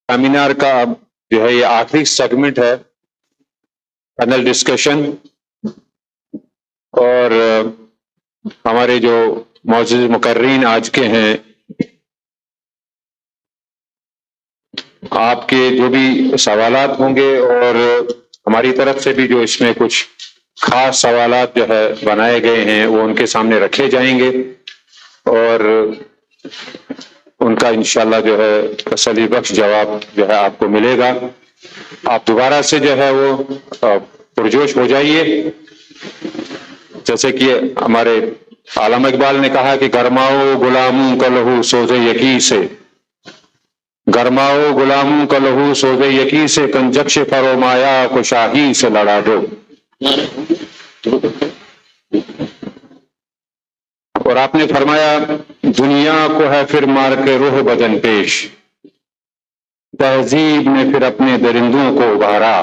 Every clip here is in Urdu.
سیمینار کا اب جو ہے یہ آخری سیگمنٹ ہے، پینل ڈسکشن، اور ہمارے جو معزز مقررین آج کے ہیں، آپ کے جو بھی سوالات ہوں گے اور ہماری طرف سے بھی جو اس میں کچھ خاص سوالات جو ہے بنائے گئے ہیں وہ ان کے سامنے رکھے جائیں گے، اور ان کا انشاءاللہ جو ہے تسلی بخش جواب جو ہے آپ کو ملے گا۔ آپ دوبارہ سے جو ہے وہ پرجوش ہو جائیے، جیسے کہ ہمارے علامہ اقبال نے کہا کہ گرماؤ غلاموں کا لہو سوز یقی سے، گرماؤ غلاموں کا لہو سوز یقی سے، کنجکش فرومایا کو شاہی سے لڑا دو۔ اور آپ نے فرمایا دنیا کو ہے پھر مار کے روح بدن پیش، تہذیب نے پھر اپنے درندوں کو ابھارا،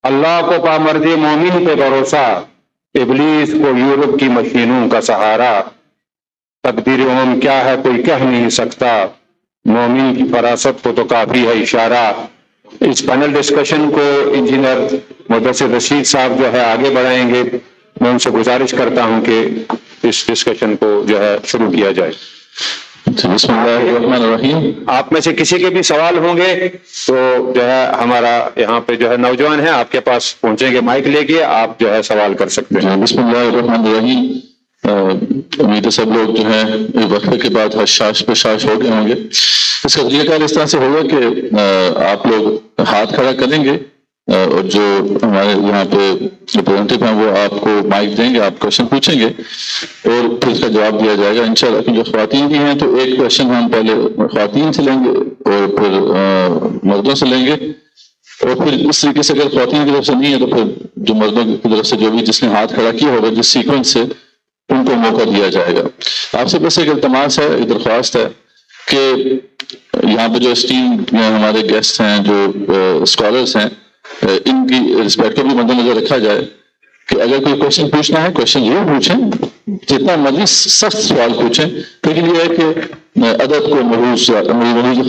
اللہ کو پامرد مومن پہ بھروسہ، ابلیس کو یورپ کی مشینوں کا سہارا، تقدیر امم کیا ہے کوئی کہہ نہیں سکتا، مومن کی فراست کو تو کافی ہے اشارہ۔ اس پینل ڈسکشن کو انجینئر مدثر رشید صاحب جو ہے آگے بڑھائیں گے، میں ان سے گزارش کرتا ہوں کہ اس ڈسکشن کو جو ہے شروع کیا جائے۔ بسم اللہ الرحمن الرحیم۔ آپ میں سے کسی کے بھی سوال ہوں گے تو جو ہے ہمارا یہاں پہ جو ہے نوجوان ہیں آپ کے پاس پہنچیں گے، مائک لے کے آپ جو ہے سوال کر سکتے ہیں۔ بسم اللہ الرحمن الرحیم۔ امید ہے سب لوگ جو ہیں وقفے کے بعد حشاش پشاش ہو گئے ہوں گے۔ اس کا طریقہ کار اس طرح سے ہوگا کہ آپ لوگ ہاتھ کھڑا کریں گے اور جو ہمارے یہاں پہ ریپرزینٹیو ہیں وہ آپ کو مائک دیں گے، آپ کوشچن پوچھیں گے اور پھر اس کا جواب دیا جائے گا انشاءاللہ۔ کہ جو خواتین بھی ہیں تو ایک کوشچن ہم پہلے خواتین سے لیں گے اور پھر مردوں سے لیں گے، اور پھر اس طریقے سے اگر خواتین کی طرف سے نہیں ہے تو پھر جو مردوں کی طرف سے جو بھی جس نے ہاتھ کھڑا کیا ہوگا جس سیکوینس سے ان کو موقع دیا جائے گا۔ آپ سے بس ایک التماس ہے، ایک درخواست ہے کہ یہاں پہ جو اسٹیم ہمارے گیسٹ ہیں، جو اسکالرس ہیں، ان کی رسپیکٹ کو بھی مد نظر رکھا جائے کہ اگر کوئی کوشچن پوچھنا ہے کوشچن ضرور پوچھیں، جتنا مرضی سخت سوال پوچھیں، لیکن یہ ہے کہ ادب کو محفوظ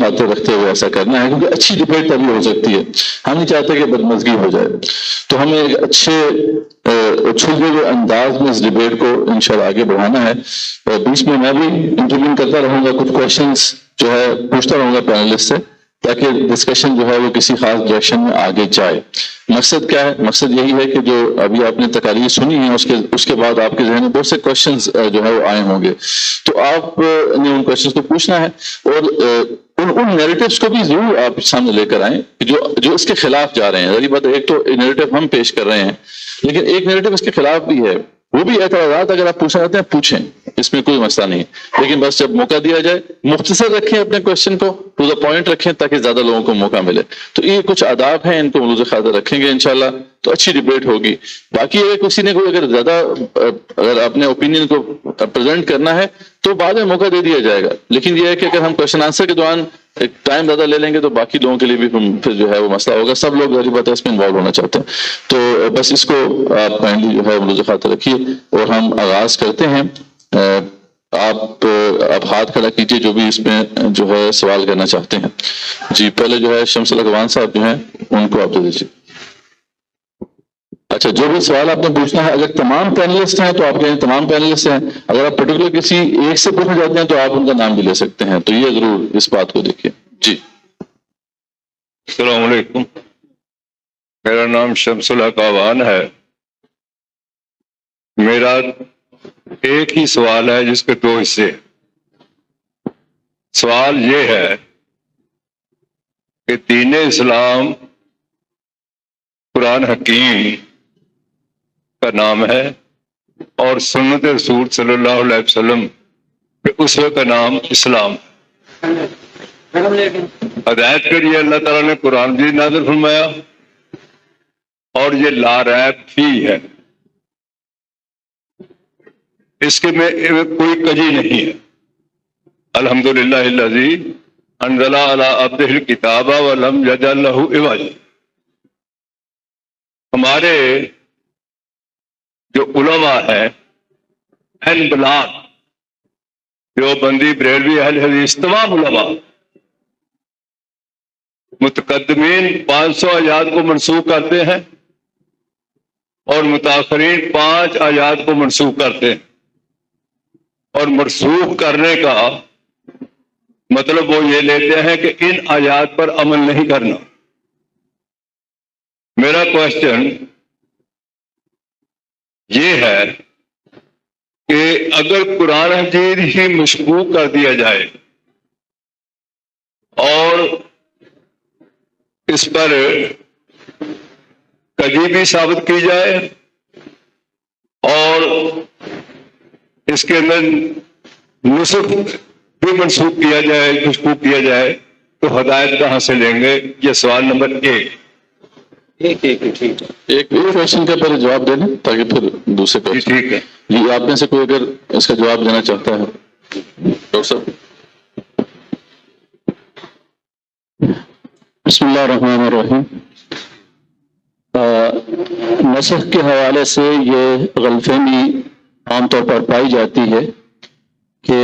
خاطر رکھتے ہوئے ایسا کرنا ہے، کیونکہ اچھی ڈبیٹ تبھی ہو سکتی ہے۔ ہم نہیں چاہتے کہ بدمزگی ہو جائے، تو ہمیں ایک اچھے اچھلے ہوئے انداز میں اس ڈبیٹ کو انشاءاللہ آگے بڑھانا ہے۔ بیچ میں بھی انٹرویو کرتا رہوں گا، کچھ کوشچنس جو ہے پوچھتا رہوں گا پینلسٹ سے، تاکہ ڈسکشن جو ہے وہ کسی خاص ڈائریکشن میں آگے جائے۔ مقصد کیا ہے؟ مقصد یہی ہے کہ جو ابھی آپ نے تقاریر سنی ہیں اس کے بعد آپ کے ذہن میں بہت سے کوشچنز جو ہے وہ آئے ہوں گے، تو آپ نے ان کوشچنز کو پوچھنا ہے اور ان نیریٹیوز کو بھی ضرور آپ سامنے لے کر آئیں جو اس کے خلاف جا رہے ہیں۔ ظاہر بات ہے ایک تو نیریٹیو ہم پیش کر رہے ہیں، لیکن ایک نیریٹیو اس کے خلاف بھی ہے، وہ بھی اعتراضات اگر آپ پوچھنا چاہتے ہیں پوچھیں، اس میں کوئی مسئلہ نہیں، لیکن بس جب موقع دیا جائے مختصر رکھیں اپنے کوشچن کو، ٹو دا پوائنٹ رکھیں تاکہ زیادہ لوگوں کو موقع ملے۔ تو یہ کچھ آداب ہیں، ان کو ملوز خاطر رکھیں گے انشاءاللہ تو اچھی ڈبیٹ ہوگی۔ باقی اگر کسی نے کوئی اگر زیادہ اگر اپنے اوپینین کو پریزنٹ کرنا ہے تو بعد میں موقع دے دیا جائے گا، لیکن یہ ہے کہ اگر ہم کوشچن آنسر کے دوران ایک ٹائم زیادہ لے لیں گے تو باقی لوگوں کے لیے بھی پھر جو ہے وہ مسئلہ ہوگا۔ سب لوگ ظاہر بات ہے اس میں انوالو ہونا چاہتے ہیں، تو بس اس کو آپ کائنڈلی جو ہے ملوز خاطر رکھیے اور ہم آغاز کرتے ہیں۔ آپ ہاتھ کھڑا کیجئے جو بھی اس میں جو ہے سوال کرنا چاہتے ہیں۔ جی پہلے جو ہے شمس الاقوان صاحب جو ہیں ان کو آپ دے دیجیے۔ اچھا، جو بھی سوال آپ نے پوچھنا ہے، اگر تمام پینلسٹ ہیں تو آپ کہیں تمام پینلسٹ ہیں، اگر آپ پرٹیکولر کسی ایک سے پوچھنا چاہتے ہیں تو آپ ان کا نام بھی لے سکتے ہیں، تو یہ ضرور اس بات کو دیکھیے۔ جی السلام علیکم، میرا نام شمس الاقوان ہے۔ میرا ایک ہی سوال ہے جس کے دو حصے۔ سوال یہ ہے کہ دین اسلام قرآن حکیم کا نام ہے اور سنت رسول صلی اللہ علیہ وسلم کے اسوہ کا نام اسلام ہے۔ ہدایت کے لیے اللہ تعالیٰ نے قرآن بھی نازل فرمایا اور یہ لا ریب فی ہے، اس کے میں کوئی کجی نہیں ہے۔ الحمدللہ الذی انزل علی عبدہ الکتاب ولم یجعل لہ عوجا۔ ہمارے جو علماء ہیں، اہل بلاغ، دیوبندی، بریلوی، اہل حدیث، تمام علماء متقدمین 500 آیات کو منسوخ کرتے ہیں اور متاخرین 5 آیات کو منسوخ کرتے ہیں، اور منسوخ کرنے کا مطلب وہ یہ لیتے ہیں کہ ان آیات پر عمل نہیں کرنا۔ میرا کوشچن یہ ہے کہ اگر قرآن مجید ہی مشکوک کر دیا جائے اور اس پر کجی بھی ثابت کی جائے اور اس کے اندر نسخ بھی منسوخ کیا جائے، مشکوک کیا جائے، تو ہدایت کہاں سے لیں گے؟ یہ سوال نمبر 1۔ ایک کوشچن کا پہلے جواب دے لیں تاکہ پھر دوسرے جی کوشچن۔ ٹھیک ہے، جی آپ میں سے کوئی اگر اس کا جواب دینا چاہتا ہے؟ ڈاکٹر صاحب۔ بسم اللہ الرحمن الرحیم۔ نسخ کے حوالے سے یہ غلط فہمی عام طور پر پائی جاتی ہے کہ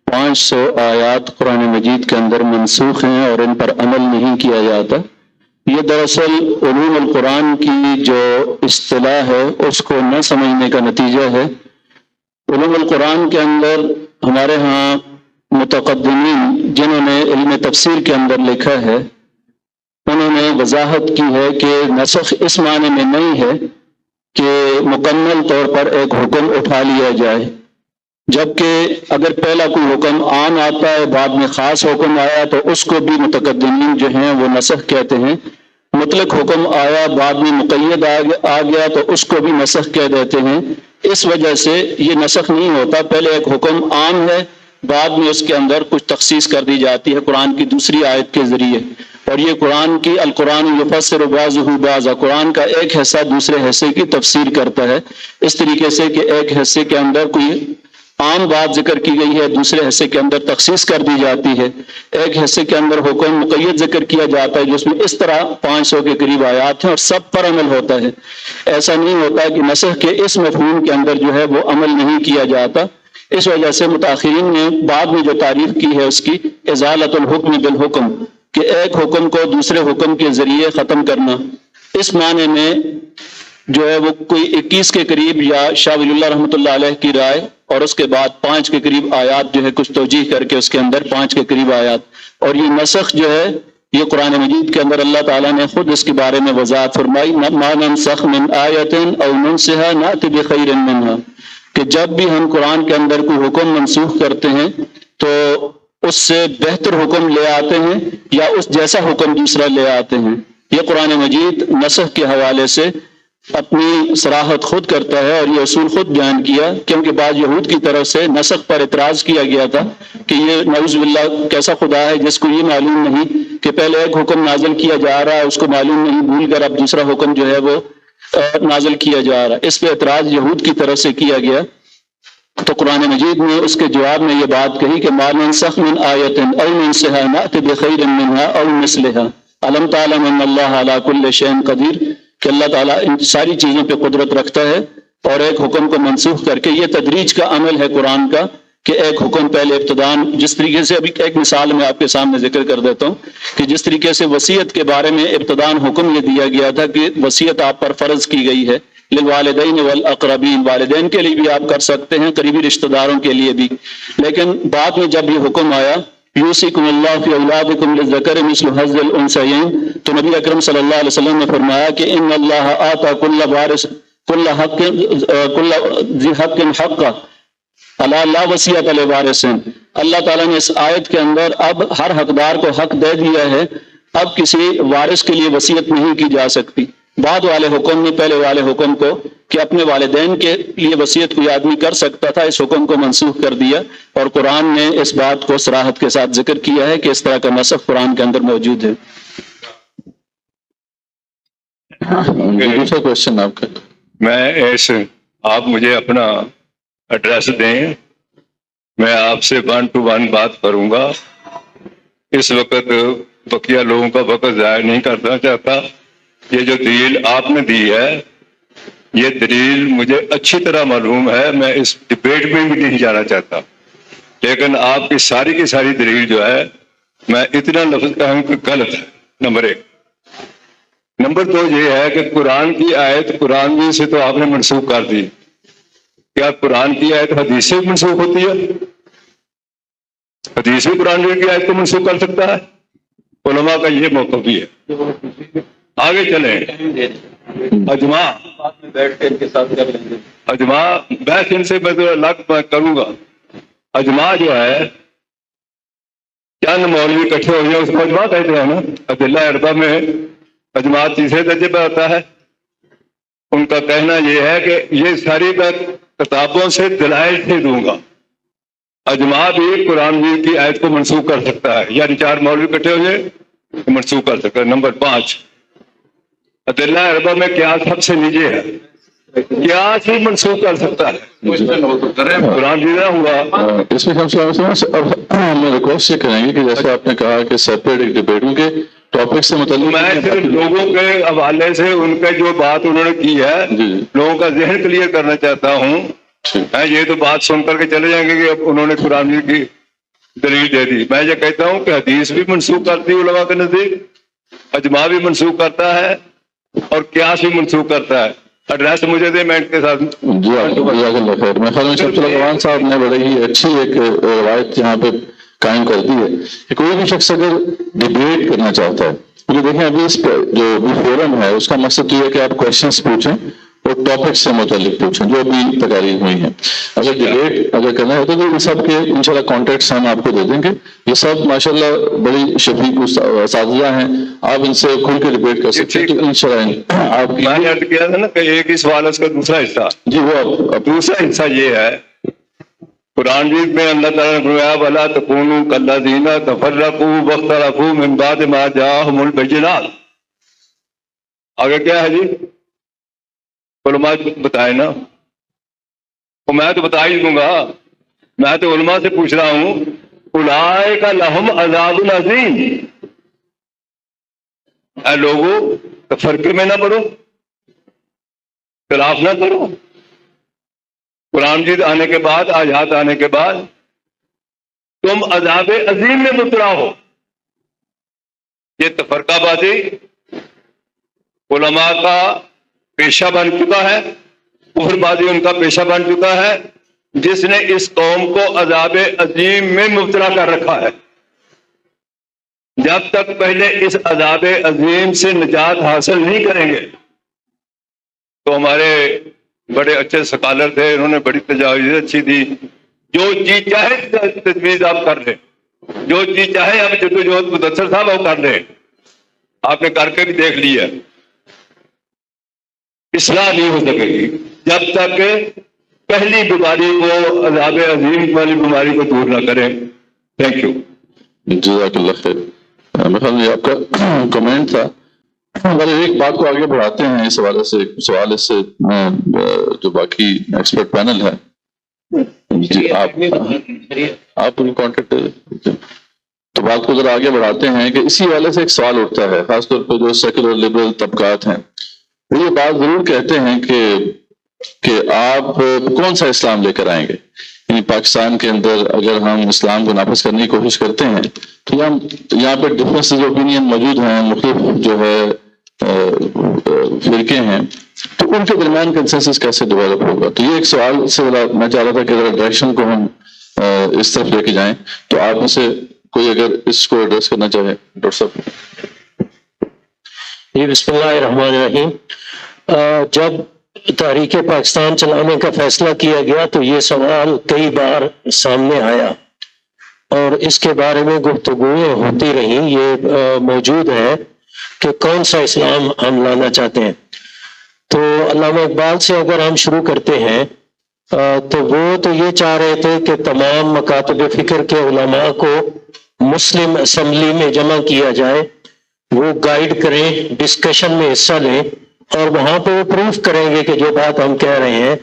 500 آیات قرآن مجید کے اندر منسوخ ہیں اور ان پر عمل نہیں کیا جاتا۔ یہ دراصل علوم القرآن کی جو اصطلاح ہے اس کو نہ سمجھنے کا نتیجہ ہے۔ علوم القرآن کے اندر ہمارے ہاں متقدمین جنہوں نے علم تفسیر کے اندر لکھا ہے انہوں نے وضاحت کی ہے کہ نسخ اس معنی میں نہیں ہے کہ مکمل طور پر ایک حکم اٹھا لیا جائے، جبکہ اگر پہلا کوئی حکم عام آتا ہے بعد میں خاص حکم آیا تو اس کو بھی متقدمین جو ہیں وہ نسخ کہتے ہیں۔ مطلق حکم آیا بعد میں مقید آ گیا تو اس کو بھی نسخ کہہ دیتے ہیں۔ اس وجہ سے یہ نسخ نہیں ہوتا، پہلے ایک حکم عام ہے بعد میں اس کے اندر کچھ تخصیص کر دی جاتی ہے قرآن کی دوسری آیت کے ذریعے، اور یہ قرآن کی القرآن یفسر بعضہ بعضا، قرآن کا ایک حصہ دوسرے حصے کی تفسیر کرتا ہے، اس طریقے سے کہ ایک حصے کے اندر کوئی عام بات ذکر کی گئی ہے دوسرے حصے کے اندر تخصیص کر دی جاتی ہے، ایک حصے کے اندر حکم مقید ذکر کیا جاتا ہے جس میں اس طرح 500 کے قریب آیات ہیں اور سب پر عمل ہوتا ہے۔ ایسا نہیں ہوتا کہ نسخ کے اس مفہوم کے اندر جو ہے وہ عمل نہیں کیا جاتا۔ اس وجہ سے متاخرین نے بعد میں جو تعریف کی ہے اس کی ازالۃ الحکم بالحکم، کہ ایک حکم کو دوسرے حکم کے ذریعے ختم کرنا، اس معنی میں جو ہے وہ کوئی 21 کے قریب یا شاہ ولی اللہ رحمۃ اللہ علیہ کی رائے اور اس کے بعد 5 کے قریب آیات جو ہے کچھ توجیہ کر کے اس کے اندر 5 کے قریب آیات، اور یہ نسخ جو ہے یہ قرآن مجید کے اندر اللہ تعالیٰ نے خود اس کے بارے میں وضاحت فرمائی، ما ننسخ من آیۃ او ننسها نأتی بخیر منها، کہ جب بھی ہم قرآن کے اندر کوئی حکم منسوخ کرتے ہیں تو اس سے بہتر حکم لے آتے ہیں یا اس جیسا حکم دوسرا لے آتے ہیں۔ یہ قرآن مجید نسخ کے حوالے سے اپنی صراحت خود کرتا ہے اور یہ اصول خود بیان کیا، کیونکہ بعض یہود کی طرف سے نسخ پر اعتراض کیا گیا تھا کہ یہ نعوذ باللہ کیسا خدا ہے جس کو یہ معلوم نہیں کہ پہلے ایک حکم نازل کیا جا رہا ہے اس کو معلوم نہیں، بھول کر اب دوسرا حکم جو ہے وہ نازل کیا جا رہا ہے۔ اس پہ اعتراض یہود کی طرف سے کیا گیا تو قرآن مجید نے اس کے جواب میں یہ بات کہی کہ ما ننسخ من آیۃ او ننسها نأتی بخیر منها او مثلها الم تعلم ان اللہ علی کل شیء قدیر، کہ اللہ تعالیٰ ان ساری چیزوں پہ قدرت رکھتا ہے اور ایک حکم کو منسوخ کر کے، یہ تدریج کا عمل ہے قرآن کا کہ ایک حکم پہلے ابتدان، جس طریقے سے ابھی ایک مثال میں آپ کے سامنے ذکر کر دیتا ہوں کہ جس طریقے سے وصیت کے بارے میں ابتدان حکم یہ دیا گیا تھا کہ وصیت آپ پر فرض کی گئی ہے، للوالدین والاقربین، والدین کے لیے بھی آپ کر سکتے ہیں، قریبی رشتہ داروں کے لیے بھی، لیکن بعد میں جب یہ حکم آیا یوصیکم اللہ فی اولادکم للذکر مثل حظ الانثیین، تو نبی اکرم صلی اللہ علیہ وسلم نے فرمایا کہ ان اللہ آتا کل وارث کل ذی حق حقہ الا لا وصیۃ لوارث، اللہ تعالیٰ نے اس آیت کے اندر اب ہر حقدار کو حق دے دیا ہے، اب کسی وارث کے لیے وصیت نہیں کی جا سکتی۔ بعد والے حکم نے پہلے والے حکم کو کہ اپنے والدین کے لیے وصیت کوئی آدمی کر سکتا تھا، اس حکم کو منسوخ کر دیا، اور قرآن نے اس بات کو صراحت کے ساتھ ذکر کیا ہے کہ اس طرح کا نسخ قرآن کے اندر موجود ہے۔ دوسرا کوشچن آپ کا۔ میں آپ مجھے اپنا ایڈریس دیں، میں آپ سے 1 to 1 بات کروں گا۔ اس وقت بقیہ لوگوں کا وقت ضائع نہیں کرنا چاہتا۔ یہ جو دلیل آپ نے دی ہے یہ دلیل مجھے اچھی طرح معلوم ہے، میں اس ڈبیٹ میں بھی نہیں جانا چاہتا، لیکن آپ کی ساری دلیل جو ہے میں اتنا لفظ کہوں کہ غلط ہے، نمبر 1۔ نمبر 2 یہ ہے کہ قرآن کی آیت قرآن میں سے تو آپ نے منسوخ کر دی، کیا قرآن کی آیت حدیث سے منسوخ ہوتی ہے؟ حدیث بھی قرآن کی آیت کو منسوخ کر سکتا ہے؟ علماء کا یہ موقف بھی ہے۔ آگے چلیں، اجماع اجماع بحث ان سے میں تو الگ کروں گا۔ اجماع جو ہے چند مولوی اکٹھے ہو جائے اس کو اجماع کہتے ہیں نا۔ ادلہ اربعہ میں اجماع تیسرے درجے پہ آتا ہے۔ ان کا کہنا یہ ہے کہ یہ ساری میں کتابوں سے دلائل سے دوں گا، اجماع بھی قرآن کی آیت کو منسوخ کر سکتا ہے، یعنی 4 مولوی اکٹھے ہو جائے تو منسوخ کر سکتا ہے۔ نمبر 5، ادلہ اربعہ میں قیاس سب سے نیچے ہے، قیاس ہی منسوخ کر سکتا ہے، قرآن بھی نہ ہوا۔ اس میں ہم ریکویسٹ یہ کریں گے کہ جیسے آپ نے کہا کہ سیپریٹ ایک ڈبیٹ، کیونکہ ٹاپک سے متعلق میں صرف لوگوں کے حوالے سے ان کا جو بات انہوں نے کی ہے لوگوں کا ذہن کلیئر کرنا چاہتا ہوں۔ یہ تو بات سن کر کے چلے جائیں گے کہ انہوں نے قرآن کی دلیل دے دی۔ میں یہ کہتا ہوں کہ حدیث بھی منسوخ کرتی ہے علماء کے نزدیک، اجماع بھی منسوخ کرتا ہے اور قیاس بھی منسوخ کرتا ہے۔ ایڈریس مجھے دے، میں ان کے ساتھ جزاک اللہ خیر۔ میں خیال میں شمس الرحمان صاحب نے بڑی ہی اچھی ایک روایت یہاں پہ قائم کر دی ہے کہ کوئی بھی شخص اگر ڈیبیٹ کرنا چاہتا ہے، کیونکہ دیکھیں ابھی اس پہ جو فورم ہے اس کا مقصد یہ ہے کہ آپ کوشچنس پوچھیں اور ٹاپک سے متعلق پوچھیں جو ابھی تقاریر ہوئی ہیں۔ اگر ڈیبیٹ اگر کرنا ہے تو یہ سب کے انشاءاللہ کانٹیکٹس ہم آپ کو دے دیں گے۔ یہ سب ماشاءاللہ بڑی شفیق اساتذہ ہیں، آپ ان سے کھل کے ڈیبیٹ کر سکتے ہیں۔ تو انشاءاللہ آپ میں نے عرض کیا تھا نا کہ ایک ہی سوال ہے، اس کا دوسرا حصہ جی وہ دوسرا حصہ یہ ہے، قرآن مجید میں اللہ تعالیٰ نے فرمایا وَلَا تَكُونُوا كَالَّذِينَ تَفَرَّقُوا وَاخْتَلَفُوا مِن بَعْدِ مَا جَاءَهُمُ الْبَيِّنَاتُ۔ آگے کیا ہے جی؟ علماء بتائے نا، تو میں تو بتا ہی دوں گا، میں تو علماء سے پوچھ رہا ہوں اولئک لہم عذاب عظیم۔ اے لوگوں فرقے میں نہ پڑو، خلاف نہ کرو، قرآن مجید آنے کے بعد، آیات آنے کے بعد تم عذاب عظیم میں مبتلا ہو۔ یہ تفرقہ بازی علماء کا پیشہ بن چکا ہے، کفر بازی ان کا پیشہ بن چکا ہے، جس نے اس قوم کو عذاب عظیم میں مبتلا کر رکھا ہے۔ جب تک پہلے اس عذاب عظیم سے نجات حاصل نہیں کریں گے تو ہمارے بڑے اچھے سکالر تھے، انہوں نے بڑی تجاویز اچھی دی، جو چیز چاہے تجویز آپ کر لیں، جو چیز چاہے آپ جدوجہد مدثر صاحب آپ کر لیں، آپ نے کر کے بھی دیکھ لیا، اصلاح نہیں ہو سکے گی جب تک کہ پہلی بیماری کو، عذاب عظیم والی بیماری کو دور نہ کریں۔ Thank you. جزاک اللہ خیر۔ میرے خیال میں آپ کا کمنٹ تھا، بھلے ایک بات کو آگے بڑھاتے ہیں اس حوالے سے، سوال اس سے جو باقی ایکسپرٹ پینل ہے جی آپ ان کانٹیکٹ، تو بات کو ذرا آگے بڑھاتے ہیں کہ اسی حوالے سے ایک سوال اٹھتا ہے، خاص طور پہ جو سیکولر لبرل طبقات ہیں وہ یہ بات ضرور کہتے ہیں کہ آپ کون سا اسلام لے کر آئیں گے، یعنی پاکستان کے اندر اگر ہم اسلام کو نافذ کرنے کی کوشش کرتے ہیں تو یہاں پہ ڈفرینسز اوپینین موجود ہیں، مختلف جو ہے فرقے ہیں، تو ان کے درمیان کنسنسس کیسے ڈیولپ ہوگا؟ تو یہ ایک سوال سے میں چاہ رہا تھا کہ ذرا ڈائریکشن کو ہم اس طرف لے کے جائیں، تو آپ میں سے کوئی اگر اس کو ایڈریس کرنا چاہے ڈاکٹر صاحب۔ جی بسم اللہ الرحمن الرحیم۔ جب تحریک پاکستان چلانے کا فیصلہ کیا گیا تو یہ سوال کئی بار سامنے آیا اور اس کے بارے میں گفتگویں ہوتی رہیں، یہ موجود ہے کہ کون سا اسلام ہم لانا چاہتے ہیں۔ تو علامہ اقبال سے اگر ہم شروع کرتے ہیں تو وہ تو یہ چاہ رہے تھے کہ تمام مکاتب فکر کے علماء کو مسلم اسمبلی میں جمع کیا جائے، وہ گائیڈ کریں، ڈسکشن میں حصہ لیں اور وہاں پہ وہ پروف کریں گے کہ جو بات ہم کہہ رہے ہیں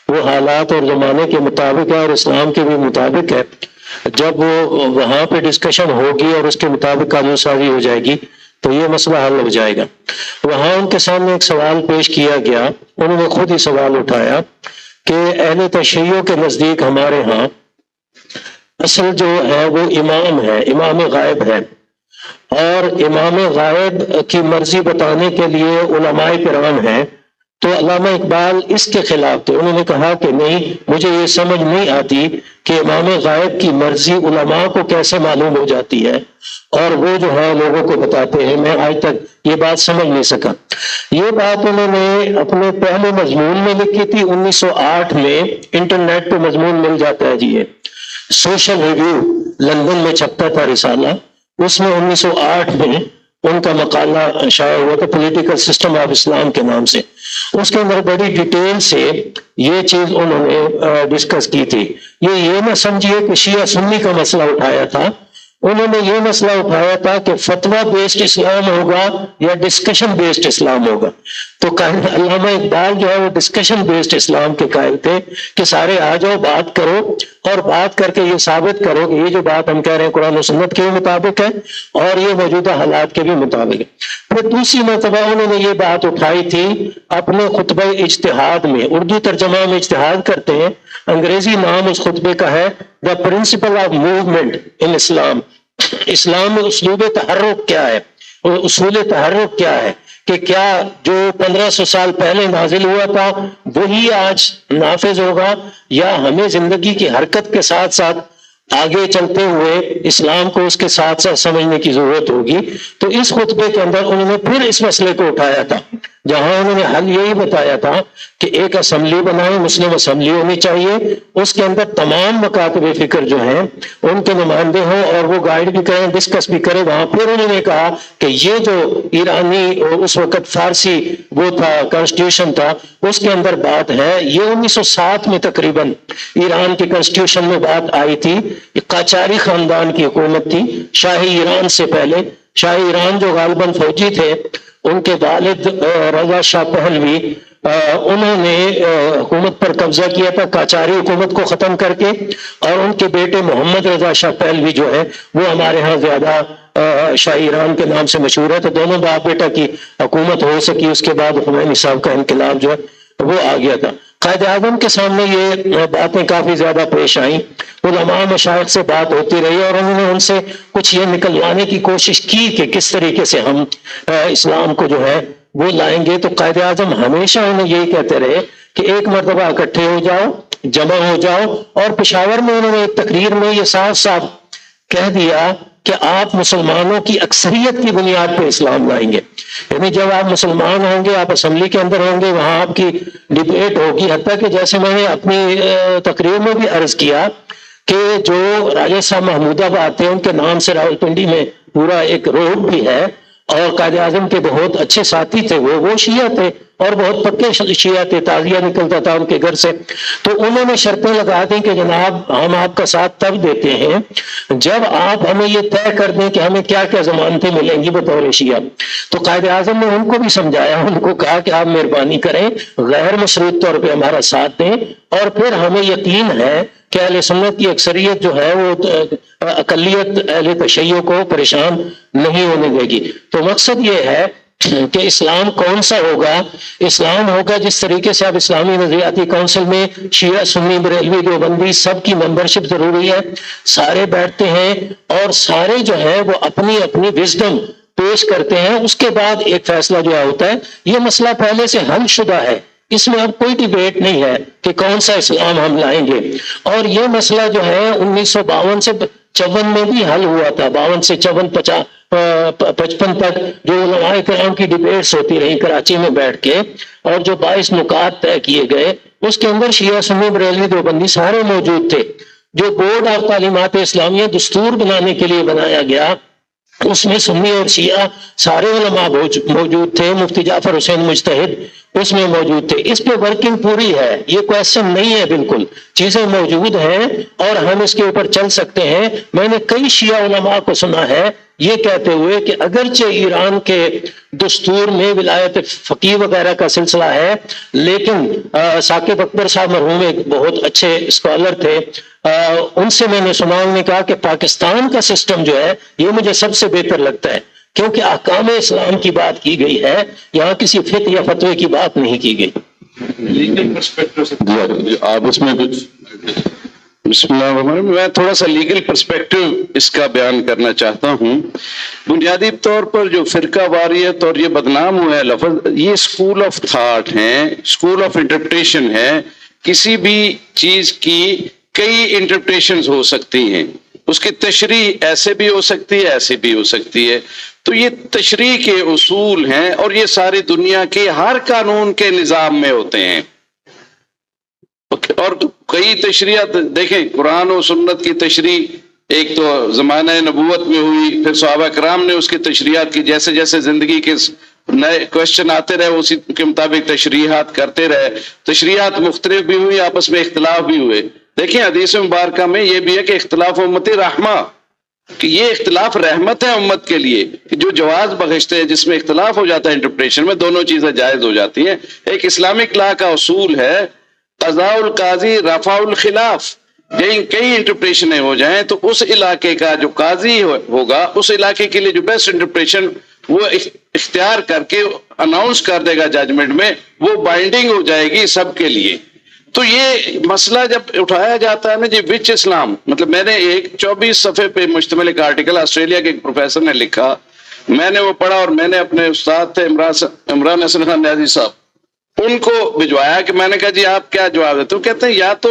وہ حالات اور زمانے کے مطابق ہے اور اسلام کے بھی مطابق ہے۔ جب وہ وہاں پہ ڈسکشن ہوگی اور اس کے مطابق قانون سازی ہو جائے گی تو یہ مسئلہ حل ہو جائے گا۔ وہاں ان کے سامنے ایک سوال پیش کیا گیا، انہوں نے خود ہی سوال اٹھایا کہ اہل تشیع کے نزدیک ہمارے ہاں اصل جو ہے وہ امام ہے، امام غائب ہے، اور امام غائب کی مرضی بتانے کے لیے علماء کرام ہیں. تو علامہ اقبال اس کے خلاف تھے. انہوں نے کہا کہ نہیں، مجھے یہ سمجھ نہیں آتی کہ امام غائب کی مرضی علماء کو کیسے معلوم ہو جاتی ہے اور وہ جو ہے لوگوں کو بتاتے ہیں. میں آج تک یہ بات سمجھ نہیں سکا. یہ بات انہوں نے اپنے پہلے مضمون میں لکھی تھی 1908 میں. انٹرنیٹ پہ مضمون مل جاتا ہے جی. یہ سوشل ریویو لندن میں چھپتا تھا رسالہ، اس میں 1908 میں ان کا مقالہ شائع ہوا تھا پولیٹیکل سسٹم آف اسلام کے نام سے. اس کے اندر بڑی ڈیٹیل سے یہ چیز انہوں نے ڈسکس کی تھی. یہ نہ سمجھیے کہ شیعہ سنی کا مسئلہ اٹھایا تھا، انہوں نے یہ مسئلہ اٹھایا تھا کہ فتویٰ بیسڈ اسلام ہوگا یا ڈسکشن بیسڈ اسلام ہوگا. تو علامہ اقبال جو ہے وہ ڈسکشن بیسڈ اسلام کے قائل تھے کہ سارے آ جاؤ، بات کرو، اور بات کر کے یہ ثابت کرو کہ یہ جو بات ہم کہہ رہے ہیں قرآن و سنت کے بھی مطابق ہے اور یہ موجودہ حالات کے بھی مطابق ہے. پھر دوسری مرتبہ انہوں نے یہ بات اٹھائی تھی اپنے خطبہ اجتہاد میں. اردو ترجمہ میں اجتہاد کرتے ہیں، انگریزی نام اس خطبے کا ہے دا پرنسپل آف موومنٹ ان اسلام. اسلام میں اسلوب تحرک کیا ہے، اصول تحرک کیا ہے، کہ کیا جو 1500 سال پہلے نازل ہوا تھا وہی آج نافذ ہوگا، یا ہمیں زندگی کی حرکت کے ساتھ ساتھ آگے چلتے ہوئے اسلام کو اس کے ساتھ ساتھ سمجھنے کی ضرورت ہوگی. تو اس خطبے کے اندر انہوں نے پھر اس مسئلے کو اٹھایا تھا، جہاں انہوں نے حل یہی بتایا تھا کہ ایک اسمبلی بنائیں، مسلم اسمبلی ہونی چاہیے، اس کے اندر تمام مکاتب فکر جو ہیں ان کے نمائندے ہوں اور وہ گائیڈ بھی کریں، ڈسکس بھی کریں وہاں. پھر انہوں نے کہا کہ یہ جو ایرانی اس وقت فارسی وہ تھا کانسٹیٹیوشن تھا، اس کے اندر بات ہے، یہ 1907 میں تقریباً ایران کے کانسٹیٹیوشن میں بات آئی تھی. قاجاری خاندان کی حکومت تھی شاہی ایران سے پہلے. شاہی ایران جو غالباً فوجی تھے، ان کے والد رضا شاہ پہلوی، انہوں نے حکومت پر قبضہ کیا تھا قاجاری حکومت کو ختم کر کے، اور ان کے بیٹے محمد رضا شاہ پہلوی جو ہے وہ ہمارے ہاں زیادہ شاہ ایران کے نام سے مشہور ہے. تو دونوں باپ بیٹا کی حکومت ہو سکی. اس کے بعد خمینی صاحب کا انقلاب جو ہے وہ آ گیا تھا. قائد اعظم کے سامنے یہ باتیں کافی زیادہ پیش آئیں، علماء مشائخ سے بات ہوتی رہی اور انہوں نے ان سے کچھ یہ نکلوانے کی کوشش کی کہ کس طریقے سے ہم اسلام کو جو ہے وہ لائیں گے. تو قائد اعظم ہمیشہ انہیں یہی کہتے رہے کہ ایک مرتبہ اکٹھے ہو جاؤ، جمع ہو جاؤ. اور پشاور میں انہوں نے ایک تقریر میں یہ صاف صاف کہہ دیا کہ آپ مسلمانوں کی اکثریت کی بنیاد پہ اسلام لائیں گے. یعنی جب آپ مسلمان ہوں گے، آپ اسمبلی کے اندر ہوں گے، وہاں آپ کی ڈیبیٹ ہوگی. حتیٰ کہ جیسے میں نے اپنی تقریر میں بھی عرض کیا کہ جو راجہ صاحب محمود آباد تھے، ان کے نام سے راولپنڈی میں پورا ایک روڈ بھی ہے، اور قائد اعظم کے بہت اچھے ساتھی تھے، وہ شیعہ تھے اور بہت پکے شیعہ تھے، تعزیہ نکلتا تھا ان کے گھر سے. تو انہوں نے شرطیں لگا دیں کہ جناب ہم آپ کا ساتھ تب دیتے ہیں جب آپ ہمیں یہ طے کر دیں کہ ہمیں کیا کیا ضمانتیں ملیں گی بطور شیعہ. تو قائد اعظم نے ان کو بھی سمجھایا، ان کو کہا کہ آپ مہربانی کریں، غیر مشروط طور پہ ہمارا ساتھ دیں، اور پھر ہمیں یقین ہے کہ اہل سنت کی اکثریت جو ہے وہ اقلیت اہل تشیع کو پریشان نہیں ہونے دے گی. تو مقصد یہ ہے کہ اسلام کون سا ہوگا؟ اسلام ہوگا جس طریقے سے اب اسلامی نظریاتی کونسل میں شیعہ سنی بریلوی دیوبندی سب کی ممبرشپ ضروری ہے، سارے بیٹھتے ہیں اور سارے جو ہیں وہ اپنی اپنی وزڈم پیش کرتے ہیں. اس کے بعد ایک فیصلہ جو ہوتا ہے. یہ مسئلہ پہلے سے حل شدہ ہے، اس میں اب کوئی ڈیبیٹ نہیں ہے کہ کون سا اسلام ہم لائیں گے. اور یہ مسئلہ جو ہے 1952 سے 54 میں بھی حل ہوا تھا. 52 سے 54 55 تک جو علماء کرام کی ڈیبیٹس ہوتی رہی کراچی میں بیٹھ کے، اور جو 22 نکات طے کیے گئے، اس کے اندر شیعہ سنی بریلوی دیوبندی سارے موجود تھے. جو بورڈ آف تعلیمات اسلامیہ دستور بنانے کے لیے بنایا گیا، اس میں سنی اور شیعہ سارے علماء موجود تھے. مفتی جعفر حسین مجتہد اس میں موجود تھے. اس پہ ورکنگ پوری ہے، یہ کویسچن نہیں ہے، بالکل چیزیں موجود ہیں اور ہم اس کے اوپر چل سکتے ہیں. میں نے کئی شیعہ علماء کو سنا ہے یہ کہتے ہوئے کہ اگرچہ ایران کے دستور میں ولایت فقیہ وغیرہ کا سلسلہ ہے، لیکن ثاقب اکبر صاحب مرحوم ایک بہت اچھے اسکالر تھے، ان سے میں نے سنا، انہوں نے کہا کہ پاکستان کا سسٹم جو ہے یہ مجھے سب سے بہتر لگتا ہے، کیونکہ احکام اسلام کی بات کی گئی ہے، یہاں کسی فقہ یا فتوے کی بات نہیں کی گئی. آپ اس میں کچھ بسم اللہ الرحمن الرحیم. میں تھوڑا سا لیگل پرسپیکٹو اس کا بیان کرنا چاہتا ہوں. بنیادی طور پر جو فرقہ واریت اور یہ بدنام ہوا ہے لفظ، یہ اسکول آف تھاٹ ہیں، اسکول آف انٹرپریٹیشن ہے. کسی بھی چیز کی کئی انٹرپریٹیشنز ہو سکتی ہیں، اس کی تشریح ایسے بھی ہو سکتی ہے، ایسے بھی ہو سکتی ہے. تو یہ تشریح کے اصول ہیں اور یہ ساری دنیا کے ہر قانون کے نظام میں ہوتے ہیں. اور کئی تشریحات دیکھیں، قرآن و سنت کی تشریح ایک تو زمانہ نبوت میں ہوئی، پھر صحابہ کرام نے اس کی تشریحات کی، جیسے جیسے زندگی کے نئے کوشچن آتے رہے اسی کے مطابق تشریحات کرتے رہے. تشریحات مختلف بھی ہوئی، آپس میں اختلاف بھی ہوئے. دیکھیں حدیث مبارکہ میں یہ بھی ہے کہ اختلاف امتی رحمہ، کہ یہ اختلاف رحمت ہے امت کے لیے، کہ جو جواز بخشتے ہیں جس میں اختلاف ہو جاتا ہے انٹرپریشن میں، دونوں چیزیں جائز ہو جاتی ہیں. ایک اسلامک لا کا اصول ہے قضاء القاضی رفع الخلاف. کئی انٹرپریشنیں ہو جائیں تو اس علاقے کا جو قاضی ہوگا اس علاقے کے لیے جو بیسٹ انٹرپریشن وہ اختیار کر کے اناؤنس کر دے گا ججمنٹ میں، وہ بائنڈنگ ہو جائے گی سب کے لیے. تو یہ مسئلہ جب اٹھایا جاتا ہے نا جی وچ اسلام، مطلب میں نے ایک 24 صفحے پہ مشتمل ایک آرٹیکل آسٹریلیا کے ایک پروفیسر نے لکھا، میں نے وہ پڑھا اور میں نے اپنے استاد تھے عمران حسن خان نیازی صاحب، ان کو بھجوایا کہ میں نے کہا جی آپ کیا جواب دیتے ہو؟ کہتے ہیں یا تو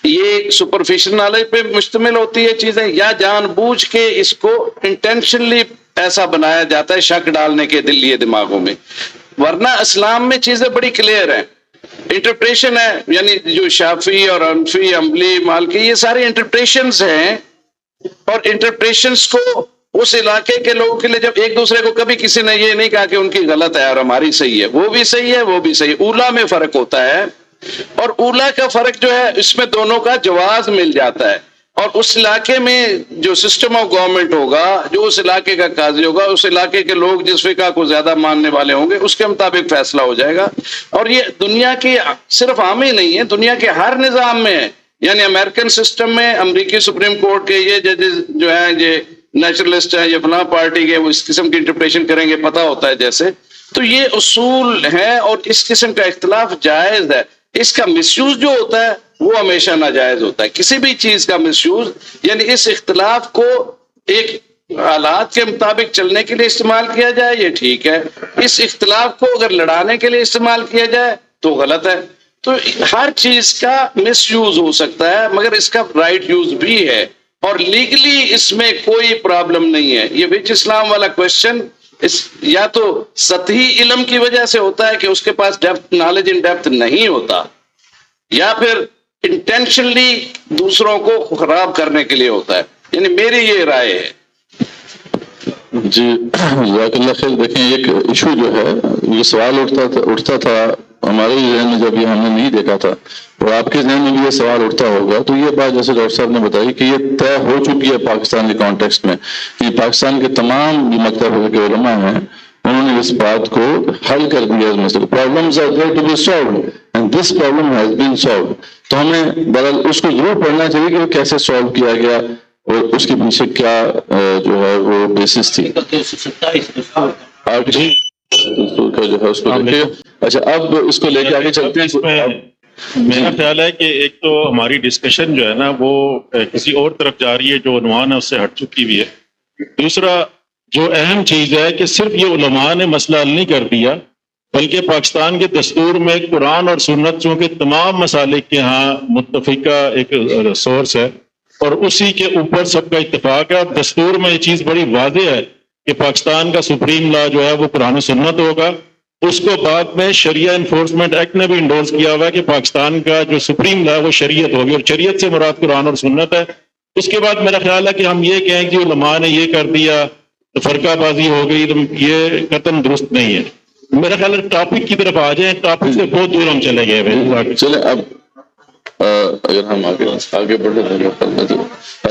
یہ سپرفیشل نالج پہ مشتمل ہوتی ہے چیزیں، یا جان بوجھ کے اس کو انٹینشنلی ایسا بنایا جاتا ہے شک ڈالنے کے لیے دماغوں میں. ورنہ اسلام میں چیزیں بڑی کلیئر ہیں. انٹرپریشن ہے، یعنی جو شافعی اور حنفی حنبلی مالکی یہ ساری انٹرپریشنز ہیں، اور انٹرپریشنز کو اس علاقے کے لوگوں کے لیے جب ایک دوسرے کو کبھی کسی نے یہ نہیں کہا کہ ان کی غلط ہے اور ہماری صحیح ہے، وہ بھی صحیح ہے وہ بھی صحیح ہے. اولا میں فرق ہوتا ہے، اور اولا کا فرق جو ہے اس میں دونوں کا جواز مل جاتا ہے. اور اس علاقے میں جو سسٹم آف گورنمنٹ ہوگا، جو اس علاقے کا قاضی ہوگا، اس علاقے کے لوگ جس فقہ کو زیادہ ماننے والے ہوں گے اس کے مطابق فیصلہ ہو جائے گا. اور یہ دنیا کی صرف عام ہی نہیں ہے، دنیا کے ہر نظام میں ہے. یعنی امریکن سسٹم میں امریکی سپریم کورٹ کے یہ ججز جو ہیں یہ نیچرلسٹ ہیں، یہ فلاں پارٹی کے، وہ اس قسم کی انٹرپریشن کریں گے، پتہ ہوتا ہے جیسے. تو یہ اصول ہے اور اس قسم کا اختلاف جائز ہے. اس کا مس یوز جو ہوتا ہے وہ ہمیشہ ناجائز ہوتا ہے. کسی بھی چیز کا مس یوز، یعنی اس اختلاف کو ایک حالات کے مطابق چلنے کے لیے استعمال کیا جائے یہ ٹھیک ہے، اس اختلاف کو اگر لڑانے کے لیے استعمال کیا جائے تو غلط ہے. تو ہر چیز کا مس یوز ہو سکتا ہے، مگر اس کا رائٹ یوز بھی ہے، اور لیگلی اس میں کوئی پرابلم نہیں ہے. یہ وچ اسلام والا کوشچن یا تو سطحی علم کی وجہ سے ہوتا ہے کہ اس کے پاس ڈیپتھ نالج ان ڈیپتھ نہیں ہوتا، یا پھر انٹینشنلی دوسروں کو خراب کرنے کے لیے ہوتا ہے. یعنی میری یہ رائے ہے. جی جزاک اللہ خیر. دیکھیں ایک ایشو جو ہے، یہ سوال اٹھتا تھا ہمارے ذہن میں جب یہ ہم نے نہیں دیکھا تھا، اور آپ کے ذہن میں بھی یہ سوال اٹھتا ہوگا. تو یہ بات جیسے ڈاکٹر صاحب نے بتائی کہ یہ طے ہو چکی ہے پاکستان کے کانٹیکسٹ میں، کہ پاکستان کے تمام جو مکتب کے علماء ہیں انہوں نے اس بات کو حل کر دیا. Problems are there to be solved and this problem has been solved. تو ہمیں بہرحال اس کو ضرور پڑھنا چاہیے کہ وہ کیسے سالو کیا گیا اور اس کے پیچھے کیا جو ہے وہ بیسس تھی. جی کا جو ہے اس کو دیکھیے. اچھا اب اس کو لے کے آگے چلتے ہیں. میرا خیال ہے کہ ایک تو ہماری ڈسکشن جو ہے نا وہ کسی اور طرف جا رہی ہے، جو عنوان ہے اس سے ہٹ چکی بھی ہے. دوسرا جو اہم چیز ہے کہ صرف یہ علماء نے مسئلہ حل نہیں کر دیا، بلکہ پاکستان کے دستور میں قرآن اور سنت چونکہ تمام مسالک کے ہاں متفقہ ایک سورس ہے، اور اسی کے اوپر سب کا اتفاق ہے. اور دستور میں یہ چیز بڑی واضح ہے کہ پاکستان کا سپریم لا جو ہے وہ قرآن و سنت ہوگا. اس کو بعد میں شریعہ انفورسمنٹ ایکٹ نے بھی انڈورس کیا ہوا ہے کہ پاکستان کا جو سپریم لا ہے وہ شریعت ہوگی، اور شریعت سے مراد قرآن اور سنت ہے. اس کے بعد میرا خیال ہے کہ ہم یہ کہیں کہ علماء نے یہ کر دیا تو فرقہ بازی ہو گئی، تو یہ قطعاً درست نہیں ہے. میرا خیال ہے ٹاپک کی طرف آ جائیں، ٹاپک سے بہت دور ہم چلے گئے. چلیں اب اگر ہم آگے بڑھے تو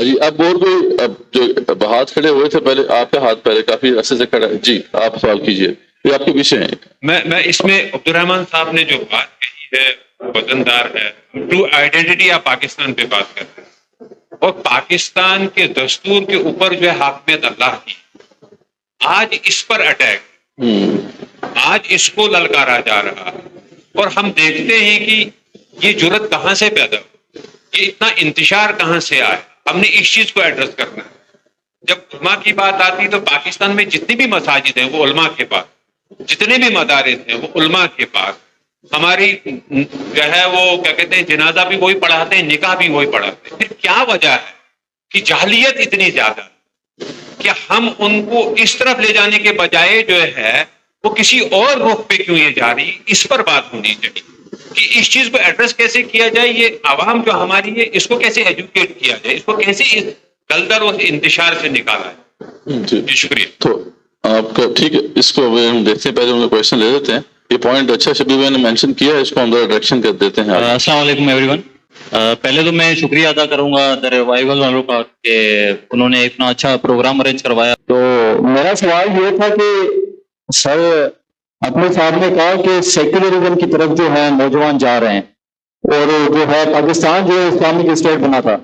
جی اب اور کوئی، اب جو ہاتھ کھڑے ہوئے تھے پہلے، آپ کا ہاتھ پہلے کافی عرصے سے کھڑا ہے. جی آپ سوال کیجیے، یہ آپ کے پیچھے ہیں. میں اس میں عبد الرحمان صاحب نے جو بات کہی ہے وزندار ہے. ٹرو آئیڈینٹی آپ پاکستان پہ بات کرتے ہیں، اور پاکستان کے دستور کے اوپر جو ہے حاکمیت اللہ کی، آج اس پر اٹیک، آج اس کو للکارا جا رہا ہے. اور ہم دیکھتے ہیں کہ یہ جرت کہاں سے پیدا ہو. یہ اتنا انتشار کہاں سے آیا؟ ہم نے اس چیز کو ایڈریس کرنا ہے. جب علماء کی بات آتی ہے تو پاکستان میں جتنی بھی مساجد ہیں وہ علماء کے پاس، جتنے بھی مدارس ہیں وہ علماء کے پاس. ہماری جو ہے وہ کیا کہتے ہیں جنازہ بھی وہی پڑھاتے ہیں، نکاح بھی وہی پڑھاتے ہیں. پھر کیا وجہ ہے کہ جاہلیت اتنی زیادہ کہ ہم ان کو اس طرف لے جانے کے بجائے جو ہے وہ کسی اور رخ پہ کیوں یہ جا رہی؟ اس پر بات ہونی چاہیے کہ اس چیز کو ایڈریس کیسے کیا جائے. یہ عوام جو ہماری ہے اس کو کیسے ایجوکیٹ کیا جائے، اس کو کیسے اس دلدل اور انتشار سے نکالا ہے. جی شکریہ. تو آپ کا ٹھیک ہے، اس کو ہم دیکھتے ہیں، پہلے ان کا کوشچن لے لیتے ہیں. یہ پوائنٹ اچھا شبیر بھائی نے مینشن کیا ہے، اس کو ہم ڈائریکشن کر دیتے ہیں. السلام علیکم ایوری ون. پہلے تو میں شکریہ ادا کروں گا دا ریوائول والوں کا کہ انہوں نے اتنا اچھا پروگرام ارینج کروایا. تو میرا سوال یہ تھا کہ سر اپنے صاحب نے کہا کہ سیکولرزم کی طرف جو ہے نوجوان جا رہے ہیں اور جو ہے پاکستان جو ہے اسلامک اسٹیٹ بنا تھا.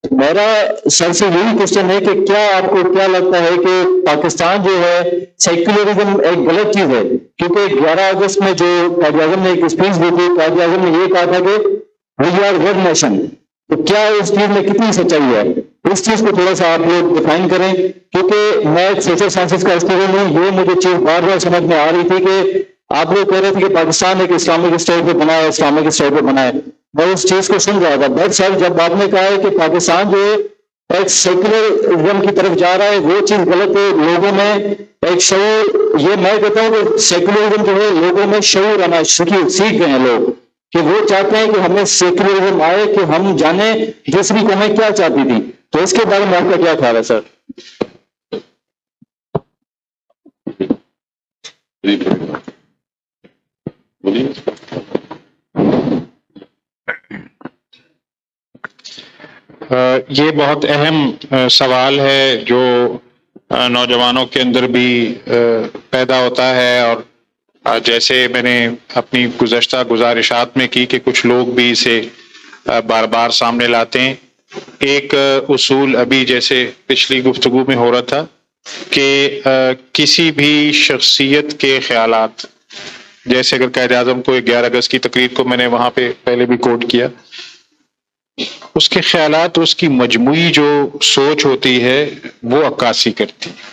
میرا سر سے یہی کوشچن ہے کہ کیا آپ کو کیا لگتا ہے کہ پاکستان جو ہے سیکولرزم ایک غلط چیز ہے؟ کیونکہ 11 اگست میں جو قائد اعظم نے ایک اسپیچ دی تھی، قائد اعظم نے یہ کہا تھا کہ وی آر ون نیشن. تو کیا اس چیز میں کتنی سچائی ہے؟ اس چیز کو تھوڑا سا آپ لوگ ڈیفائن کریں، کیونکہ میں ایک سوشل سائنسز کا اسٹوڈنٹ ہوں. یہ مجھے چیز بار بار سمجھ میں آ رہی تھی کہ آپ لوگ کہہ رہے تھے کہ پاکستان ایک اسلامک اسٹیٹ پہ بنا ہے، اسلامک اسٹیٹ پہ بنا ہے. میں اس چیز کو سن رہا تھا. بٹ سر جب آپ نے کہا ہے کہ پاکستان جو ہے ایک سیکولرزم کی طرف جا رہا ہے، وہ چیز غلط ہے. لوگوں میں ایک شعور، یہ میں کہتا ہوں کہ سیکولرزم جو ہے لوگوں میں شعور آنا سیکھ گئے ہیں لوگ، کہ وہ چاہتے ہیں کہ ہمیں سیکولرزم آئے کہ ہم جانیں دوسری قومیں کیا چاہتی تھی. تو اس کے بارے میں آپ کا کیا خیال ہے سر؟ یہ بہت اہم سوال ہے جو نوجوانوں کے اندر بھی پیدا ہوتا ہے، اور جیسے میں نے اپنی گزشتہ گزارشات میں کی کہ کچھ لوگ بھی اسے بار بار سامنے لاتے ہیں. ایک اصول ابھی جیسے پچھلی گفتگو میں ہو رہا تھا کہ کسی بھی شخصیت کے خیالات، جیسے اگر قائد اعظم کو 11 اگست کی تقریر کو میں نے وہاں پہ پہلے بھی کوٹ کیا، اس کے خیالات، اس کی مجموعی جو سوچ ہوتی ہے وہ عکاسی کرتی ہے،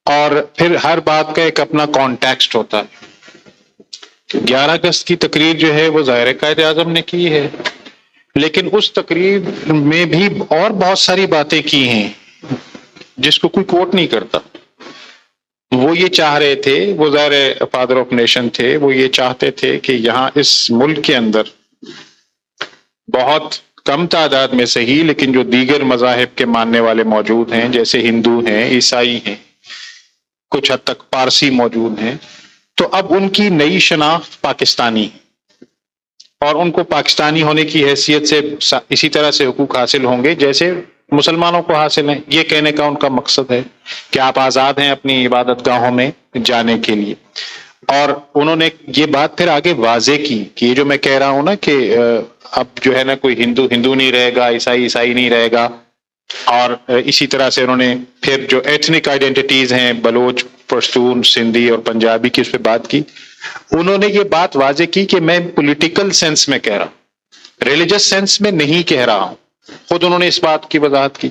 اور پھر ہر بات کا ایک اپنا کانٹیکسٹ ہوتا ہے. 11 اگست کی تقریر جو ہے وہ ظاہر قائد اعظم نے کی ہے، لیکن اس تقریر میں بھی اور بہت ساری باتیں کی ہیں جس کو کوئی کوٹ نہیں کرتا. وہ یہ چاہ رہے تھے، وہ ظاہر فادر آف نیشن تھے، وہ یہ چاہتے تھے کہ یہاں اس ملک کے اندر بہت کم تعداد میں صحیح لیکن جو دیگر مذاہب کے ماننے والے موجود ہیں، جیسے ہندو ہیں، عیسائی ہیں، کچھ حد تک پارسی موجود ہیں، تو اب ان کی نئی شناخت پاکستانی ہے، اور ان کو پاکستانی ہونے کی حیثیت سے اسی طرح سے حقوق حاصل ہوں گے جیسے مسلمانوں کو حاصل ہیں. یہ کہنے کا ان کا مقصد ہے کہ آپ آزاد ہیں اپنی عبادت گاہوں میں جانے کے لیے. اور انہوں نے یہ بات پھر آگے واضح کی کہ یہ جو میں کہہ رہا ہوں نا کہ اب جو ہے نا کوئی ہندو نہیں رہے گا، عیسائی نہیں رہے گا. اور اسی طرح سے انہوں نے پھر جو ایتھنک آئیڈینٹیٹیز ہیں، بلوچ، پشتون، سندھی اور پنجابی کی، اس پہ بات کی. انہوں نے یہ بات واضح کی کہ میں پولیٹیکل سینس میں کہہ رہا ہوں، ریلیجس سینس میں نہیں کہہ رہا ہوں. خود انہوں نے اس بات کی وضاحت کی.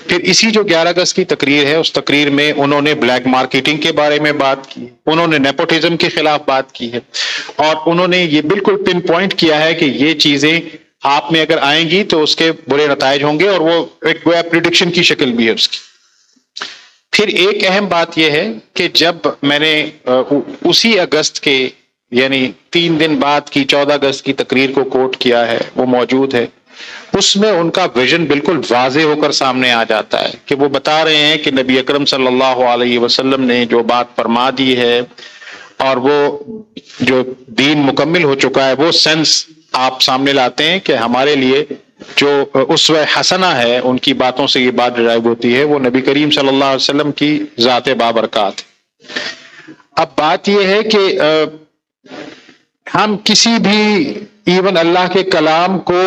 پھر اسی جو 11 اگست کی تقریر ہے، اس تقریر میں انہوں نے بلیک مارکیٹنگ کے بارے میں بات کی، انہوں نے نیپوٹزم کے خلاف بات کی ہے، اور انہوں نے یہ بالکل پن پوائنٹ کیا ہے کہ یہ چیزیں آپ میں اگر آئیں گی تو اس کے برے نتائج ہوں گے، اور وہ ایک گویا پریڈکشن کی شکل بھی ہے اس کی. پھر ایک اہم بات یہ ہے کہ جب میں نے اسی اگست کے یعنی 3 دن بعد کی 14 اگست کی تقریر کو کوٹ کیا ہے، وہ موجود ہے، اس میں ان کا ویژن بالکل واضح ہو کر سامنے آ جاتا ہے کہ وہ بتا رہے ہیں کہ نبی اکرم صلی اللہ علیہ وسلم نے جو بات فرما دی ہے اور وہ جو دین مکمل ہو چکا ہے، وہ سینس آپ سامنے لاتے ہیں کہ ہمارے لیے جو اسوہ حسنہ ہے، ان کی باتوں سے یہ بات ڈرائیو ہوتی ہے، وہ نبی کریم صلی اللہ علیہ وسلم کی ذات بابرکات ہے. اب بات یہ ہے کہ ہم کسی بھی ایون اللہ کے کلام کو،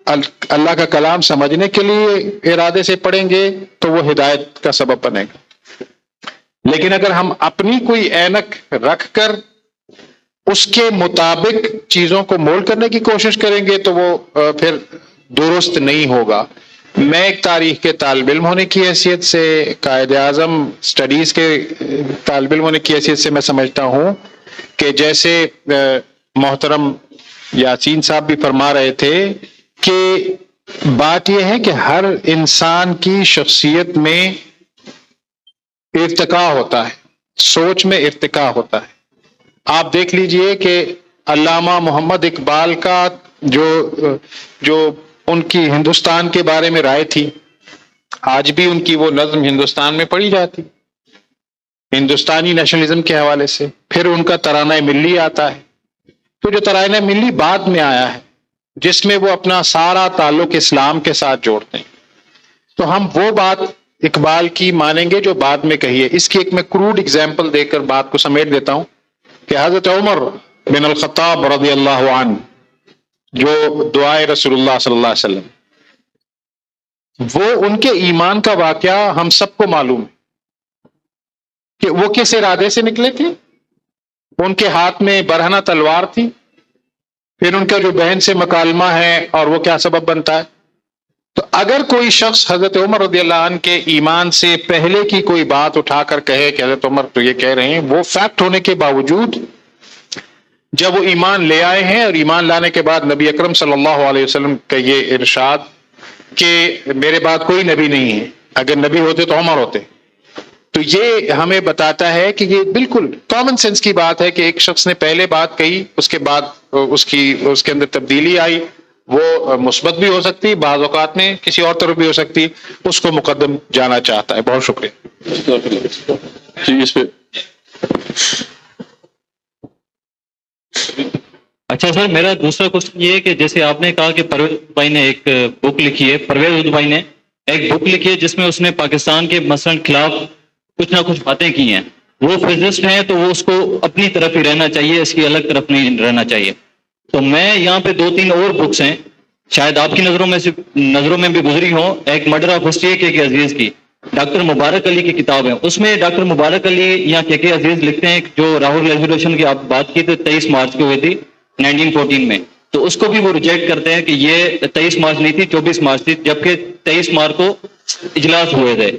اللہ کا کلام سمجھنے کے لیے ارادے سے پڑھیں گے تو وہ ہدایت کا سبب بنے گا. لیکن اگر ہم اپنی کوئی اینک رکھ کر اس کے مطابق چیزوں کو مول کرنے کی کوشش کریں گے تو وہ پھر درست نہیں ہوگا. میں ایک تاریخ کے طالب علم ہونے کی حیثیت سے، قائد اعظم اسٹڈیز کے طالب علم ہونے کی حیثیت سے میں سمجھتا ہوں کہ جیسے محترم یاسین صاحب بھی فرما رہے تھے کہ بات یہ ہے کہ ہر انسان کی شخصیت میں ارتقاء ہوتا ہے، سوچ میں ارتقاء ہوتا ہے. آپ دیکھ لیجئے کہ علامہ محمد اقبال کا جو ان کی ہندوستان کے بارے میں رائے تھی، آج بھی ان کی وہ نظم ہندوستان میں پڑھی جاتی، ہندوستانی نیشنلزم کے حوالے سے. پھر ان کا ترانہ ملی آتا ہے. تو جو ترانہ ملی بعد میں آیا ہے، جس میں وہ اپنا سارا تعلق اسلام کے ساتھ جوڑتے ہیں، تو ہم وہ بات اقبال کی مانیں گے جو بعد میں کہی ہے. اس کی ایک میں کروڈ اگزامپل دے کر بات کو سمیٹ دیتا ہوں کہ حضرت عمر بن الخطاب رضی اللہ عنہ، جو دعائے رسول اللہ صلی اللہ علیہ وسلم، وہ ان کے ایمان کا واقعہ ہم سب کو معلوم ہے کہ وہ کس ارادے سے نکلے تھے. ان کے ہاتھ میں برہنہ تلوار تھی، پھر ان کا جو بہن سے مکالمہ ہے اور وہ کیا سبب بنتا ہے. تو اگر کوئی شخص حضرت عمر رضی اللہ عنہ کے ایمان سے پہلے کی کوئی بات اٹھا کر کہے کہ حضرت عمر تو یہ کہہ رہے ہیں، وہ فیکٹ ہونے کے باوجود جب وہ ایمان لے آئے ہیں اور ایمان لانے کے بعد نبی اکرم صلی اللہ علیہ وسلم کا یہ ارشاد کہ میرے بعد کوئی نبی نہیں ہے، اگر نبی ہوتے تو عمر ہوتے، تو یہ ہمیں بتاتا ہے کہ یہ بالکل کامن سینس کی بات ہے کہ ایک شخص نے پہلے بات کہی، اس کے بعد اس کے اندر تبدیلی آئی، وہ مثبت بھی ہو سکتی، بعض اوقات میں کسی اور طرف بھی ہو سکتی، اس کو مقدم جانا چاہتا ہے. بہت شکریہ. جی اس پہ اچھا سر، میرا دوسرا کوشچن یہ ہے کہ جیسے آپ نے کہا کہ پرویز بھائی نے ایک بک لکھی ہے، پرویز بھائی نے ایک بک لکھی ہے جس میں اس نے پاکستان کے مثلاً خلاف کچھ نہ کچھ باتیں کی ہیں. وہ فزسٹ ہیں تو وہ اس کو اپنی طرف ہی رہنا چاہیے، اس کی الگ طرف نہیں رہنا چاہیے. تو میں یہاں پہ 2-3 اور بکس ہیں، شاید آپ کی نظروں میں بھی گزری ہوں. ایک مرڈر آف ہسٹری کے عزیز کی ڈاکٹر مبارک علی کی کتاب ہے. اس میں ڈاکٹر مبارک علی یا کے عزیز لکھتے ہیں جو راہل ریزولوشن کی آپ بات کی تو 23 مارچ کو ہوئی تھی 1914 میں، تو اس کو بھی وہ ریجیکٹ کرتے ہیں کہ یہ 23 مارچ نہیں تھی، 24 مارچ تھی، جبکہ 23 مارچ کو اجلاس ہوئے تھے.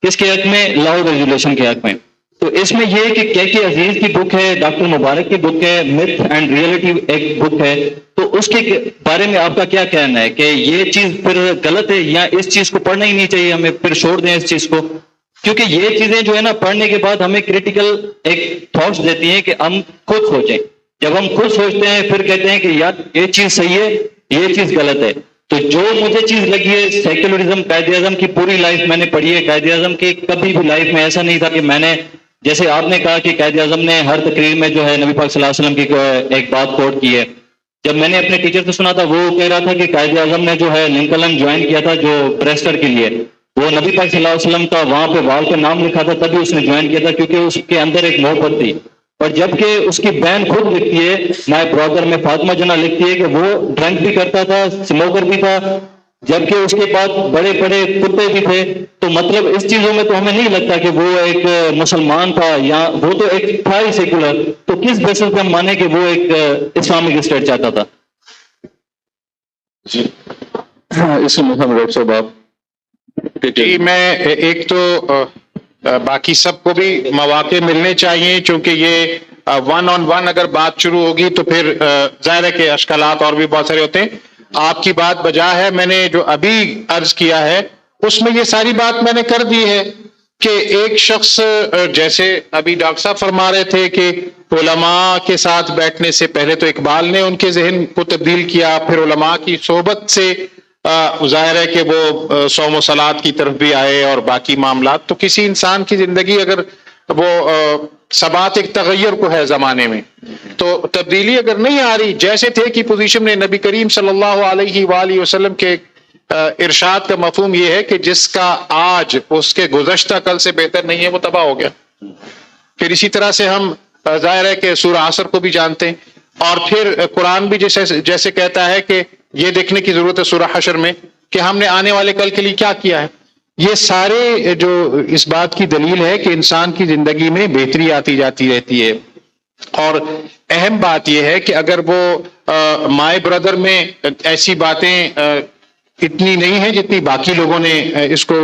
کس کے حق میں؟ لاہور ریزولوشن کے حق میں. تو اس میں یہ کہ کے عزیز کی بک ہے، ڈاکٹر مبارک کی بک ہے، متھ اینڈ ریئلٹی ایک بک ہے. تو اس کے بارے میں آپ کا کیا کہنا ہے کہ یہ چیز پھر غلط ہے یا اس چیز کو پڑھنا ہی نہیں چاہیے، ہمیں پھر چھوڑ دیں اس چیز کو؟ کیونکہ یہ چیزیں جو ہے نا پڑھنے کے بعد ہمیں کریٹیکل ایک تھاٹس دیتی ہیں کہ ہم خود سوچیں. جب ہم خود سوچتے ہیں پھر کہتے ہیں کہ یار یہ چیز صحیح ہے، یہ چیز غلط ہے. تو جو مجھے چیز لگی ہے سیکولرزم، قائد اعظم کی پوری لائف میں نے پڑھی ہے. قائد اعظم کی کبھی بھی لائف میں ایسا نہیں تھا کہ میں نے، جیسے آپ نے کہا کہ قائد اعظم نے ہر تقریر میں جو ہے نبی پاک صلی اللہ علیہ وسلم کی ایک بات کوٹ کی ہے. جب میں نے اپنے ٹیچر سے سنا تھا وہ کہہ رہا تھا کہ قائد اعظم نے جو ہے لنکلن جوائن کیا تھا جو پریسٹر کے لیے، وہ نبی پاک صلی اللہ علیہ وسلم کا وہاں پہ وال پہ نام لکھا تھا تبھی اس نے جوائن کیا تھا، کیونکہ اس کے اندر ایک محبت تھی. اور جبکہ اس کی بہن خود لکھتی ہے، مائی برادر میں فاطمہ جنا لکھتی ہے کہ وہ ڈرنک بھی کرتا تھا، اسموکر بھی تھا، جبکہ اس کے بعد بڑے بڑے کتے بھی تھے. تو مطلب اس چیزوں میں تو ہمیں نہیں لگتا کہ وہ ایک مسلمان تھا، یا وہ تو ایک تھا ہی سیکولر. تو کس بیسس پہ ہم مانے کہ وہ ایک اسلامک اسٹیٹ چاہتا تھا؟ اس میں ڈاکٹر صاحب آپ جی، میں ایک تو باقی سب کو بھی مواقع ملنے چاہیے، چونکہ یہ 1-on-1 اگر بات شروع ہوگی تو پھر ظاہر ہے کہ اشکالات اور بھی بہت سارے ہوتے ہیں. آپ کی بات بجا ہے، میں نے جو ابھی عرض کیا ہے اس میں یہ ساری بات میں نے کر دی ہے کہ ایک شخص، جیسے ابھی ڈاکٹر صاحب فرما رہے تھے کہ علماء کے ساتھ بیٹھنے سے پہلے تو اقبال نے ان کے ذہن کو تبدیل کیا، پھر علماء کی صحبت سے ظاہر ہے کہ وہ صوم و صلات کی طرف بھی آئے اور باقی معاملات. تو کسی انسان کی زندگی اگر وہ ثبات ایک تغیر کو ہے زمانے میں، تو تبدیلی اگر نہیں آ رہی، جیسے تھے کہ پوزیشن میں نبی کریم صلی اللہ علیہ وآلہ وسلم کے ارشاد کا مفہوم یہ ہے کہ جس کا آج اس کے گزشتہ کل سے بہتر نہیں ہے وہ تباہ ہو گیا. پھر اسی طرح سے ہم ظاہر ہے کہ سورہ عصر کو بھی جانتے ہیں، اور پھر قرآن بھی جیسے کہتا ہے کہ یہ دیکھنے کی ضرورت ہے سورہ حشر میں کہ ہم نے آنے والے کل کے لیے کیا کیا ہے. یہ سارے جو اس بات کی دلیل ہے کہ انسان کی زندگی میں بہتری آتی جاتی رہتی ہے. اور اہم بات یہ ہے کہ اگر وہ مائی بردر میں ایسی باتیں اتنی نہیں ہے جتنی باقی لوگوں نے اس کو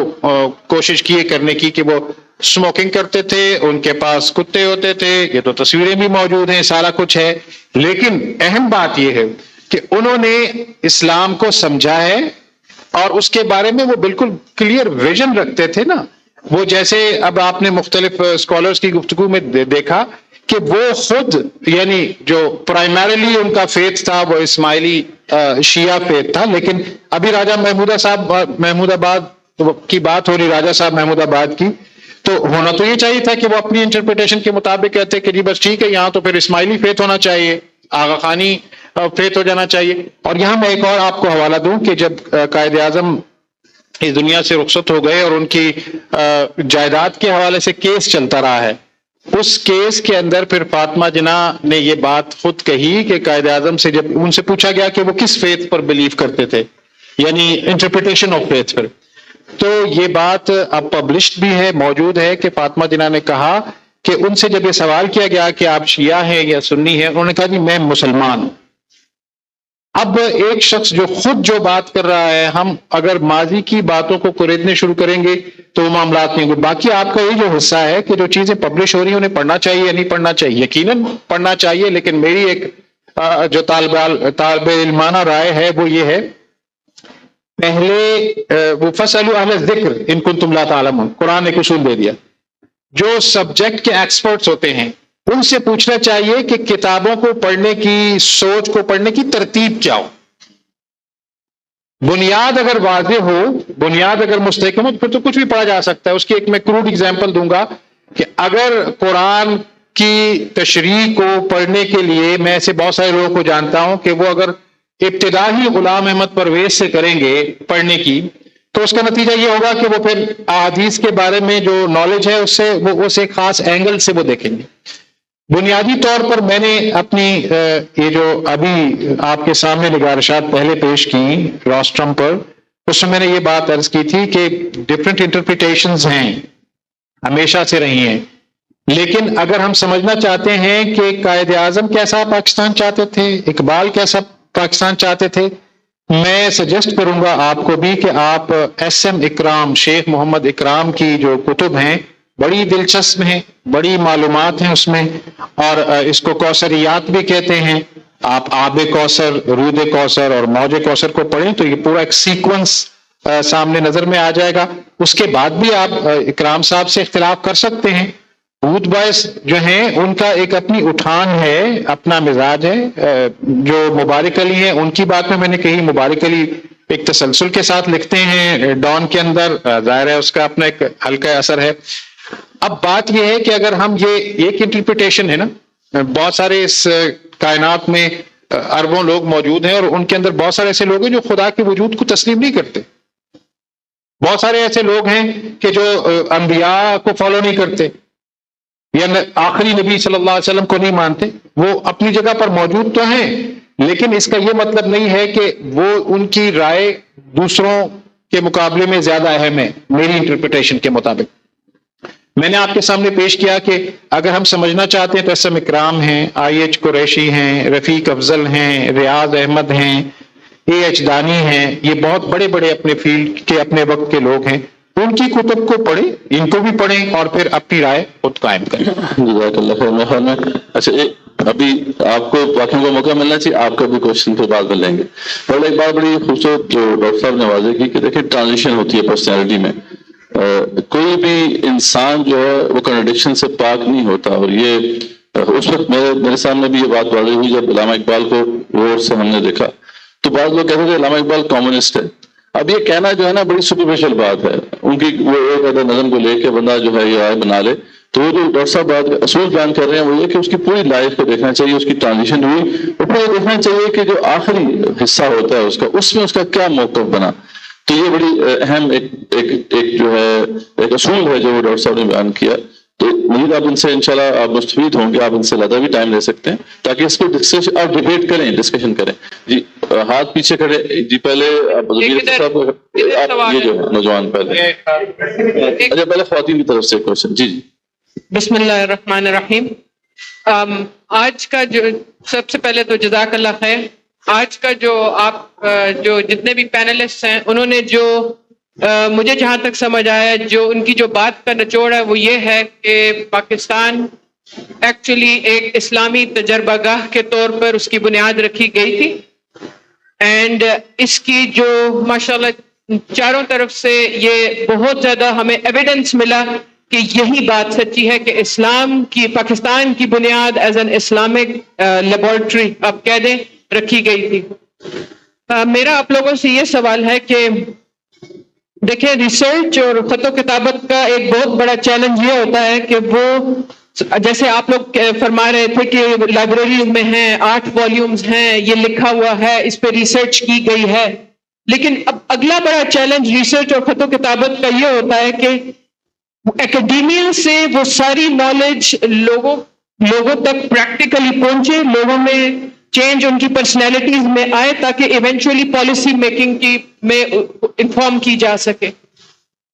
کوشش کی ہے کرنے کی، کہ وہ اسموکنگ کرتے تھے، ان کے پاس کتے ہوتے تھے، یہ تو تصویریں بھی موجود ہیں، سارا کچھ ہے. لیکن اہم بات یہ ہے کہ انہوں نے اسلام کو سمجھا ہے اور اس کے بارے میں وہ بالکل کلیئر ویژن رکھتے تھے نا. وہ جیسے اب آپ نے مختلف اسکالرز کی گفتگو میں دیکھا کہ وہ خود یعنی جو پرائمریلی ان کا فیتھ تھا وہ اسماعیلی شیعہ فیتھ تھا، لیکن ابھی راجہ محمود آباد کی بات ہو رہی، راجہ صاحب محمود آباد کی، تو ہونا تو یہ چاہیے تھا کہ وہ اپنی انٹرپریٹیشن کے مطابق کہتے کہ جی بس ٹھیک ہے، یہاں تو پھر اسماعیلی فیتھ ہونا چاہیے، آغا خانی فیتھ ہو جانا چاہیے. اور یہاں میں ایک اور آپ کو حوالہ دوں کہ جب قائد اعظم اس دنیا سے رخصت ہو گئے اور ان کی جائیداد کے حوالے سے کیس چلتا رہا ہے، اس کیس کے اندر پھر فاطمہ جناح نے یہ بات خود کہی کہ قائد اعظم سے جب ان سے پوچھا گیا کہ وہ کس فیتھ پر بلیو کرتے تھے، یعنی انٹرپریٹیشن آف فیتھ پر، تو یہ بات اب پبلشڈ بھی ہے، موجود ہے کہ فاطمہ جناح نے کہا کہ ان سے جب یہ سوال کیا گیا کہ آپ شیعہ ہیں یا سنی ہیں، انہوں نے کہا جی میں مسلمان ہوں. اب ایک شخص جو خود جو بات کر رہا ہے، ہم اگر ماضی کی باتوں کو کریدنے شروع کریں گے تو وہ معاملات نہیں ہوں. باقی آپ کا یہ جو حصہ ہے کہ جو چیزیں پبلش ہو رہی ہیں انہیں پڑھنا چاہیے یا نہیں پڑھنا چاہیے، یقیناً پڑھنا چاہیے، لیکن میری ایک جو طالب علمانہ رائے ہے وہ یہ ہے، پہلے وہ فَاسْأَلُوا أَهْلَ الذِّكْرِ إِن كُنتُمْ لَا تَعْلَمُونَ، قرآن نے ایک اصول دے دیا، جو سبجیکٹ کے ایکسپرٹس ہوتے ہیں ان سے پوچھنا چاہیے کہ کتابوں کو پڑھنے کی، سوچ کو پڑھنے کی ترتیب کیا ہو. بنیاد اگر واضح ہو، بنیاد اگر مستحکم ہو تو پھر تو کچھ بھی پڑھا جا سکتا ہے. اس کی ایک میں کروڈ اگزامپل دوں گا کہ اگر قرآن کی تشریح کو پڑھنے کے لیے، میں ایسے بہت سارے لوگوں کو جانتا ہوں کہ وہ اگر ابتدا ہی غلام احمد پرویز سے کریں گے پڑھنے کی، تو اس کا نتیجہ یہ ہوگا کہ وہ پھر احادیث کے بارے میں جو نالج ہے اس سے وہ اسے خاص اینگل سے وہ دیکھیں گے. بنیادی طور پر میں نے اپنی یہ جو ابھی آپ کے سامنے نگارشات پہلے پیش کی روسٹرم پر، اس میں نے یہ بات عرض کی تھی کہ ڈفرینٹ انٹرپریٹیشنز ہیں، ہمیشہ سے رہی ہیں، لیکن اگر ہم سمجھنا چاہتے ہیں کہ قائد اعظم کیسا پاکستان چاہتے تھے، اقبال کیسا پاکستان چاہتے تھے، میں سجیسٹ کروں گا آپ کو بھی کہ آپ ایس ایم اکرام، شیخ محمد اکرام کی جو کتب ہیں بڑی دلچسپ ہیں، بڑی معلومات ہیں اس میں، اور اس کو کوثریات بھی کہتے ہیں. آپ آب کوثر، رود کوثر اور موج کوثر کو پڑھیں تو یہ پورا ایک سیکوینس سامنے نظر میں آ جائے گا. اس کے بعد بھی آپ اکرام صاحب سے اختلاف کر سکتے ہیں. بود باعث جو ہیں ان کا ایک اپنی اٹھان ہے، اپنا مزاج ہے. جو مبارک علی ہیں ان کی بات میں نے کہی، مبارک علی ایک تسلسل کے ساتھ لکھتے ہیں ڈان کے اندر، ظاہر ہے اس کا اپنا ایک ہلکا اثر ہے. اب بات یہ ہے کہ اگر ہم یہ ایک انٹرپریٹیشن ہے نا، بہت سارے اس کائنات میں اربوں لوگ موجود ہیں اور ان کے اندر بہت سارے ایسے لوگ ہیں جو خدا کے وجود کو تسلیم نہیں کرتے. بہت سارے ایسے لوگ ہیں کہ جو انبیاء کو فالو نہیں کرتے یا آخری نبی صلی اللہ علیہ وسلم کو نہیں مانتے. وہ اپنی جگہ پر موجود تو ہیں، لیکن اس کا یہ مطلب نہیں ہے کہ وہ ان کی رائے دوسروں کے مقابلے میں زیادہ اہم ہے. میری انٹرپریٹیشن کے مطابق میں نے آپ کے سامنے پیش کیا کہ اگر ہم سمجھنا چاہتے ہیں تو ایس ایم اکرام ہیں، آئی ایچ قریشی ہیں، رفیق افضل ہیں، ریاض احمد ہیں، اے ایچ دانی ہیں، یہ بہت بڑے بڑے اپنے فیلڈ کے اپنے وقت کے لوگ ہیں. ان کی کتب کو پڑھیں، ان کو بھی پڑھیں اور پھر اپنی رائے خود قائم کریں. جزاک اللہ خیر. میرے خیال میں اچھا ابھی آپ کو باقیوں کو موقع ملنا چاہیے، آپ کا بھی کوشچن پہ بعد میں لیں گے. پہلے ایک بات بڑی خوبصورت جو ڈاکٹر صاحب نے واضح کی کہ دیکھیں ٹرانزیشن ہوتی ہے پرسنالٹی میں. کوئی بھی انسان جو ہے وہ کنٹرڈکشن سے پاک نہیں ہوتا. اور یہ اس وقت میرے سامنے بھی یہ بات واضح ہوئی جب علامہ اقبال کو غور سے ہم نے دیکھا تو بعض لوگ کہتے تھے علامہ اقبال کمیونسٹ ہے. اب یہ کہنا جو ہے نا بڑی سپرفیشل بات ہے. ان کی وہ ایک عدد نظم کو لے کے بندہ جو ہے یہ رائے بنا لے. تو وہ جو ڈاکٹر صاحب بات اصول بیان کر رہے ہیں وہ یہ کہ اس کی پوری لائف کو دیکھنا چاہیے، اس کی ٹرانزیشن ہوئی، اور پھر یہ دیکھنا چاہیے کہ جو آخری حصہ ہوتا ہے اس میں اس کا کیا موقف بنا. تو یہ بڑی اہم ایک جو ہے ایک اصول ہے جو ڈاکٹر صاحب نے بیان کیا. تو مزید آپ ان سے انشاءاللہ آپ مستفید ہوں گے، آپ ان سے زیادہ بھی ٹائم لے سکتے ہیں تاکہ اس پہ ڈسکشن آپ ڈیبیٹ کریں، ڈسکشن کریں. جی ہاتھ پیچھے کھڑے جی، پہلے صاحب آپ یہ جو نوجوان پہلے اچھا پہلے خواتین کی طرف سے کوشچن. جی جی بسم اللہ الرحمن الرحیم. آج کا جو سب سے پہلے تو جزاک اللہ خیر. آج کا جو آپ جو جتنے بھی پینلسٹ ہیں انہوں نے جو مجھے جہاں تک سمجھ آیا جو ان کی جو بات کا نچوڑ ہے وہ یہ ہے کہ پاکستان ایکچولی ایک اسلامی تجربہ گاہ کے طور پر اس کی بنیاد رکھی گئی تھی، اینڈ اس کی جو ماشاءاللہ چاروں طرف سے یہ بہت زیادہ ہمیں ایویڈنس ملا کہ یہی بات سچی ہے کہ اسلام کی پاکستان کی بنیاد ایز این اسلامک لیبورٹری آپ کہہ دیں رکھی گئی تھی۔ میرا آپ لوگوں سے یہ سوال ہے کہ دیکھیں ریسرچ اور خط و کتابت کا ایک بہت بڑا چیلنج یہ ہوتا ہے کہ وہ جیسے آپ لوگ فرما رہے تھے کہ لائبریریز میں ہیں 8 والیومز ہیں، یہ لکھا ہوا ہے، اس پہ ریسرچ کی گئی ہے، لیکن اب اگلا بڑا چیلنج ریسرچ اور خط و کتابت کا یہ ہوتا ہے کہ اکیڈیمیا سے وہ ساری نالج لوگوں تک پریکٹیکلی پہنچے، لوگوں میں چینج ان کی پرسنالٹیز میں آئے تاکہ ایونچولی پالیسی میکنگ کی میں انفارم کی جا سکے۔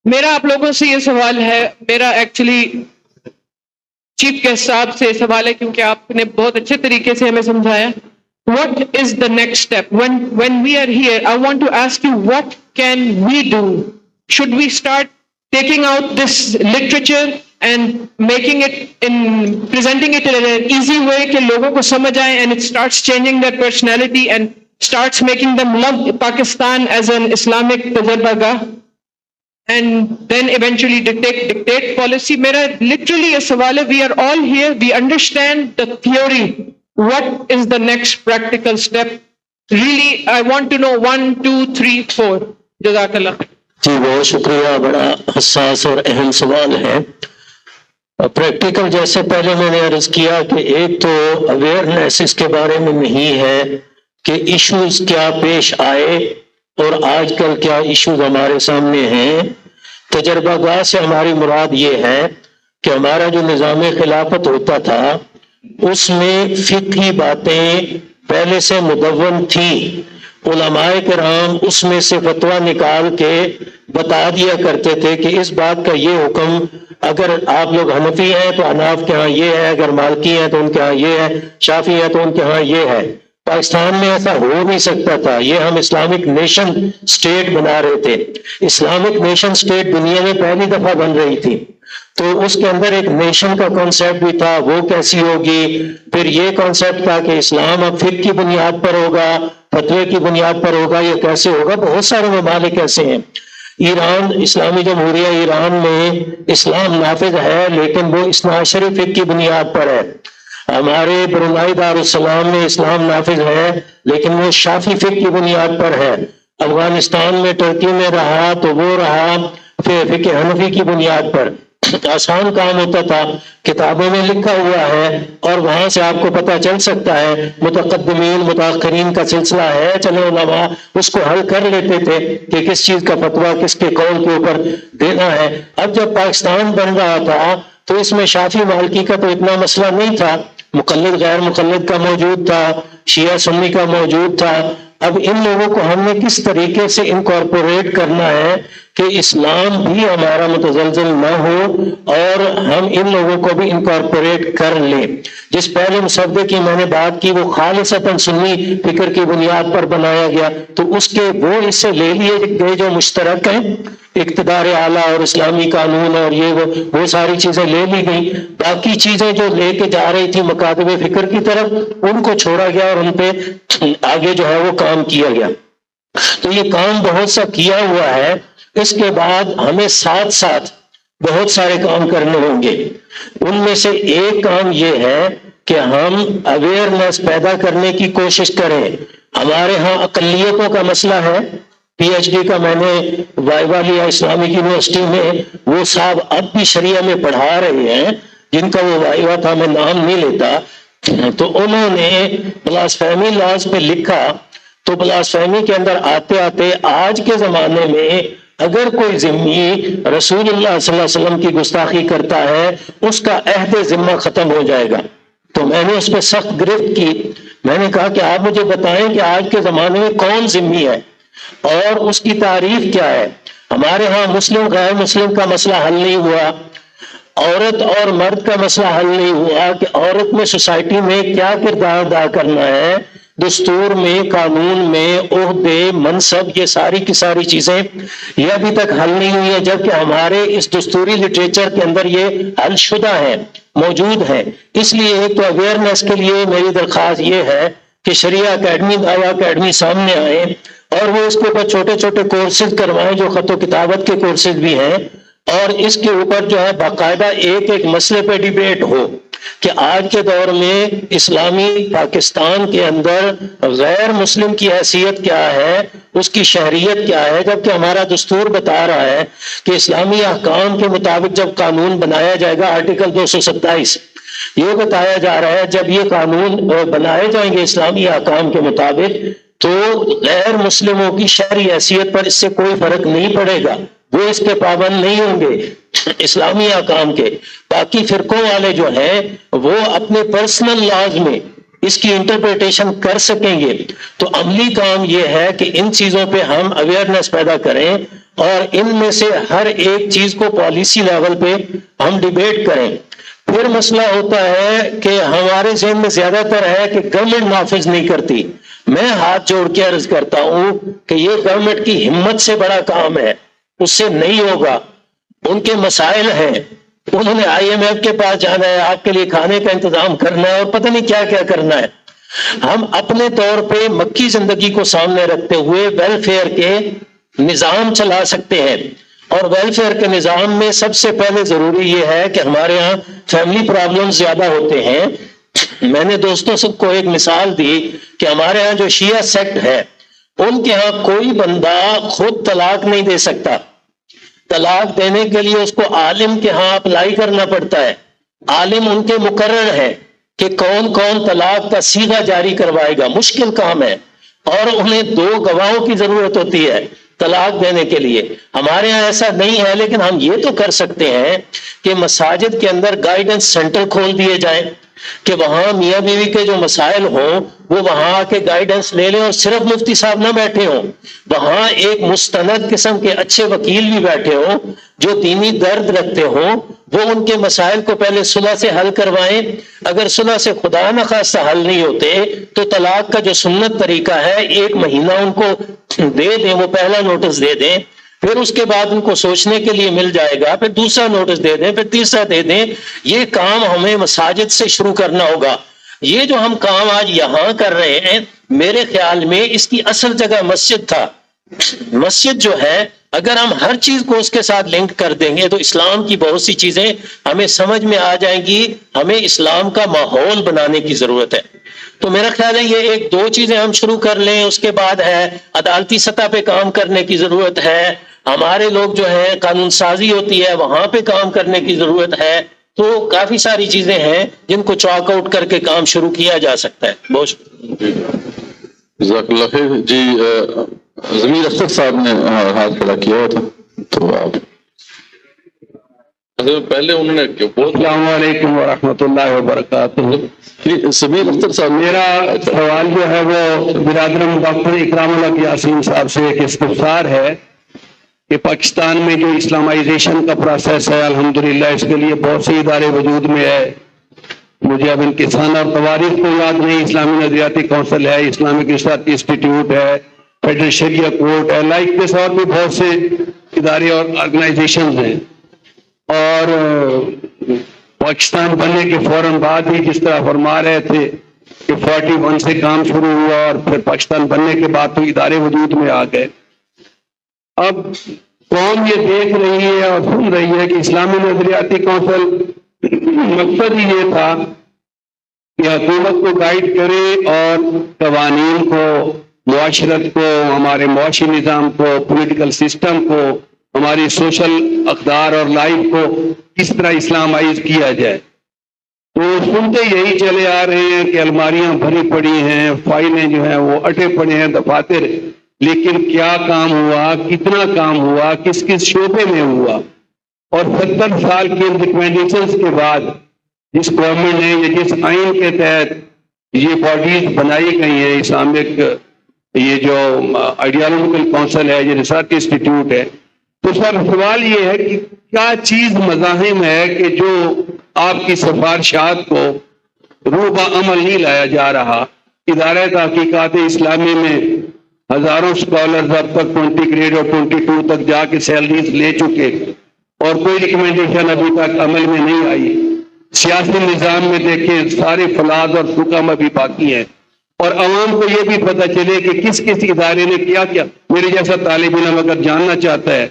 میرا آپ لوگوں سے یہ سوال ہے، میرا ایکچولی چیف گیسٹ صاحب سے سوال ہے کیونکہ آپ نے بہت اچھے طریقے سے ہمیں سمجھایا۔ What is the next step? When we are here, I want to ask you, what can we do? Should we start taking out this literature and presenting it in an easy way کہ لوگوں کو سمجھ آئے and it starts changing their personality and starts making them love Pakistan as an Islamic تجربہ گاہ and then eventually dictate policy؟ میرا literally یہ سوال ہے، we are all here, we understand the theory, what is the next practical step? Really, I want to know 1, 2, 3, 4. جزاک اللہ۔ جی بہت شکریہ، بڑا حساس اور اہم سوال ہے۔ پریکٹیکل جیسے پہلے میں نے عرض کیا کہ ایک تو اویئرنیس اس کے بارے میں نہیں ہے کہ ایشوز کیا پیش آئے اور آج کل کیا ایشوز ہمارے سامنے ہیں۔ تجربہ گاہ سے ہماری مراد یہ ہے کہ ہمارا جو نظام خلافت ہوتا تھا اس میں فقہی باتیں پہلے سے مدون تھیں، علماء کرام اس میں سے فتویٰ نکال کے بتا دیا کرتے تھے کہ اس بات کا یہ حکم، اگر آپ لوگ حنفی ہیں تو حناف کے ہاں یہ ہے، اگر مالکی ہیں تو ان کے ہاں یہ ہے، شافعی ہیں تو ان کے ہاں یہ ہے۔ پاکستان میں ایسا ہو نہیں سکتا تھا، یہ ہم اسلامک نیشن سٹیٹ بنا رہے تھے۔ اسلامک نیشن سٹیٹ دنیا میں پہلی دفعہ بن رہی تھی، تو اس کے اندر ایک نیشن کا کانسیپٹ بھی تھا، وہ کیسی ہوگی۔ پھر یہ کانسیپٹ تھا کہ اسلام اب فقہ کی بنیاد پر ہوگا، فتوے کی بنیاد پر ہوگا، یہ کیسے ہوگا۔ بہت سارے ممالک ایسے ہیں، ایران، اسلامی جمہوریہ ایران میں اسلام نافذ ہے لیکن وہ اثنا عشری فقہ کی بنیاد پر ہے۔ ہمارے برونائی دارالسلام میں اسلام نافذ ہے لیکن وہ شافعی فقہ کی بنیاد پر ہے۔ افغانستان میں، ترکی میں رہا تو وہ رہا فقہ حنفی کی بنیاد پر۔ آسان کام ہوتا تھا، کتابوں میں لکھا ہوا ہے اور وہاں سے آپ کو پتہ چل سکتا ہے، متقدمین متاخرین کا سلسلہ ہے، چلے علماء اس کو حل کر لیتے تھے کہ کس چیز کا فتویٰ کس کے قول کے اوپر دینا ہے۔ اب جب پاکستان بن رہا تھا تو اس میں شافعی مالکی کا تو اتنا مسئلہ نہیں تھا، مقلد غیر مقلد کا موجود تھا، شیعہ سنی کا موجود تھا۔ اب ان لوگوں کو ہم نے کس طریقے سے انکارپوریٹ کرنا ہے کہ اسلام بھی ہمارا متزلزل نہ ہو اور ہم ان لوگوں کو بھی انکارپوریٹ کر لیں۔ جس پہلے مصدق کی میں نے بات کی وہ خالصتاً سنی فکر کی بنیاد پر بنایا گیا، تو اس کے وہ حصے لے لیے گئے جو مشترک ہیں، اقتدار اعلیٰ اور اسلامی قانون اور یہ وہ ساری چیزیں لے لی گئی۔ باقی چیزیں جو لے کے جا رہی تھی مکاتب فکر کی طرف ان کو چھوڑا گیا اور ان پہ آگے جو ہے وہ کام کیا گیا۔ تو یہ کام بہت سا کیا ہوا ہے۔ اس کے بعد ہمیں ساتھ ساتھ بہت سارے کام کرنے ہوں گے۔ ان میں سے ایک کام یہ ہے کہ ہم اویئرنیس پیدا کرنے کی کوشش کریں۔ ہمارے ہاں اقلیتوں کا مسئلہ ہے، پی ایچ ڈی کا میں نے وائوا لیا اسلامک یونیورسٹی میں، وہ صاحب اب بھی شریعہ میں پڑھا رہے ہیں، جن کا وہ وائوا تھا، میں نام نہیں لیتا، تو انہوں نے بلاسفیمی لاز پہ لکھا۔ تو بلاسفیمی کے اندر آتے آتے آج کے زمانے میں اگر کوئی ذمہ رسول اللہ صلی اللہ علیہ وسلم کی گستاخی کرتا ہے اس کا عہد ذمہ ختم ہو جائے گا۔ تو میں نے اس پہ سخت گرفت کی، میں نے کہا کہ آپ مجھے بتائیں کہ آج کے زمانے میں کون ذمہ ہے اور اس کی تعریف کیا ہے۔ ہمارے ہاں مسلم غیر مسلم کا مسئلہ حل نہیں ہوا، عورت اور مرد کا مسئلہ حل نہیں ہوا کہ عورت میں سوسائٹی میں کیا کردار ادا کرنا ہے، دستور میں، قانون میں عہدے، منصب، یہ ساری کی ساری چیزیں یہ ابھی تک حل نہیں ہوئی ہیں، جبکہ ہمارے اس دستوری لٹریچر کے اندر یہ حل شدہ ہیں، موجود ہیں۔ اس لیے ایک تو اویئرنیس کے لیے میری درخواست یہ ہے کہ شریعہ اکیڈمی سامنے آئے اور وہ اس کے اوپر چھوٹے چھوٹے کورسز کروائیں جو خط و کتابت کے کورسز بھی ہیں، اور اس کے اوپر جو ہے باقاعدہ ایک ایک مسئلے پہ ڈیبیٹ ہو کہ آج کے دور میں اسلامی پاکستان کے اندر غیر مسلم کی حیثیت کیا ہے، اس کی شہریت کیا ہے، جبکہ ہمارا دستور بتا رہا ہے کہ اسلامی احکام کے مطابق جب قانون بنایا جائے گا، آرٹیکل 227 یہ بتایا جا رہا ہے جب یہ قانون بنائے جائیں گے اسلامی احکام کے مطابق تو غیر مسلموں کی شہری حیثیت پر اس سے کوئی فرق نہیں پڑے گا، وہ اس کے پابند نہیں ہوں گے اسلامی احکام کے۔ باقی فرقوں والے جو ہیں وہ اپنے پرسنل لاز میں اس کی انٹرپریٹیشن کر سکیں گے۔ تو عملی کام یہ ہے کہ ان چیزوں پہ ہم اویئرنیس پیدا کریں اور ان میں سے ہر ایک چیز کو پالیسی لیول پہ ہم ڈیبیٹ کریں۔ پھر مسئلہ ہوتا ہے کہ ہمارے ذہن میں زیادہ تر ہے کہ گورنمنٹ نافذ نہیں کرتی۔ میں ہاتھ جوڑ کے عرض کرتا ہوں کہ یہ گورنمنٹ کی ہمت سے بڑا کام ہے، اس سے نہیں ہوگا۔ ان کے مسائل ہیں، انہوں نے IMF کے پاس جانا ہے، آپ کے لیے کھانے کا انتظام کرنا ہے اور پتہ نہیں کیا کیا کرنا ہے۔ ہم اپنے طور پہ مکی زندگی کو سامنے رکھتے ہوئے ویلفیئر کے نظام چلا سکتے ہیں، اور ویلفیئر کے نظام میں سب سے پہلے ضروری یہ ہے کہ ہمارے ہاں فیملی پرابلم زیادہ ہوتے ہیں۔ میں نے دوستوں سب کو ایک مثال دی کہ ہمارے ہاں جو شیعہ سیکٹ ہے ان کے ہاں کوئی بندہ خود طلاق نہیں دے سکتا، طلاق دینے کے لیے اس کو عالم کے ہاں اپلائی کرنا پڑتا ہے۔ عالم ان کے مقرر ہے کہ کون کون طلاق کا صیغہ جاری کروائے گا، مشکل کام ہے، اور انہیں 2 گواہوں کی ضرورت ہوتی ہے طلاق دینے کے لیے۔ ہمارے ہاں ایسا نہیں ہے، لیکن ہم یہ تو کر سکتے ہیں کہ مساجد کے اندر گائیڈنس سینٹر کھول دیے جائیں کہ وہاں میاں بیوی کے جو مسائل ہوں وہ وہاں آ کے گائیڈنس لے لیں، اور صرف مفتی صاحب نہ بیٹھے ہوں، وہاں ایک مستند قسم کے اچھے وکیل بھی بیٹھے ہوں جو دینی درد رکھتے ہوں، وہ ان کے مسائل کو پہلے صلح سے حل کروائیں۔ اگر صلح سے خدا نخواستہ حل نہیں ہوتے تو طلاق کا جو سنت طریقہ ہے 1 مہینہ ان کو دے دیں، وہ پہلا نوٹس دے دیں، پھر اس کے بعد ان کو سوچنے کے لیے مل جائے گا، پھر دوسرا نوٹس دے دیں، پھر تیسرا دے دیں۔ یہ کام ہمیں مساجد سے شروع کرنا ہوگا۔ یہ جو ہم کام آج یہاں کر رہے ہیں میرے خیال میں اس کی اصل جگہ مسجد تھا۔ مسجد جو ہے اگر ہم ہر چیز کو اس کے ساتھ لنک کر دیں گے تو اسلام کی بہت سی چیزیں ہمیں سمجھ میں آ جائیں گی۔ ہمیں اسلام کا ماحول بنانے کی ضرورت ہے۔ تو میرا خیال ہے یہ 1-2 چیزیں ہم شروع کر لیں، اس کے بعد ہے عدالتی سطح پہ کام کرنے کی ضرورت ہے، ہمارے لوگ جو ہیں قانون سازی ہوتی ہے وہاں پہ کام کرنے کی ضرورت ہے۔ تو کافی ساری چیزیں ہیں جن کو چاک آؤٹ کر کے کام شروع کیا جا سکتا ہے۔ بہت شکریہ۔ جزاک اللہ خیر۔ جی ضمیر اختر صاحب نے ہاتھ کھڑا کیا ہوا تھا، تو آپ پہلے انہوں نے السلام علیکم ورحمۃ اللہ وبرکاتہ۔ ضمیر اختر صاحب، میرا سوال جو ہے وہ برادرم ڈاکٹر اکرام اللہ یاسین صاحب سے ایک استفسار ہے کہ پاکستان میں جو اسلامائزیشن کا پروسیس ہے الحمدللہ اس کے لیے بہت سے ادارے وجود میں ہے۔ مجھے اب ان کے سان اور تواریخ کو یاد نہیں، اسلامی نظریاتی کونسل ہے، اسلامک ریسرچ انسٹیٹیوٹ ہے، فیڈرل شریعہ کورٹ ہے، لائک دس اور بھی بہت سے ادارے اور آرگنائزیشنز ہیں۔ اور پاکستان بننے کے فوراً بعد ہی جس طرح فرما رہے تھے کہ 41 سے کام شروع ہوا اور پھر پاکستان بننے کے بعد تو ادارے وجود میں آ گئے۔ اب قوم یہ دیکھ رہی ہے اور سن رہی ہے کہ اسلامی نظریاتی کونسل مقصد ہی یہ تھا کہ حکومت کو گائیڈ کرے اور قوانین کو، معاشرت کو، ہمارے معاشی نظام کو، پولیٹیکل سسٹم کو، ہماری سوشل اقدار اور لائف کو کس طرح اسلامائز کیا جائے۔ تو سنتے یہی چلے آ رہے ہیں کہ الماریاں بھری پڑی ہیں، فائلیں جو ہیں وہ اٹے پڑے ہیں دفاتر، لیکن کیا کام ہوا، کتنا کام ہوا، کس کس شعبے میں ہوا؟ اور 70 سال کی ریکمینڈیشنز کے بعد جس گورنمنٹ نے یا جس آئین کے تحت یہ باڈیز بنائی گئی ہیں، اسلامک یہ جو آئیڈیالوجیکل کونسل ہے، یہ ریسرچ انسٹیٹیوٹ ہے، تو سر سوال یہ ہے کہ کیا چیز مزاحم ہے کہ جو آپ کی سفارشات کو روبہ عمل نہیں لایا جا رہا؟ ادارہ تحقیقات اسلامی میں ہزاروں اسکالرز اب تک 20 گریڈ اور 22 تک جا کے سیلریز لے چکے اور کوئی ریکمنڈیشن ابھی تک عمل میں نہیں آئی. سیاسی نظام میں دیکھیں سارے فلاد اور حکم ابھی باقی ہیں اور عوام کو یہ بھی پتہ چلے کہ کس کس ادارے نے کیا کیا. میرے جیسا طالب علم اگر جاننا چاہتا ہے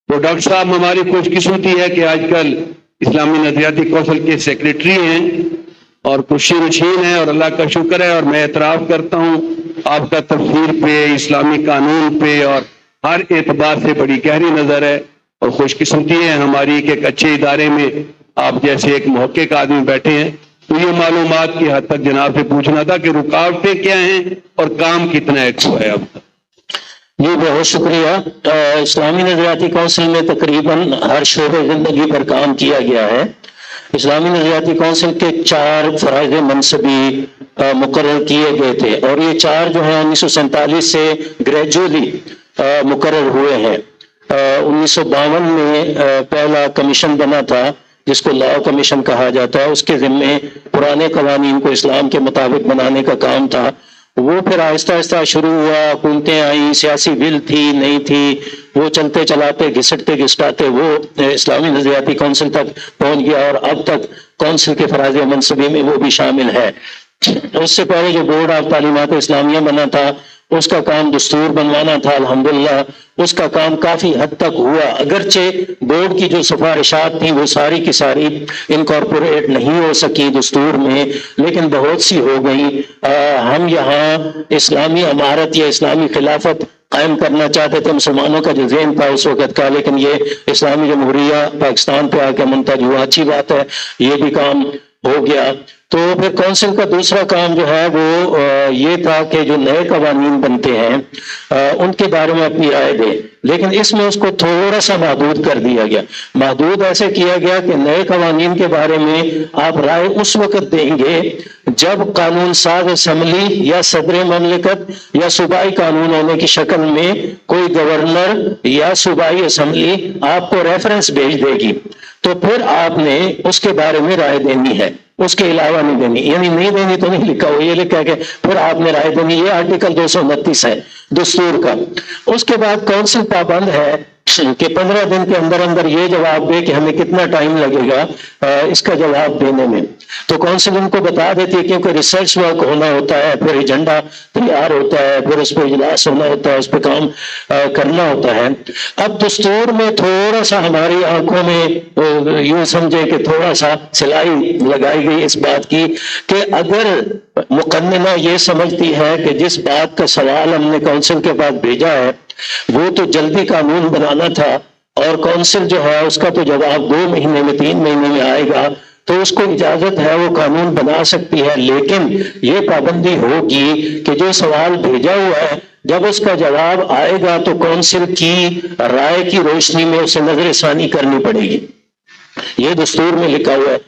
تو ڈاکٹر صاحب ہماری خوش قسمتی ہے کہ آج کل اسلامی نظریاتی کونسل کے سیکریٹری ہیں اور خوشی نشین ہے اور اللہ کا شکر ہے. اور میں اعتراف کرتا ہوں آپ کا تفسیر پہ اسلامی قانون پہ اور ہر اعتبار سے بڑی گہری نظر ہے اور خوش قسمتی ہے ہماری کہ ایک اچھے ادارے میں آپ جیسے ایک محقق آدمی بیٹھے ہیں. تو یہ معلومات کی حد تک جناب سے پوچھنا تھا کہ رکاوٹیں کیا ہیں اور کام کتنا ایک ہوا ہے اب تک. جی بہت شکریہ. اسلامی نظریاتی کونسل میں تقریباً ہر شعبے زندگی پر کام کیا گیا ہے. اسلامی نظریاتی کونسل کے 4 فرائض منصبی مقرر کیے گئے تھے اور یہ 4 جو ہیں 1947 سے گریجولی مقرر ہوئے ہیں. 1952 میں پہلا کمیشن بنا تھا جس کو لاء کمیشن کہا جاتا ہے. اس کے ذمے پرانے قوانین کو اسلام کے مطابق بنانے کا کام تھا. وہ پھر آہستہ آہستہ شروع ہوا، حکومتیں آئیں، سیاسی بل تھی نہیں تھی، وہ چلتے چلاتے گھسٹتے گھسٹاتے وہ اسلامی نظریاتی کونسل تک پہنچ گیا اور اب تک کونسل کے فرائض منصبی میں وہ بھی شامل ہے. اس سے پہلے جو بورڈ آف تعلیمات اسلامیہ بنا تھا اس کا کام دستور بنوانا تھا. الحمدللہ اس کا کام کافی حد تک ہوا، اگرچہ بورڈ کی جو سفارشات تھیں وہ ساری کی ساری انکارپوریٹ نہیں ہو سکی دستور میں، لیکن بہت سی ہو گئیں. ہم یہاں اسلامی امارت یا اسلامی خلافت قائم کرنا چاہتے تھے، مسلمانوں کا جو ذہن تھا اس وقت کا، لیکن یہ اسلامی جمہوریہ پاکستان پہ آ کے منتج ہوا. اچھی بات ہے، یہ بھی کام ہو گیا. تو پھر کونسل کا دوسرا کام جو ہے وہ یہ تھا کہ جو نئے قوانین بنتے ہیں ان کے بارے میں اپنی رائے دے، لیکن اس میں اس کو تھوڑا سا محدود کر دیا گیا. محدود ایسے کیا گیا کہ نئے قوانین کے بارے میں آپ رائے اس وقت دیں گے جب قانون ساز اسمبلی یا صدر مملکت یا صوبائی قانون ہونے کی شکل میں کوئی گورنر یا صوبائی اسمبلی آپ کو ریفرنس بھیج دے گی، تو پھر آپ نے اس کے بارے میں رائے دینی ہے، اس کے علاوہ نہیں دینی. یعنی نہیں دینی تو نہیں لکھا ہو، یہ لکھا کہ پھر آپ نے رائے دینی. یہ آرٹیکل 229 ہے دستور کا. اس کے بعد کونسل پابند ہے کہ 15 دن کے اندر اندر یہ جواب دے کہ ہمیں کتنا ٹائم لگے گا اس کا جواب دینے میں. تو کونسل ان کو بتا دیتی ہے کیونکہ ریسرچ ورک ہونا ہوتا ہے، پھر ایجنڈا تیار ہوتا ہے، پھر اس پہ اجلاس ہونا ہوتا ہے، اس پہ کام کرنا ہوتا ہے. اب دستور میں تھوڑا سا ہماری آنکھوں میں یوں سمجھے کہ تھوڑا سا سلائی لگائی گئی اس بات کی کہ اگر مقننہ یہ سمجھتی ہے کہ جس بات کا سوال ہم نے کونسل کے پاس بھیجا ہے وہ تو جلدی قانون بنانا تھا اور کونسل جو ہے اس کا تو جواب 2 مہینے میں 3 مہینے میں آئے گا، تو اس کو اجازت ہے وہ قانون بنا سکتی ہے، لیکن یہ پابندی ہوگی کہ جو سوال بھیجا ہوا ہے جب اس کا جواب آئے گا تو کونسل کی رائے کی روشنی میں اسے نظر ثانی کرنی پڑے گی. یہ دستور میں لکھا ہوا ہے.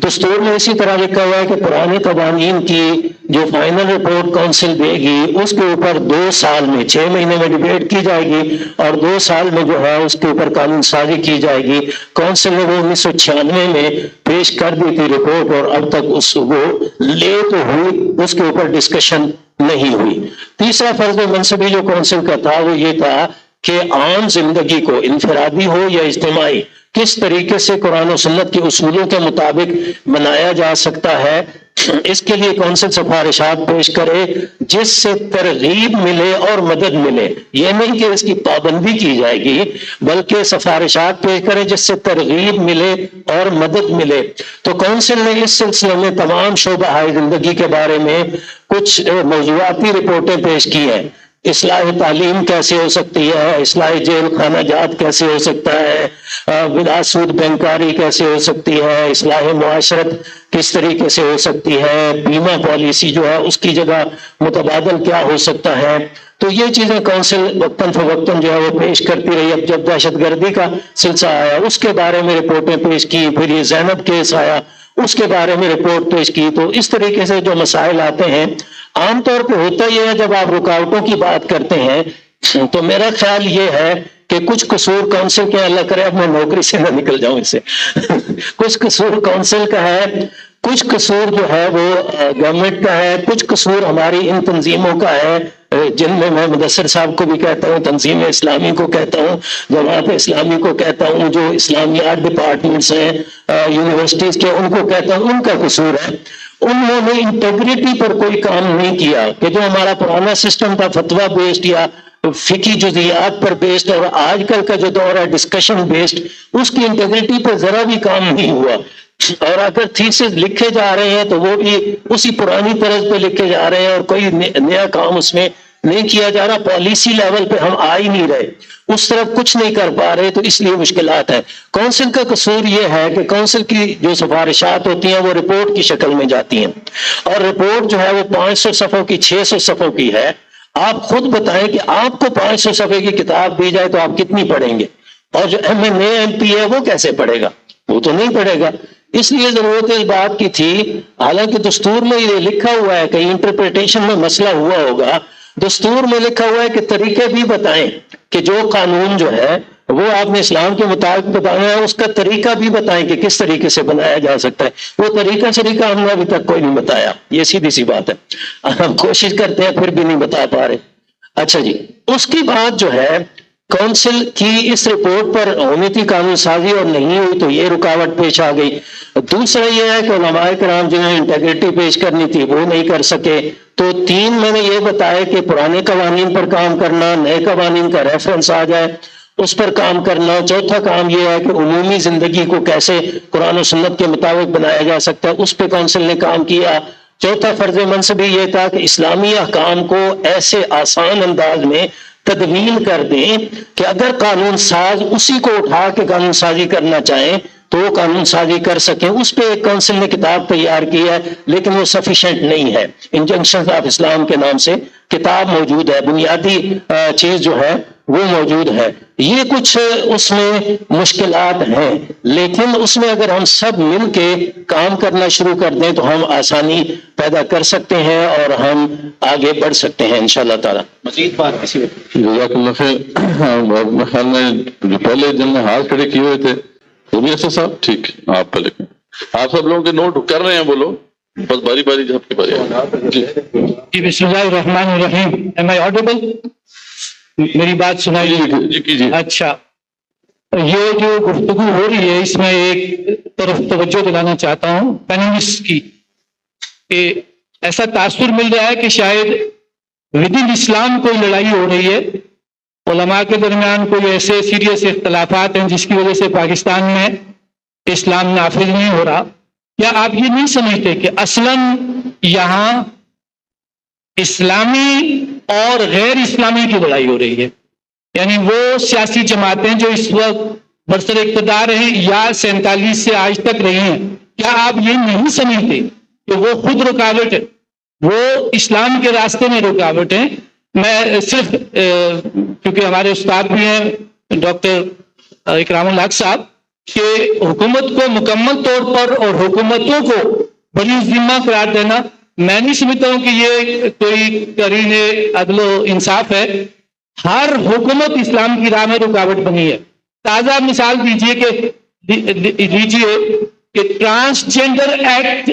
دستور میں اسی طرح لکھا ہوا ہے کہ پرانے قوانین کی جو فائنل رپورٹ کونسل دے گی اس کے اوپر 2 سال میں 6 مہینے میں ڈیبیٹ کی جائے گی اور 2 سال میں جو ہے اس کے اوپر قانون سازی کی جائے گی. کونسل نے وہ 1996 میں پیش کر دی تھی رپورٹ اور اب تک وہ لے تو ہوئی، اس کے اوپر ڈسکشن نہیں ہوئی. تیسرا فرض منصبی جو کونسل کا تھا وہ یہ تھا کہ عام زندگی کو انفرادی ہو یا اجتماعی کس طریقے سے قرآن و سنت کے اصولوں کے مطابق بنایا جا سکتا ہے، اس کے لیے کونسل سفارشات پیش کرے جس سے ترغیب ملے اور مدد ملے. یہ نہیں کہ اس کی پابندی کی جائے گی بلکہ سفارشات پیش کرے جس سے ترغیب ملے اور مدد ملے. تو کونسل نے اس سلسلے میں تمام شعبہ زندگی کے بارے میں کچھ موضوعاتی رپورٹیں پیش کی ہیں. اصلاح تعلیم کیسے ہو سکتی ہے، اصلاح جیل خانہ جات کیسے ہو سکتا ہے، بلا سود بینکاری کیسے ہو سکتی ہے، اصلاح معاشرت کس طریقے سے ہو سکتی ہے، بیمہ پالیسی جو ہے اس کی جگہ متبادل کیا ہو سکتا ہے. تو یہ چیزیں کونسل وقتاً فوقتاً جو ہے وہ پیش کرتی رہی. اب جب دہشت گردی کا سلسلہ آیا اس کے بارے میں رپورٹیں پیش کی، پھر یہ زینب کیس آیا اس کے بارے میں رپورٹ پیش کی. تو اس طریقے سے جو مسائل آتے ہیں عام طور پہ ہوتا یہ ہے جب آپ رکاوٹوں کی بات کرتے ہیں تو میرا خیال یہ ہے کہ کچھ قصور کونسل کے، اللہ کرے اب میں نوکری سے نہ نکل جاؤں اس سے کچھ قصور کونسل کا ہے کچھ قصور جو ہے وہ گورنمنٹ کا ہے، کچھ قصور ہماری ان تنظیموں کا ہے جن میں مدثر صاحب کو بھی کہتا ہوں، تنظیم اسلامی کو کہتا ہوں، جماعت اسلامی کو کہتا ہوں، جو اسلامیات ڈپارٹمنٹس ہیں یونیورسٹیز کے ان کو کہتا ہوں، ان کا قصور ہے۔ انہوں نے انٹیگریٹی پر کوئی کام نہیں کیا کہ جو ہمارا پرانا سسٹم تھا فتویٰ بیسڈ یا فقہی جزیات پر بیسڈ، اور آج کل کا جو دور ہے ڈسکشن بیسڈ، اس کی انٹیگریٹی پر ذرا بھی کام نہیں ہوا۔ اور اگر تھیسز لکھے جا رہے ہیں تو وہ بھی اسی پرانی طرز پہ لکھے جا رہے ہیں اور کوئی نیا کام اس میں نہیں کیا جا رہا۔ پالیسی لیول پہ ہم آ ہی نہیں رہے، اس طرف کچھ نہیں کر پا رہے، تو اس لیے مشکلات ہیں۔ کونسل کا قصور یہ ہے کہ کونسل کی جو سفارشات ہوتی ہیں وہ رپورٹ کی شکل میں جاتی ہیں، اور رپورٹ جو ہے وہ 500 صفحوں کی 600 صفحوں کی ہے۔ آپ خود بتائیں کہ آپ کو 500 صفحے کی کتاب دی جائے تو آپ کتنی پڑھیں گے؟ اور جو نیا ایم پی ہے وہ کیسے پڑھے گا؟ وہ تو نہیں پڑھے گا۔ اس لیے ضرورت اس بات کی تھی، حالانکہ دستور میں یہ لکھا ہوا ہے، کہیں انٹرپریٹیشن میں مسئلہ ہوا ہوگا، دستور میں لکھا ہوا ہے کہ طریقے بھی بتائیں کہ جو قانون جو ہے وہ آپ نے اسلام کے مطابق بتانا ہے، اس کا طریقہ بھی بتائیں کہ کس طریقے سے بنایا جا سکتا ہے۔ وہ طریقہ ہم نے ابھی تک کوئی نہیں بتایا، یہ سیدھی سی بات ہے۔ ہم کوشش کرتے ہیں پھر بھی نہیں بتا پا رہے۔ اچھا جی، اس کی بات جو ہے کونسل کی اس رپورٹ پر ہونی تھی قانون سازی اور نہیں ہوئی تو یہ رکاوٹ پیش آ گئی۔ دوسرا یہ ہے کہ علماء کرام جنہیں انٹیگریٹی پیش کرنی تھی وہ نہیں کر سکے۔ تو 3 میں نے یہ بتایا کہ پرانے قوانین پر کام کرنا، نئے قوانین کا ریفرنس آ جائے اس پر کام کرنا۔ چوتھا کام یہ ہے کہ عمومی زندگی کو کیسے قرآن و سنت کے مطابق بنایا جا سکتا ہے، اس پہ کونسل نے کام کیا۔ چوتھا فرض منصبی یہ تھا کہ اسلامی احکام کو ایسے آسان انداز میں تدوین کر دیں کہ اگر قانون ساز اسی کو اٹھا کے قانون سازی کرنا چاہیں تو وہ قانون سازی کر سکیں۔ اس پہ ایک کونسل نے کتاب تیار کی ہے، لیکن وہ سفیشینٹ نہیں ہے۔ انجنکشنز آف اسلام کے نام سے کتاب موجود ہے، بنیادی چیز جو ہے وہ موجود ہے۔ یہ کچھ اس میں مشکلات ہیں، لیکن اس میں اگر ہم سب مل کے کام کرنا شروع کر دیں تو ہم آسانی پیدا کر سکتے ہیں اور ہم آگے بڑھ سکتے ہیں انشاءاللہ تعالی۔ مزید بات کسی وقت؟ جزاک اللہ خیر۔ میرے خیال میں جو پہلے جن نے ہاتھ کھڑے کیے ہوئے تھے وہ بھی ایسا صاحب ٹھیک آپ پہلے آپ سب لوگوں کے نوٹ کر رہے ہیں، بولو بس باری باری آپ کی باری ہے۔ جی بسم اللہ الرحمن الرحیم۔ Am I audible؟ میری بات سنائی جی کیجیے۔ اچھا، یہ جو گفتگو ہو رہی ہے اس میں ایک طرف توجہ دلانا چاہتا ہوں پینلسٹ کی، کہ ایسا تاثر مل رہا ہے کہ شاید ود ان اسلام کوئی لڑائی ہو رہی ہے، علماء کے درمیان کوئی ایسے سیریس اختلافات ہیں جس کی وجہ سے پاکستان میں اسلام نافذ نہیں ہو رہا۔ کیا آپ یہ نہیں سمجھتے کہ اصلاً یہاں اسلامی اور غیر اسلامی کی لڑائی ہو رہی ہے؟ یعنی وہ سیاسی جماعتیں جو اس وقت برسر اقتدار ہیں یا 47 سے آج تک رہی ہیں، کیا آپ یہ نہیں سمجھتے کہ وہ خود رکاوٹ ہے، وہ اسلام کے راستے میں رکاوٹ ہیں؟ میں صرف کیونکہ ہمارے استاد بھی ہیں ڈاکٹر اکرام الحق صاحب، کہ حکومت کو مکمل طور پر اور حکومتوں کو بڑی ذمہ قرار دینا، میں نہیں سمجھتا ہوں کہ یہ کوئی قرین عدل و انصاف ہے۔ ہر حکومت اسلام کی راہ میں رکاوٹ بنی ہے۔ تازہ مثال لیجیے کہ ٹرانسجینڈر ایکٹ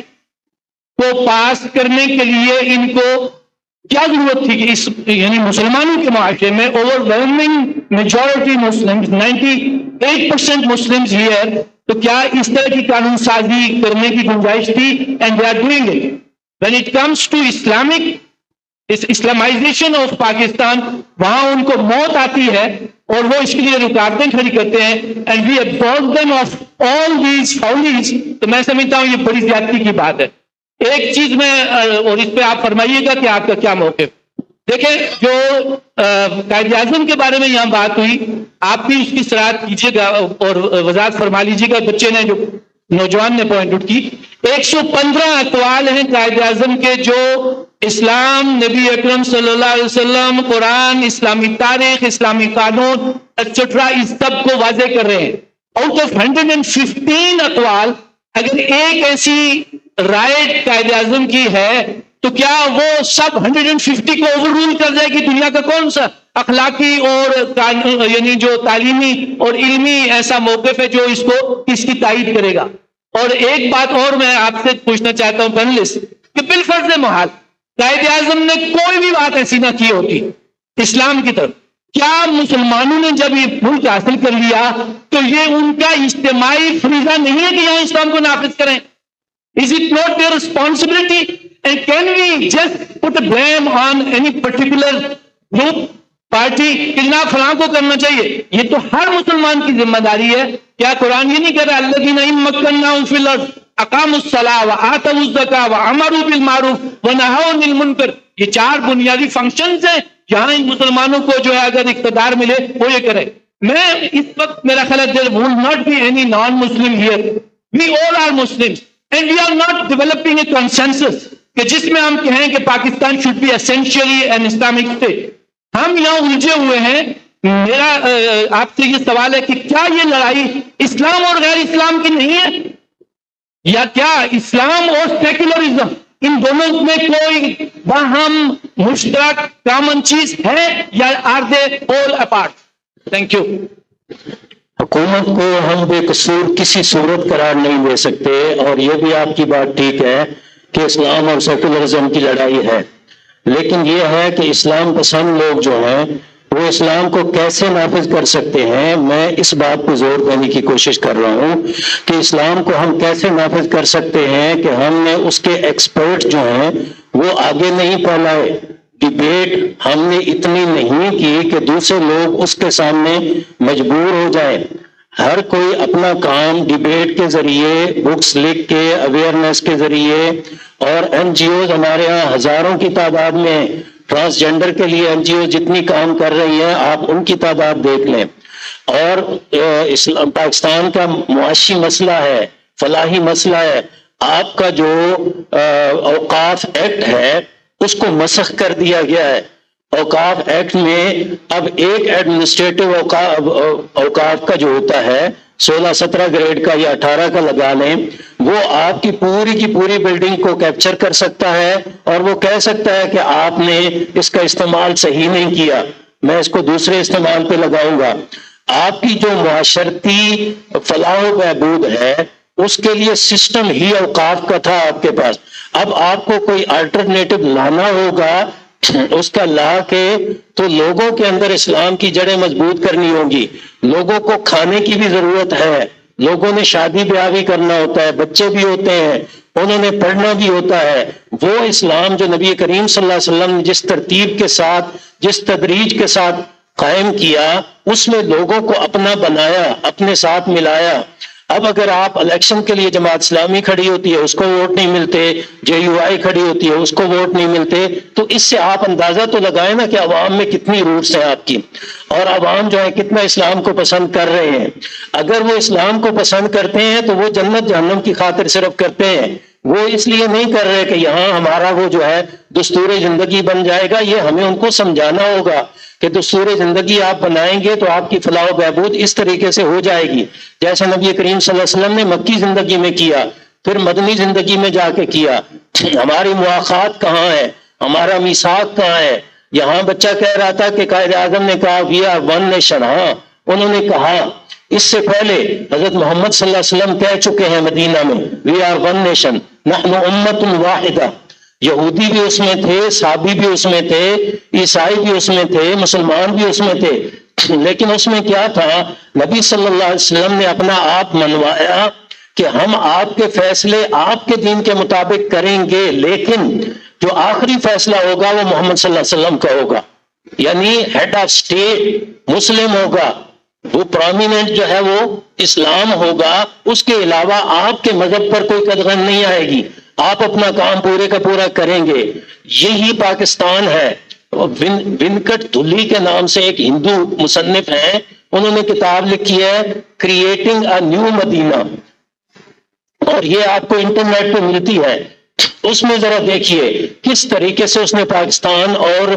کو پاس کرنے کے لیے ان کو کیا ضرورت تھی کہ اس یعنی مسلمانوں کے معاشرے میں اوور میجورٹی مسلم 98% مسلمز ہیئر، تو کیا اس طرح کی قانون سازی کرنے کی گنجائش تھی؟ And they are doing it. When it comes to Islamization of Pakistan, وہاں ان کو موت آتی ہے اور وہ اس کے لیے رکاوٹیں کھڑی کرتے ہیں، and we absolve them of all these follies۔ تو میں سمجھتا ہوں یہ بڑی زیادتی کی بات ہے۔ ایک چیز میں اور اس پہ آپ فرمائیے گا کہ آپ کا کیا موقف۔ دیکھیں، جو قائد اعظم کے بارے میں یہاں بات ہوئی، آپ بھی اس کی صراحت کیجیے گا اور وضاحت فرما لیجیے گا۔ بچے نے جو نوجوان نے پوائنٹ آؤٹ کی، 115 اقوال ہیں قائد اعظم کے جو اسلام، نبی اکرم صلی اللہ علیہ وسلم، قرآن، اسلامی تاریخ، اسلامی قانون ایٹسٹرا اس سب کو واضح کر رہے ہیں۔ آؤٹ آف 115 اقوال اگر ایک ایسی رائے قائد اعظم کی ہے تو کیا وہ سب 150 کو اوور رول کر جائے گی؟ دنیا کا کون سا اخلاقی اور یعنی جو تعلیمی اور علمی ایسا موقف ہے جو اس کی تائید کرے گا؟ اور ایک بات اور میں آپ سے پوچھنا چاہتا ہوں پینلسٹ کہ بالفرض محال قائد اعظم نے کوئی بھی بات ایسی نہ کی ہوتی اسلام کی طرف، کیا مسلمانوں نے جب یہ ملک حاصل کر لیا تو یہ ان کا اجتماعی فریضہ نہیں ہے کہ یہاں اسلام کو نافذ کریں؟ Is it not their responsibility? And can we just put a blame on any particular group, party کہ جناب فلاں کو کرنا چاہیے؟ یہ تو ہر مسلمان کی ذمہ داری ہے. کیا قرآن یہ نہیں کہہ رہا الذین ان مکناہم فی الارض اقاموا الصلاۃ وآتوا الزکاۃ وامروا بالمعروف ونہوا عن المنکر؟ یہ 4 بنیادی فنکشنز ہیں جہاں ان مسلمانوں کو جو ہے اگر اقتدار ملے وہ یہ کرے. میں اس وقت میرا خیال ہے there will not be any non-Muslim here. We all are Muslims and we are not developing a consensus کہ جس میں ہم کہیں کہ Pakistan should be essentially an Islamic state. ہم یہاں الجھے ہوئے ہیں. میرا آپ سے یہ سوال ہے کہ کیا یہ لڑائی اسلام اور غیر اسلام کی نہیں ہے، یا کیا اسلام اور سیکولرزم ان دونوں میں کوئی باہم مشترک کامن چیز ہے یا are they all apart? Thank you. حکومت کو ہم بے قصور کسی صورت قرار نہیں دے سکتے، اور یہ بھی آپ کی بات ٹھیک ہے کہ اسلام اور سیکولرزم کی لڑائی ہے، لیکن یہ ہے کہ اسلام پسند لوگ جو ہیں وہ اسلام کو کیسے نافذ کر سکتے ہیں. میں اس بات کو زور دینے کی کوشش کر رہا ہوں کہ اسلام کو ہم کیسے نافذ کر سکتے ہیں کہ ہم نے اس کے ایکسپرٹ جو ہیں وہ آگے نہیں پھیلائے. ڈیبیٹ ہم نے اتنی نہیں کی کہ دوسرے لوگ اس کے سامنے مجبور ہو جائیں. ہر کوئی اپنا کام ڈیبیٹ کے ذریعے، بکس لکھ کے، اویئرنیس کے ذریعے، اور این جی اوز ہمارے ہاں ہزاروں کی تعداد میں ٹرانسجینڈر کے لیے این جی او جتنی کام کر رہی ہیں آپ ان کی تعداد دیکھ لیں. اور پاکستان کا معاشی مسئلہ ہے، فلاحی مسئلہ ہے. آپ کا جو اوقاف ایکٹ ہے اس کو مسخ کر دیا گیا ہے. اوقاف ایکٹ میں اب ایک ایڈمنسٹریٹو اوقاف کا جو ہوتا ہے 16-17 گریڈ کا یا 18 کا لگا لیں، وہ آپ کی پوری بلڈنگ کو کیپچر کر سکتا ہے اور وہ کہہ سکتا ہے کہ آپ نے اس کا استعمال صحیح نہیں کیا، میں اس کو دوسرے استعمال پہ لگاؤں گا. آپ کی جو معاشرتی فلاح و بہبود ہے اس کے لیے سسٹم ہی اوقاف کا تھا آپ کے پاس. اب آپ کو کوئی الٹرنیٹو لانا ہوگا، اس کا لا کے تو لوگوں کے اندر اسلام کی جڑیں مضبوط کرنی ہوں گی. لوگوں کو کھانے کی بھی ضرورت ہے، لوگوں نے شادی بیاہ بھی کرنا ہوتا ہے، بچے بھی ہوتے ہیں، انہوں نے پڑھنا بھی ہوتا ہے. وہ اسلام جو نبی کریم صلی اللہ علیہ وسلم نے جس ترتیب کے ساتھ، جس تدریج کے ساتھ قائم کیا، اس میں لوگوں کو اپنا بنایا، اپنے ساتھ ملایا. اب اگر آپ الیکشن کے لیے جماعت اسلامی کھڑی ہوتی ہے اس کو ووٹ نہیں ملتے، جے یو آئی کھڑی ہوتی ہے اس کو ووٹ نہیں ملتے، تو اس سے آپ اندازہ تو لگائیں نا کہ عوام میں کتنی روٹس ہیں آپ کی، اور عوام جو ہے کتنا اسلام کو پسند کر رہے ہیں. اگر وہ اسلام کو پسند کرتے ہیں تو وہ جنت جہنم کی خاطر صرف کرتے ہیں، وہ اس لیے نہیں کر رہے کہ یہاں ہمارا وہ جو ہے دستور زندگی بن جائے گا. یہ ہمیں ان کو سمجھانا ہوگا کہ دستور زندگی آپ بنائیں گے تو آپ کی فلاح و بہبود اس طریقے سے ہو جائے گی جیسا نبی کریم صلی اللہ علیہ وسلم نے مکی زندگی میں کیا، پھر مدنی زندگی میں جا کے کیا. ہماری مواخات کہاں ہے، ہمارا میثاق کہاں ہے؟ یہاں بچہ کہہ رہا تھا کہ قائد اعظم نے کہا وی آر ون نیشن. ہاں انہوں نے کہا، اس سے پہلے حضرت محمد صلی اللہ علیہ وسلم کہہ چکے ہیں مدینہ میں وی آر ون نیشن نحن امت واحدہ. یہودی بھی اس میں تھے، صحابی بھی اس میں تھے، عیسائی بھی اس میں تھے، مسلمان بھی اس میں تھے، لیکن اس میں کیا تھا؟ نبی صلی اللہ علیہ وسلم نے اپنا آپ منوایا کہ ہم آپ کے فیصلے آپ کے دین کے مطابق کریں گے، لیکن جو آخری فیصلہ ہوگا وہ محمد صلی اللہ علیہ وسلم کا ہوگا. یعنی ہیڈ آف اسٹیٹ مسلم ہوگا، وہ پرومیننٹ جو ہے وہ اسلام ہوگا، اس کے علاوہ آپ کے مذہب پر کوئی قدغن نہیں آئے گی. آپ اپنا کام پورے کا پورا کریں گے. یہی پاکستان ہے. ونکٹ دھلی کے نام سے ایک ہندو مصنف ہیں، انہوں نے کتاب لکھی ہے کریٹنگ اے نیو مدینہ، اور یہ آپ کو انٹرنیٹ پہ ملتی ہے. اس میں ذرا دیکھیے کس طریقے سے اس نے پاکستان اور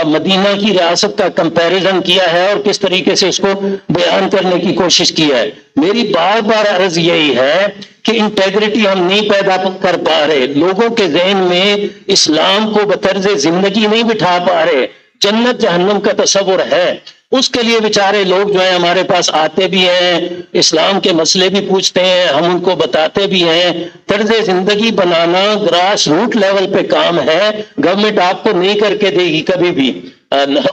مدینہ کی ریاست کا کمپیریزن کیا ہے اور کس طریقے سے اس کو بیان کرنے کی کوشش کی ہے. میری بار بار عرض یہی ہے کہ انٹیگریٹی ہم نہیں پیدا کر پا رہے، لوگوں کے ذہن میں اسلام کو بطرز زندگی نہیں بٹھا پا رہے. جنت جہنم کا تصور ہے اس کے لیے بیچارے لوگ جو ہیں ہمارے پاس آتے بھی ہیں، اسلام کے مسئلے بھی پوچھتے ہیں، ہم ان کو بتاتے بھی ہیں۔ طرز زندگی بنانا گراس روٹ لیول پہ کام ہے، گورنمنٹ آپ کو نہیں کر کے دے گی کبھی بھی،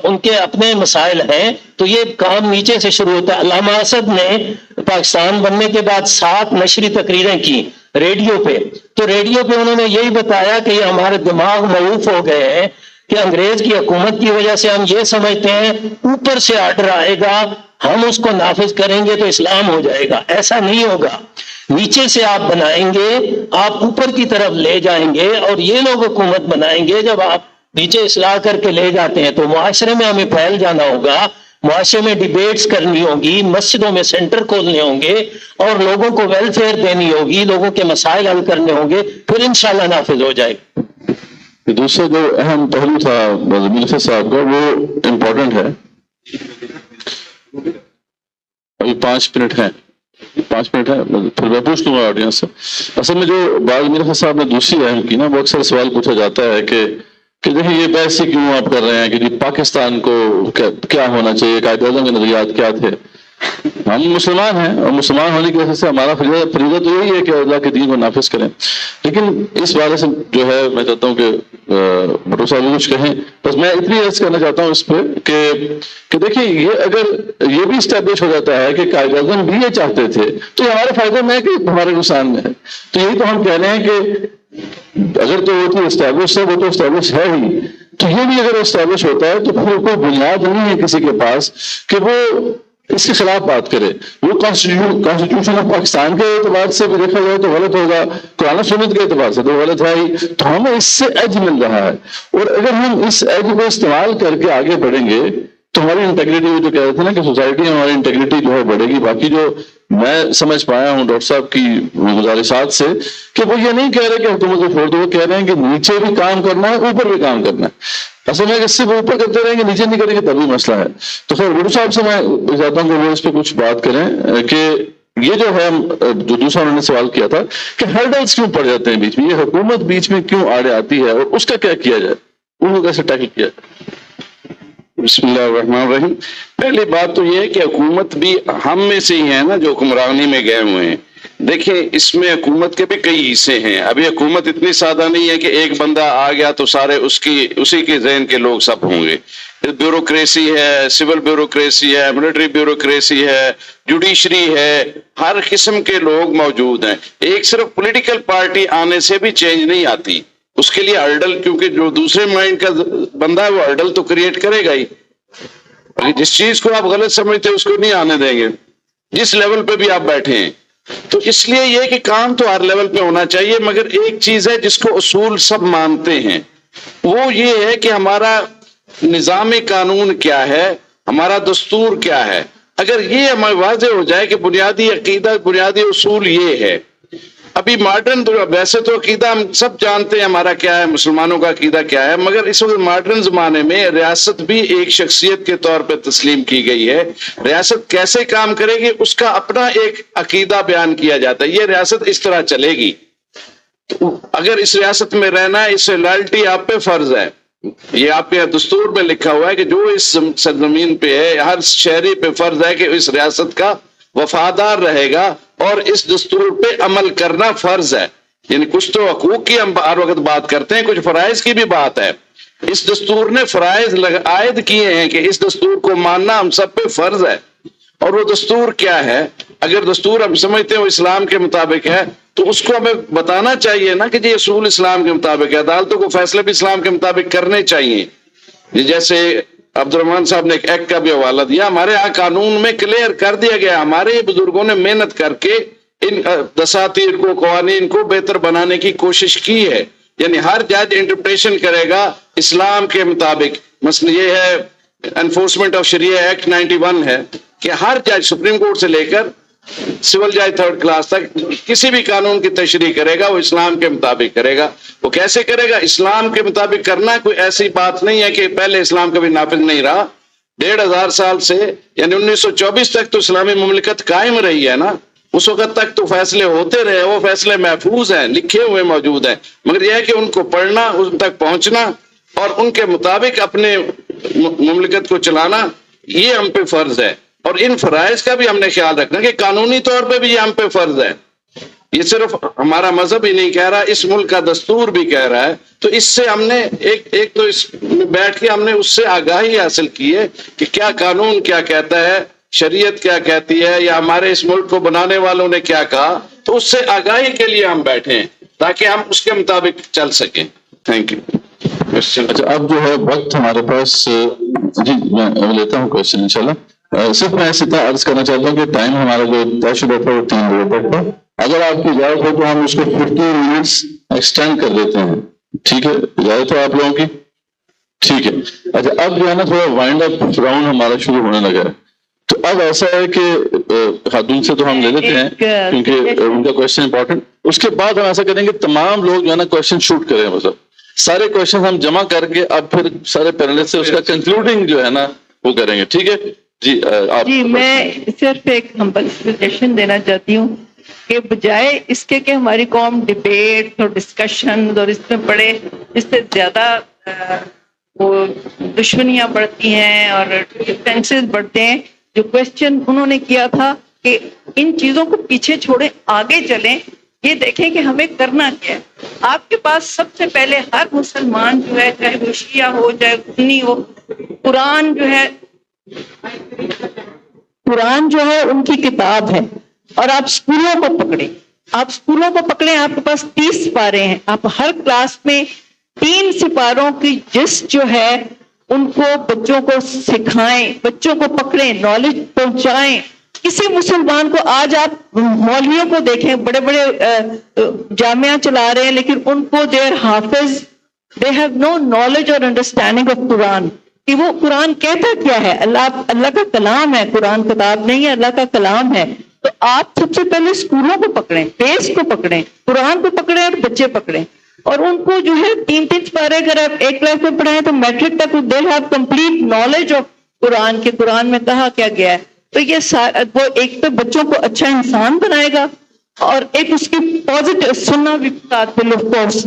ان کے اپنے مسائل ہیں، تو یہ کام نیچے سے شروع ہوتا ہے۔ علامہ اسد نے پاکستان بننے کے بعد 7 نشری تقریریں کی ریڈیو پہ، تو ریڈیو پہ انہوں نے یہی بتایا کہ یہ ہمارے دماغ معروف ہو گئے ہیں کہ انگریز کی حکومت کی وجہ سے ہم یہ سمجھتے ہیں اوپر سے آرڈر آئے گا، ہم اس کو نافذ کریں گے تو اسلام ہو جائے گا۔ ایسا نہیں ہوگا، نیچے سے آپ بنائیں گے، آپ اوپر کی طرف لے جائیں گے، اور یہ لوگ حکومت بنائیں گے۔ جب آپ نیچے اصلاح کر کے لے جاتے ہیں تو معاشرے میں ہمیں پھیل جانا ہوگا، معاشرے میں ڈیبیٹس کرنی ہوگی، مسجدوں میں سینٹر کھولنے ہوں گے، اور لوگوں کو ویلفیئر دینی ہوگی، لوگوں کے مسائل حل کرنے ہوں گے، پھر انشاءاللہ نافذ ہو جائے گا۔ دوسرا جو اہم پہلو تھا ضمیل صاحب کا، وہ امپورٹنٹ ہے۔ ابھی 5 منٹ ہے، 5 منٹ ہے، پھر میں پوچھ لوں گا آڈینس سے۔ اصل میں جو بات میرے صاحب نے دوسری اہم کی نا، وہ اکثر سوال پوچھا جاتا ہے کہ دیکھیں یہ بحث ہی کیوں آپ کر رہے ہیں کہ جی پاکستان کو کیا ہونا چاہیے، قائد اعظم کے نظریات کیا تھے۔ ہم مسلمان ہیں، اور مسلمان ہونے کی وجہ سے ہمارا فریضہ تو یہی ہے کہ اللہ کے دین کو نافذ کریں، لیکن اس بارے سے جو ہے میں چاہتا ہوں کہ بھٹو صاحب کچھ کہیں۔ بس میں اتنی عرض کرنا چاہتا ہوں اس پہ کہ دیکھیں یہ اگر یہ بھی اسٹیبلش ہو جاتا ہے کہ قائد اعظم بھی یہ چاہتے تھے تو یہ ہمارے فائدے میں ہے کہ ہمارے نقصان میں ہے۔ تو یہی تو ہم کہہ رہے ہیں کہ اگر تو وہ اسٹیبلش ہے، وہ تو اسٹیبلش ہے ہی، تو یہ بھی اگر اسٹیبلش ہوتا ہے تو پھر کوئی بنیاد نہیں ہے کسی کے پاس کہ وہ اس کے خلاف بات کرے۔ وہ کانسٹیٹیوشن آف پاکستان کے اعتبار سے بھی دیکھا جائے تو غلط ہوگا، قرآن و سنت کے اعتبار سے تو غلط ہے ہی، تو ہمیں اس سے ایج مل رہا ہے، اور اگر ہم اس ایج کو استعمال کر کے آگے بڑھیں گے تو ہماری انٹیگریٹی، وہ جو کہہ رہے تھے نا کہ سوسائٹی میں ہماری انٹیگریٹی جو ہے بڑھے گی۔ باقی جو میں سمجھ پایا ہوں ڈاکٹر صاحب کی گزارشات سے کہ وہ یہ نہیں کہہ رہے کہ حکومت کو چھوڑ دو، وہ کہہ رہے ہیں کہ نیچے بھی کام کرنا ہے، اوپر بھی کام کرنا ہے۔ اصل میں اس سے وہ اوپر کرتے رہیں گے، نیچے نہیں کریں گے تبھی مسئلہ ہے۔ تو خیر بھٹو صاحب سے میں چاہتا ہوں کہ وہ اس پہ کچھ بات کریں کہ یہ جو ہے جو دوسرا انہوں نے سوال کیا تھا کہ ہرڈلز کیوں پڑ جاتے ہیں بیچ میں، یہ حکومت بیچ میں کیوں آڑے آتی ہے، اور اس کا کیا کیا جائے، ان کو کیسے ٹیکل کیا جائے۔ بسم اللہ الرحمن الرحیم۔ پہلی بات تو یہ ہے کہ حکومت بھی ہم میں سے ہی ہے نا جو حکمرانی میں گئے ہوئے ہیں۔ دیکھیں اس میں حکومت کے بھی کئی حصے ہیں۔ ابھی حکومت اتنی سادہ نہیں ہے کہ ایک بندہ آ گیا تو سارے اسی کے ذہن کے لوگ سب ہوں گے۔ بیوروکریسی ہے، سول بیوروکریسی ہے، ملٹری بیوروکریسی ہے، جوڈیشری ہے، ہر قسم کے لوگ موجود ہیں۔ ایک صرف پولیٹیکل پارٹی آنے سے بھی چینج نہیں آتی، اس کے لیے ہرڈل، کیونکہ جو دوسرے مائنڈ کا بندہ ہے وہ ہرڈل تو کریٹ کرے گا ہی۔ جس چیز کو آپ غلط سمجھتے ہیں اس کو نہیں آنے دیں گے، جس لیول پہ بھی آپ بیٹھے ہیں۔ تو اس لیے یہ کہ کام تو ہر لیول پہ ہونا چاہیے، مگر ایک چیز ہے جس کو اصول سب مانتے ہیں، وہ یہ ہے کہ ہمارا نظام قانون کیا ہے، ہمارا دستور کیا ہے۔ اگر یہ ہمیں واضح ہو جائے کہ بنیادی عقیدہ، بنیادی اصول یہ ہے۔ ابھی ماڈرن ویسے تو عقیدہ ہم سب جانتے ہیں ہمارا کیا ہے، مسلمانوں کا عقیدہ کیا ہے، مگر اس وقت ماڈرن زمانے میں ریاست بھی ایک شخصیت کے طور پہ تسلیم کی گئی ہے۔ ریاست کیسے کام کرے گی اس کا اپنا ایک عقیدہ بیان کیا جاتا ہے، یہ ریاست اس طرح چلے گی۔ تو اگر اس ریاست میں رہنا ہے، اس سے لائلٹی آپ پہ فرض ہے۔ یہ آپ کے دستور میں لکھا ہوا ہے کہ جو اس سرزمین پہ ہے، ہر شہری پہ فرض ہے کہ اس ریاست کا وفادار رہے گا اور اس دستور پہ عمل کرنا فرض ہے۔ یعنی کچھ تو حقوق کی ہم ہر وقت بات کرتے ہیں، کچھ فرائض کی بھی بات ہے۔ اس دستور نے فرائض عائد کیے ہیں کہ اس دستور کو ماننا ہم سب پہ فرض ہے۔ اور وہ دستور کیا ہے؟ اگر دستور ہم سمجھتے ہیں وہ اسلام کے مطابق ہے تو اس کو ہمیں بتانا چاہیے نا کہ یہ اصول اسلام کے مطابق ہے۔ عدالتوں کو فیصلے بھی اسلام کے مطابق کرنے چاہیے۔ جیسے عبد الرحمان صاحب نے ایک ایکٹ کا بھی حوالہ دیا، ہمارے یہاں قانون میں کلیئر کر دیا گیا، ہمارے بزرگوں نے محنت کر کے ان دساتیر کو، قوانین کو بہتر بنانے کی کوشش کی ہے۔ یعنی ہر جج انٹرپریشن کرے گا اسلام کے مطابق۔ مثلا یہ ہے انفورسمنٹ آف شریعہ ایکٹ 91 ہے کہ ہر جج سپریم کورٹ سے لے کر سول جج 3rd کلاس تک کسی بھی قانون کی تشریح کرے گا وہ اسلام کے مطابق کرے گا۔ وہ کیسے کرے گا؟ اسلام کے مطابق کرنا کوئی ایسی بات نہیں ہے کہ پہلے اسلام کبھی نافذ نہیں رہا۔ 1500 سال سے یعنی 1924 تک تو اسلامی مملکت قائم رہی ہے نا، اس وقت تک تو فیصلے ہوتے رہے، وہ فیصلے محفوظ ہیں، لکھے ہوئے موجود ہیں، مگر یہ ہے کہ ان کو پڑھنا، ان تک پہنچنا اور ان کے مطابق اپنے مملکت کو چلانا، یہ ہم پہ فرض ہے، اور ان فرائض کا بھی ہم نے خیال رکھنا کہ قانونی طور پہ بھی یہ ہم پہ فرض ہے. یہ صرف ہمارا مذہب ہی نہیں کہہ رہا، اس ملک کا دستور بھی کہہ رہا ہے. تو اس سے ہم نے ایک تو اس میں بیٹھ کے ہم نے اس سے آگاہی حاصل کی ہے کہ کیا قانون کیا کہتا ہے، شریعت کیا کہتی ہے، یا ہمارے اس ملک کو بنانے والوں نے کیا کہا. تو اس سے آگاہی کے لیے ہم بیٹھے ہیں تاکہ ہم اس کے مطابق چل سکیں. Thank you. اچھا اب جو ہے وقت ہمارے پاس، جی میں لیتا ہوں کوشچن انشاءاللہ. صرف میں ایسے عرض کرنا چاہتا ہوں کہ ٹائم ہمارا جو طے شدہ تھا وہ 3 بجے تک تھا. اگر آپ کی اجازت ہو تو ہم اس کو 15 منٹس ایکسٹینڈ کر دیتے ہیں. ٹھیک ہے، اجازت ہے آپ لوگوں کی؟ ٹھیک ہے. اچھا اب جو ہے نا تھوڑا وائنڈ اپ راؤنڈ ہمارا شروع ہونے لگا ہے. تو اب ایسا ہے کہ خاتون سے تو ہم لے لیتے ہیں کیونکہ ان کا کوشچن امپورٹنٹ. اس کے بعد ہم ایسا کریں گے تمام لوگ جو ہے نا کوشچن شوٹ کریں، مطلب سارے کوشچن ہم جمع کر کے اب پھر سارے پینلسٹ سے اس کا کنکلوڈنگ جو ہے نا وہ کریں گے. ٹھیک ہے جی. آپ جی میں صرف ایک ہمبل سجیشن دینا چاہتی ہوں کہ بجائے اس کے کہ ہماری قوم ڈبیٹ اور ڈسکشن اور اس میں پڑے، اس سے زیادہ وہ دشمنیاں بڑھتی ہیں اور ڈفرینسز بڑھتے ہیں. جو کوشچن انہوں نے کیا تھا کہ ان چیزوں کو پیچھے چھوڑیں، آگے چلیں، یہ دیکھیں کہ ہمیں کرنا کیا ہے. آپ کے پاس سب سے پہلے ہر مسلمان جو ہے، چاہے وہ شیعہ ہو چاہے سنی ہو، قرآن جو ہے ان کی کتاب ہے. اور آپ اسکولوں کو پکڑیں، آپ کے پاس 30 سپارے ہیں. آپ ہر کلاس میں 3 سپاروں کی جس جو ہے ان کو بچوں کو سکھائیں، بچوں کو پکڑیں، نالج پہنچائیں. کسی مسلمان کو آج آپ مولویوں کو دیکھیں، بڑے بڑے جامعہ چلا رہے ہیں، لیکن ان کو دے آر حافظ، دے ہیو نو نالج اور انڈرسٹینڈنگ آف قرآن کہ وہ قرآن کہتا کیا ہے. اللہ کا کلام ہے، قرآن کتاب نہیں ہے، اللہ کا کلام ہے. تو آپ سب سے پہلے اسکولوں کو پکڑیں، بیس کو پکڑیں، قرآن کو پکڑیں اور بچے پکڑیں. اور ان کو جو ہے 3 سپارے اگر آپ ایک کلاس میں پڑھائیں تو میٹرک تک they have complete knowledge of Quran کے قرآن میں کہا کیا گیا ہے. تو یہ وہ ایک تو بچوں کو اچھا انسان بنائے گا، اور ایک اس کی پازیٹیو سننا بھی ساتھ میں آف کورس.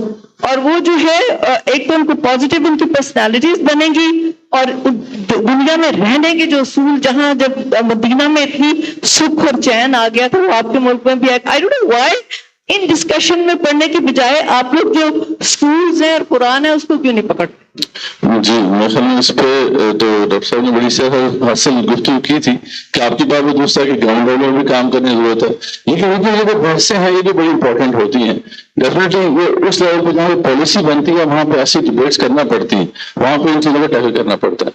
اور وہ جو ہے ایک تو ان کو پازیٹیو ان کی پرسنالٹیز بنے گی، اور دنیا میں رہنے کے جو اصول، جہاں جب مدینہ میں اتنی سکھ اور چین آ گیا تھا وہ آپ کے ملک میں بھی آئے. آئی ڈونٹ نو وائی ان ڈسکشن میں پڑھنے کے بجائے آپ لوگ جو سکولز ہیں اور قرآن ہے اس کو کیوں نہیں پکڑتے؟ جی میرے خیال میں اس پہ تو ڈاکٹر صاحب نے بڑی صحت حاصل گفتگو کی تھی کہ آپ کی بات بھی دوسرا کہ گراؤنڈ لیول میں بھی کام کرنے کی ضرورت ہے. لیکن یہ جو بحثیں ہیں یہ بھی بڑی امپورٹنٹ ہوتی ہیں. ڈیفینیٹلی یہ اس لیول پہ جہاں پہ پالیسی بنتی ہے وہاں پہ ایسی ڈبیٹس کرنا پڑتی ہیں، وہاں پہ ان چیزوں کو ٹیکل کرنا پڑتا ہے.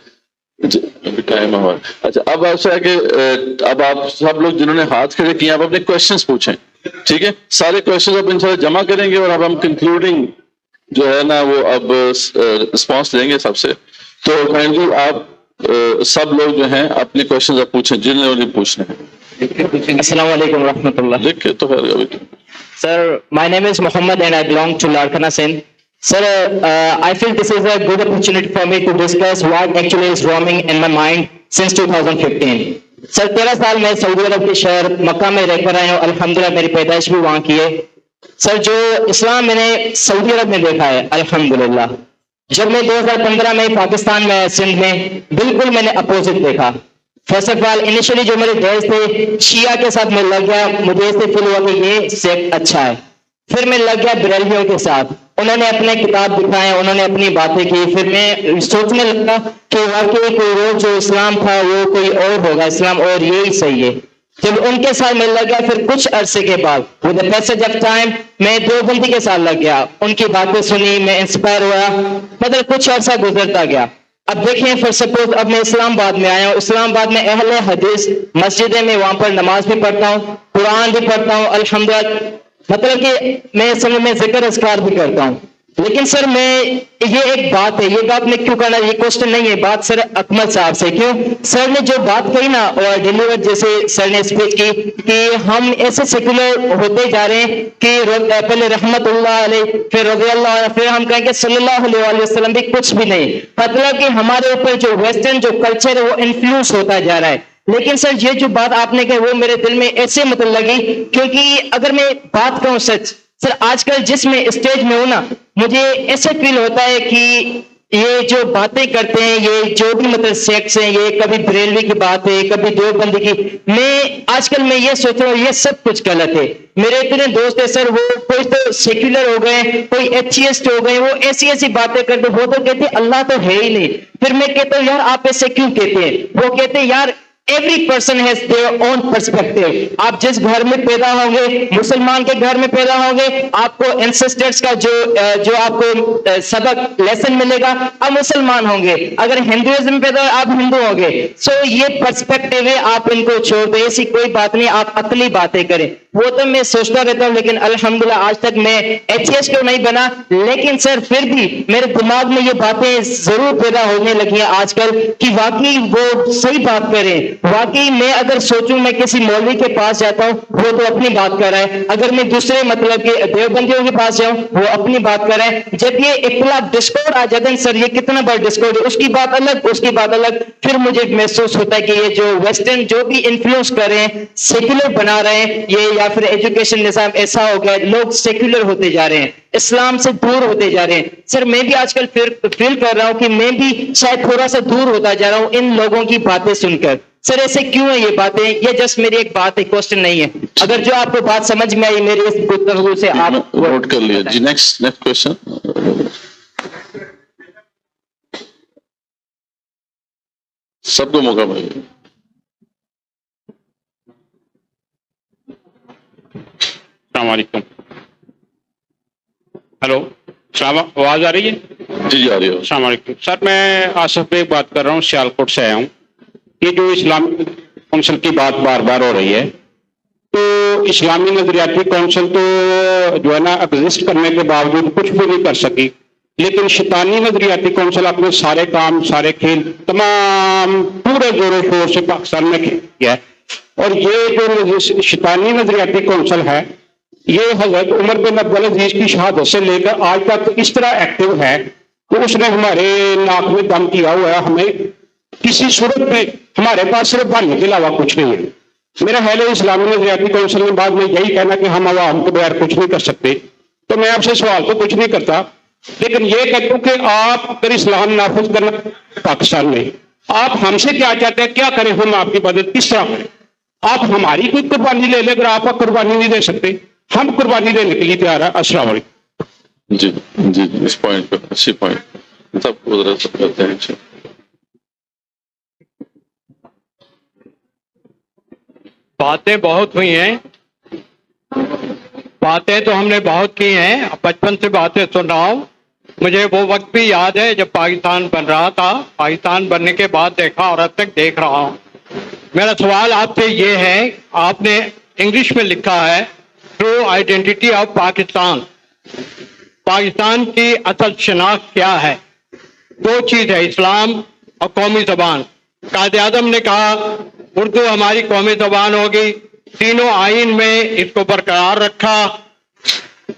ابھی ٹائم ہمارا. اچھا اب ایسا ہے کہ اب آپ سب لوگ جنہوں نے ہاتھ کھڑے کیے آپ اپنے کوشچنس پوچھیں. ٹھیک ہے، سارے کوشچن اب انشاءاللہ جمع کریں گے اور اب ہم کنکلوڈنگ جو ہے نا وہ اب رسپانس لیں گے سب سے. تو کائنڈلی آپ سب لوگ جو ہیں اپنے کوشچنز اب پوچھیں جنہوں نے پوچھنے ہیں. السلام علیکم ورحمۃ اللہ. لکھ کے تو خیر. Sir, my name is Muhammad and I belong to Larkana Sindh. Sir, I feel this is a good opportunity for me to discuss what actually is roaming in my mind since 2015. Sir, 13 سال میں سعودی عرب کے شہر مکہ میں رہ کر آیا ہوں. الحمدللہ میری پیدائش بھی وہاں کی ہے. سر جو اسلام میں نے سعودی عرب میں دیکھا ہے الحمدللہ، جب میں 2015 میں پاکستان میں سندھ میں بالکل میں نے اپوزٹ دیکھا. فرسٹ آف آل انیشلی جو میرے دوست تھے شیعہ کے ساتھ میں لگ گیا، مجھے اس سے فیل ہوا کہ یہ سیکٹ اچھا ہے. پھر میں لگ گیا بریلویوں کے ساتھ، انہوں نے اپنے کتاب دکھائے، انہوں نے اپنی باتیں کی. پھر میں سوچنے لگا کہ واقعی کوئی وہ جو اسلام تھا وہ کوئی اور ہوگا، اسلام اور یہی صحیح ہے. جب ان کے ساتھ میں لگ گیا پھر کچھ عرصے کے بعد with the passage of time میں دیوبندی کے ساتھ لگ گیا، ان کی باتیں سنی، میں انسپائر ہوا، مطلب کچھ عرصہ گزرتا گیا. اب دیکھیں فار سپوز اب میں اسلام آباد میں آیا ہوں، اسلام آباد میں اہل حدیث مسجدیں میں وہاں پر نماز بھی پڑھتا ہوں، قرآن بھی پڑھتا ہوں الحمدللہ، مطلب کہ میں سمجھ میں ذکر اذکار بھی کرتا ہوں. لیکن سر میں یہ ایک بات ہے، یہ بات میں کیوں کرنا، یہ کوشچن نہیں ہے، بات سر اکمل صاحب سے. کیوں سر نے جو بات کہی نا اور ڈیلیور جیسے سر نے اسپیچ کی کہ ہم ایسے سیکولر ہوتے جا رہے ہیں کہ پہلے رحمت اللہ علیہ پھر رضی اللہ علیہ پھر ہم کہیں کہ صلی اللہ علیہ وسلم بھی کچھ بھی نہیں. مطلب کہ ہمارے اوپر جو ویسٹرن جو کلچر ہے وہ انفلوئنس ہوتا جا رہا ہے. لیکن سر یہ جو بات آپ نے کہی وہ میرے دل میں ایسے مطلب لگی، کیونکہ اگر میں بات کروں سچ سر آج کل جس میں اسٹیج میں ہوں نا مجھے ایسے فیل ہوتا ہے کہ یہ جو باتیں کرتے ہیں، یہ جو بھی مطلب سیکٹس ہیں، یہ کبھی بریلوی کی بات ہے، کبھی دیوبندی کی، آج کل میں یہ سوچ رہا ہوں یہ سب کچھ غلط ہے. میرے اتنے دوست ہیں سر، وہ کوئی تو سیکولر ہو گئے، کوئی ایتھیسٹ ہو گئے، وہ ایسی ایسی باتیں کرتے، وہ تو کہتے اللہ تو ہے ہی نہیں. پھر میں کہتا ہوں یار آپ ایسے کیوں کہتے ہیں؟ وہ کہتے ہیں یار every person has their own perspective. آپ جس گھر میں پیدا ہوں گے، مسلمان کے گھر میں پیدا ہوں گے، آپ کو اینسسٹرز کا جو آپ کو سبق لیسن ملے گا، آپ مسلمان ہوں گے. اگر ہندوازم میں پیدا ہو آپ ہندو ہوں گے. سو یہ پرسپیکٹو ہے، آپ ان کو چھوڑ دیں، ایسی کوئی بات نہیں، آپ عقلی باتیں کریں. وہ تو میں سوچتا رہتا ہوں، لیکن الحمدللہ آج تک میں ایتھیسٹ تو نہیں بنا. لیکن سر پھر بھی میرے دماغ میں یہ باتیں ضرور پیدا ہونے لگی ہیں آج کل کہ واقعی وہ صحیح بات کریں. واقعی میں اگر سوچوں میں کسی مولوی کے پاس جاتا ہوں، وہ تو اپنی بات کر رہا ہے. اگر میں دوسرے مطلب کہ دیوبندیوں کے پاس جاؤں، وہ اپنی بات کر رہا ہے. جب یہ اختلاف ڈسکورڈ آ جاتے ہیں سر، یہ کتنا بڑا ڈسکورڈ ہے، اس کی بات الگ، اس کی بات الگ. پھر مجھے محسوس ہوتا ہے کہ یہ جو ویسٹرن جو بھی انفلوئنس کر رہے ہیں، سیکولر بنا رہے ہیں یہ، یا پھر ایجوکیشن نظام ایسا ہو گیا، لوگ سیکولر ہوتے جا رہے ہیں، اسلام سے دور ہوتے جا رہے ہیں. سر میں بھی آج کل فیل کر رہا ہوں کہ میں بھی شاید تھوڑا سا دور ہوتا جا رہا ہوں ان لوگوں کی باتیں سن کر. سر ایسے کیوں ہیں یہ باتیں؟ یہ جسٹ میری ایک بات ہے، کوشچن نہیں ہے. اگر جو آپ کو بات سمجھ میں آئی میری اس گفتگو سے، آپ نوٹ کر لیا جی. Next question. سب کو موقع ملے گا. السلام علیکم. ہلو، آواز آ رہی ہے؟ جی جی آ رہی ہے. السلام علیکم سر، میں آصف بھائی بات کر رہا ہوں، سیالکوٹ سے آیا ہوں. یہ جو اسلامی کونسل کی بات بار بار ہو رہی ہے، تو اسلامی نظریاتی کونسل تو جو ہے نا ایگزسٹ کرنے کے باوجود کچھ بھی نہیں کر سکی. لیکن شیطانی نظریاتی کونسل اپنے سارے کام، سارے کھیل تمام پورے زور و شور سے پاکستان میں کیا ہے. اور یہ جو شیطانی نظریاتی کونسل ہے، یہ حضرت عمر بن عبدالعزیز کی شہادت سے لے کر آج تک اس طرح ایکٹیو ہے کہ اس نے ہمارے ناک میں دم کیا ہوا ہے. ہمیں کسی صورت میں ہمارے پاس صرف بھرنے کے علاوہ کچھ نہیں ہے. میرا خیال ہے اسلامی نظریاتی کونسل نے بعد میں یہی کہنا کہ ہم عوام کے بغیر کچھ نہیں کر سکتے. تو میں آپ سے سوال تو کچھ نہیں کرتا، لیکن یہ کہتا ہوں کہ آپ اگر اسلام نافذ کرنا پاکستان میں، آپ ہم سے کیا چاہتے ہیں، کیا کریں ہم آپ کی مدد کس طرح کریں؟ آپ ہماری کوئی قربانی لے لیں، اگر آپ قربانی نہیں دے سکتے ہم قربانی دینے کے لیے تیار ہیں. السلام علیکم. جی جی اس پوائنٹ پہ اچھی پوائنٹ سب ادھر سب کرتے ہیں. باتیں بہت ہوئی ہیں، باتیں تو ہم نے بہت کی ہیں، بچپن سے باتیں سن رہا ہوں. مجھے وہ وقت بھی یاد ہے جب پاکستان بن رہا تھا، پاکستان بننے کے بعد دیکھا اور اب تک دیکھ رہا ہوں. میرا سوال آپ سے یہ ہے، آپ نے انگلش میں لکھا ہے true identity of Pakistan. Pakistan کی اصل شناخت کیا ہے؟ دو چیز ہے، اسلام اور قومی زبان. قائد اعظم نے کہا اردو ہماری قومی زبان ہوگی، تینوں آئین میں اس کو برقرار رکھا.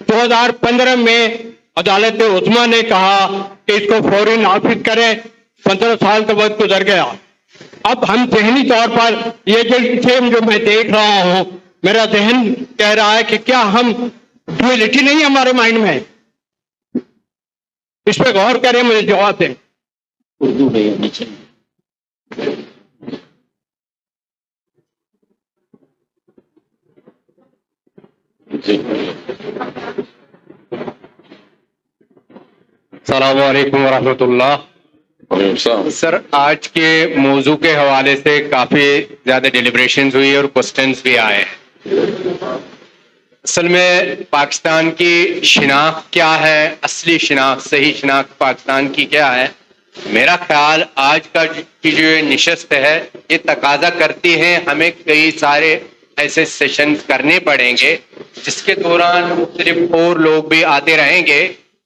2015 میں عدالت عظمیٰ نے کہا کہ اس کو فوری نافذ کرے. 15 سال کا وقت گزر گیا. اب ہم ذہنی طور پر یہ جو میں دیکھ رہا ہوں، میرا ذہن کہہ رہا ہے کہ کیا ہم ڈویلٹی نہیں ہمارے مائنڈ میں؟ اس پہ غور کریں، مجھے جواب دیں. اردو میں ہونی چاہیے. السلام علیکم ورحمۃ اللہ. سر آج کے موضوع کے حوالے سے کافی زیادہ ڈیلیبریشنز ہوئی اور کوسچنز بھی آئے ہیں. اصل میں پاکستان کی شناخت کیا ہے، اصلی شناخت، صحیح شناخت پاکستان کی کیا ہے؟ میرا خیال آج کا کی جو نشست ہے یہ تقاضا کرتی ہے ہمیں کئی سارے ایسے سیشنز کرنے پڑیں گے جس کے دوران مختلف اور لوگ بھی آتے رہیں گے.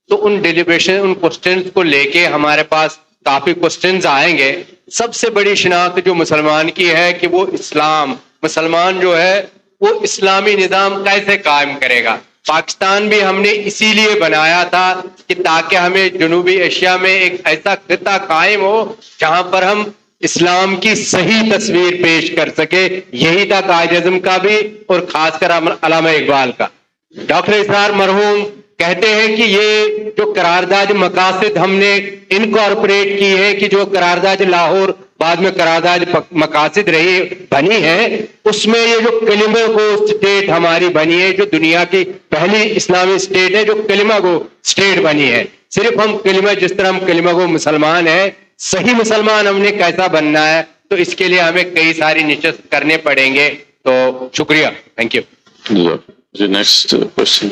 تو ان ڈیلیبریشن، ان کوسچنز کو لے کے ہمارے پاس کافی کوسچنز آئیں گے. سب سے بڑی شناخت جو مسلمان کی ہے کہ وہ اسلام، مسلمان جو ہے وہ اسلامی نظام کیسے قائم کرے گا. پاکستان بھی ہم نے اسی لیے بنایا تھا کہ تاکہ ہمیں جنوبی ایشیا میں ایک ایسا خطہ قائم ہو جہاں پر ہم اسلام کی صحیح تصویر پیش کر سکے. یہی تھا قائد اعظم کا بھی اور خاص کر علامہ اقبال کا. ڈاکٹر اسرار مرحوم کہتے ہیں کہ یہ جو قرارداد مقاصد ہم نے انکارپوریٹ کی ہے، کہ جو قرارداد لاہور بعد میں قرارداد مقاصد رہی بنی ہے، اس میں یہ جو کلمہ گو اسٹیٹ ہماری بنی ہے، جو دنیا کی پہلی اسلامی اسٹیٹ ہے جو کلمہ گو اسٹیٹ بنی ہے. صرف ہم کلمہ، جس طرح ہم کلمہ گو مسلمان ہیں، صحیح مسلمان ہم نے کیسا بننا ہے، تو اس کے لیے ہمیں کئی ساری نشست کرنے پڑیں گے. تو شکریہ، تھینک یو. Next question.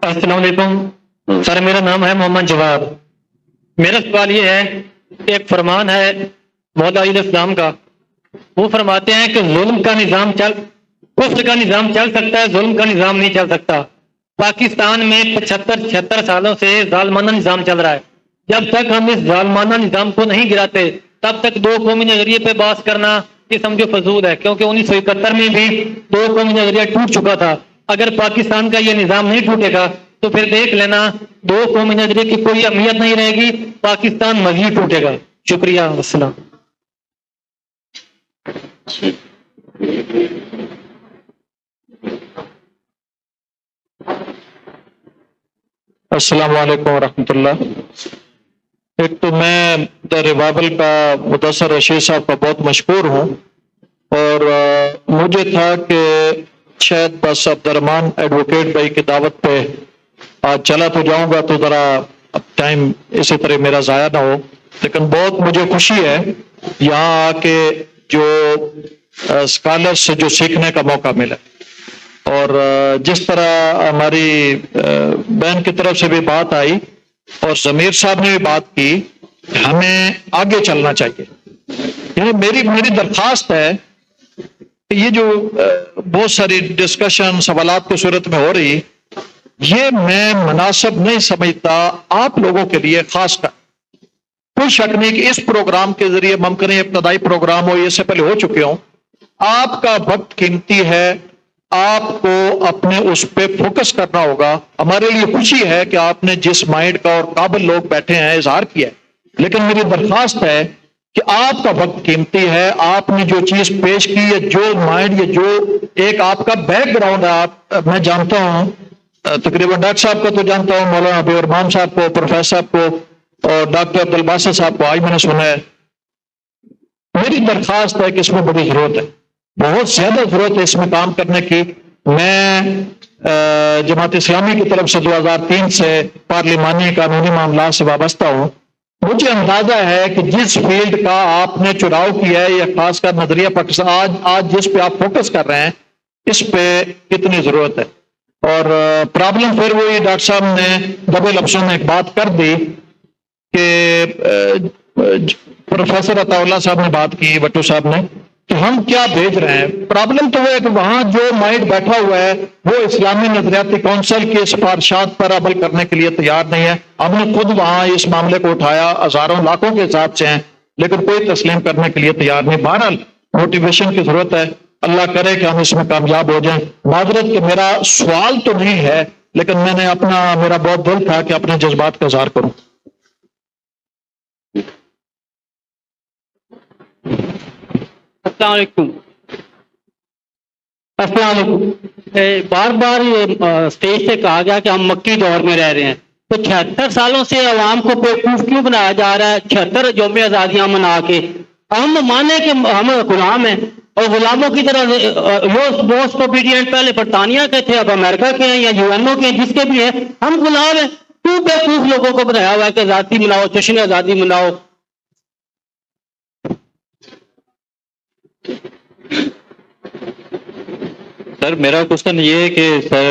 السلام علیکم سر، میرا نام ہے محمد جواد. میرا سوال یہ ہے، ایک فرمان ہے مولا علیہ السلام کا، وہ فرماتے ہیں کہ ظلم کا نظام کفر کا نظام چل سکتا ہے، ظلم کا نظام نہیں چل سکتا. پاکستان میں 75-76 سالوں سے ظالمانہ نظام چل رہا ہے. جب تک ہم اس ظالمانہ نظام کو نہیں گراتے تب تک دو قومی نظریے پہ بحث کرنا یہ سمجھو فضول ہے، کیونکہ 1971 میں بھی دو قومی نظریہ ٹوٹ چکا تھا. اگر پاکستان کا یہ نظام نہیں ٹوٹے گا تو پھر دیکھ لینا دو قومی نظریے کی کوئی اہمیت نہیں رہے گی، پاکستان مزید ٹوٹے گا. شکریہ. السلام. السلام علیکم ورحمۃ اللہ. ایک تو میں دا ریوائول کا مدثر رشید صاحب کا بہت مشکور ہوں، اور مجھے تھا کہ شاید بس عبد الرحمان ایڈوکیٹ بھائی کی دعوت پہ آج چلا تو جاؤں گا تو ذرا اب ٹائم اسی طرح میرا ضائع نہ ہو، لیکن بہت مجھے خوشی ہے یہاں آ کے جو اسکالر سے جو سیکھنے کا موقع ملا. اور جس طرح ہماری بہن کی طرف سے بھی بات آئی اور ضمیر صاحب نے بھی بات کی، ہمیں آگے چلنا چاہیے. یعنی میری درخواست ہے کہ یہ جو بہت ساری ڈسکشن سوالات کی صورت میں ہو رہی، یہ میں مناسب نہیں سمجھتا آپ لوگوں کے لیے خاص کر. کوئی شک نہیں کہ اس پروگرام کے ذریعے ممکن ہے ابتدائی پروگرام ہو، یہ سے پہلے ہو چکے ہوں. آپ کا وقت قیمتی ہے، آپ کو اپنے اس پہ فوکس کرنا ہوگا. ہمارے لیے خوشی ہے کہ آپ نے جس مائنڈ کا اور قابل لوگ بیٹھے ہیں اظہار کیا ہے، لیکن میری درخواست ہے کہ آپ کا وقت قیمتی ہے. آپ نے جو چیز پیش کی ہے، جو مائنڈ، یہ جو ایک آپ کا بیک گراؤنڈ ہے، میں جانتا ہوں تقریباً ڈاکٹر صاحب کو تو جانتا ہوں، مولانا حبیب الرحمان صاحب کو، پروفیسر صاحب کو اور ڈاکٹر عبد الباسط صاحب کو آج میں نے سنا ہے. میری درخواست ہے کہ اس میں بڑی ضرورت ہے، بہت زیادہ ضرورت ہے اس میں کام کرنے کی. میں جماعت اسلامی کی طرف سے 2003 سے پارلیمانی قانونی معاملات سے وابستہ ہوں. مجھے اندازہ ہے کہ جس فیلڈ کا آپ نے چناؤ کیا ہے، یا خاص کر نظریہ پاکستان آج جس پہ آپ فوکس کر رہے ہیں، اس پہ کتنی ضرورت ہے. اور پرابلم پھر وہی ڈاکٹر صاحب نے ڈبل لفظوں میں ایک بات کر دی کہ پروفیسر عطا اللہ صاحب نے بات کی، بٹو صاحب نے، کہ ہم کیا بھیج رہے ہیں. پرابلم تو وہ ہے کہ وہاں جو مائنڈ بیٹھا ہوا ہے وہ اسلامی نظریاتی کونسل کی سفارشات پر عمل کرنے کے لیے تیار نہیں ہے. ہم نے خود وہاں اس معاملے کو اٹھایا، ہزاروں لاکھوں کے حساب سے ہیں، لیکن کوئی تسلیم کرنے کے لیے تیار نہیں. بہرحال موٹیویشن کی ضرورت ہے. اللہ کرے کہ ہم اس میں کامیاب ہو جائیں. معذرت کہ میرا سوال تو نہیں ہے، لیکن میں نے میرا بہت دل تھا کہ اپنے جذبات کا اظہار کروں. السلام علیکم. بار بار اسٹیج سے کہا گیا کہ ہم مکی دور میں رہ رہے ہیں، تو 76 سالوں سے عوام کو بیوقوف کیوں بنایا جا رہا ہے 76 یوم آزادیاں منا کے؟ ہم مانے کہ ہم غلام ہیں، اور غلاموں کی طرح موسٹ اوبیڈینٹ پہلے برطانیہ کے تھے، اب امریکہ کے ہیں یا UN کے ہیں، جس کے بھی ہیں، ہم غلام ہیں. کیوں بیوقوف لوگوں کو بنایا ہوا ہے کہ آزادی مناؤ، جشن آزادی مناؤ؟ سر میرا کوشچن یہ ہے کہ سر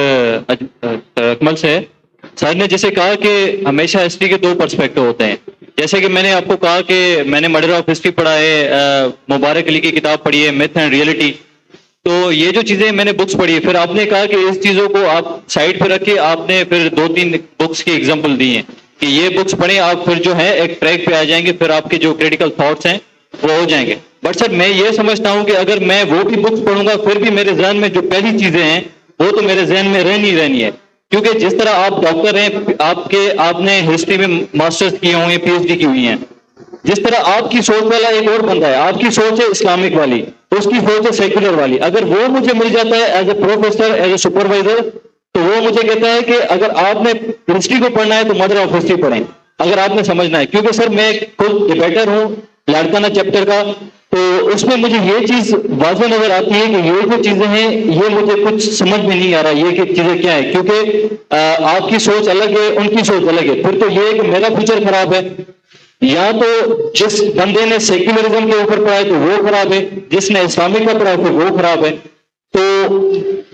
اکمل سے سر نے جیسے کہا کہ ہمیشہ ہسٹری کے دو پرسپیکٹو ہوتے ہیں. جیسے کہ میں نے آپ کو کہا کہ میں نے مرڈر آف ہسٹری پڑھا ہے، مبارک علی کی کتاب پڑھی ہے، میتھ اینڈ ریئلٹی. تو یہ جو چیزیں میں نے بکس پڑھی ہے، پھر آپ نے کہا کہ اس چیزوں کو آپ سائڈ پہ رکھ کے آپ نے پھر 2-3 بکس کی ایگزامپل دی ہیں کہ یہ بکس پڑھیں، آپ پھر جو ہے ایک ٹریک پہ آ جائیں گے، پھر آپ کے جو کریٹیکل تھاٹس ہیں وہ ہو جائیں گے. بٹ سر میں یہ سمجھتا ہوں کہ اگر میں وہ بھی بکس پڑھوں گا پھر بھی میرے ذہن میں جو پہلی چیزیں ہیں وہ تو میرے ذہن میں رہنی ہے. کیونکہ جس طرح آپ ڈاکٹر ہیں، آپ نے ہسٹری میں ماسٹرز کیے ہوئے ہیں، PhD کی ہوئی ہیں، جس طرح آپ کی سوچ والا ایک اور بندہ ہے، آپ کی سوچ ہے اسلامک والی، اس کی سوچ ہے سیکولر والی، اگر وہ مجھے مل جاتا ہے as a professor, as a supervisor, تو وہ مجھے کہتا ہے کہ اگر آپ نے ہسٹری کو پڑھنا ہے تو مدر آف ہسٹری پڑھیں، اگر آپ نے سمجھنا ہے. کیونکہ سر میں خود ڈیبیٹر ہوں لاڑکانہ چیپٹر کا، تو اس میں مجھے یہ چیز واضح نظر آتی ہے کہ یہ جو چیزیں ہیں یہ مجھے کچھ سمجھ میں نہیں آ رہا یہ کہ چیزیں کیا ہیں، کیونکہ آپ کی سوچ الگ ہے، ان کی سوچ الگ ہے. پھر تو یہ ہے کہ میرا فیوچر خراب ہے، یا تو جس بندے نے سیکولرزم کے اوپر پڑھا ہے تو وہ خراب ہے، جس نے اسلامک کا پڑھا ہے تو وہ خراب ہے. تو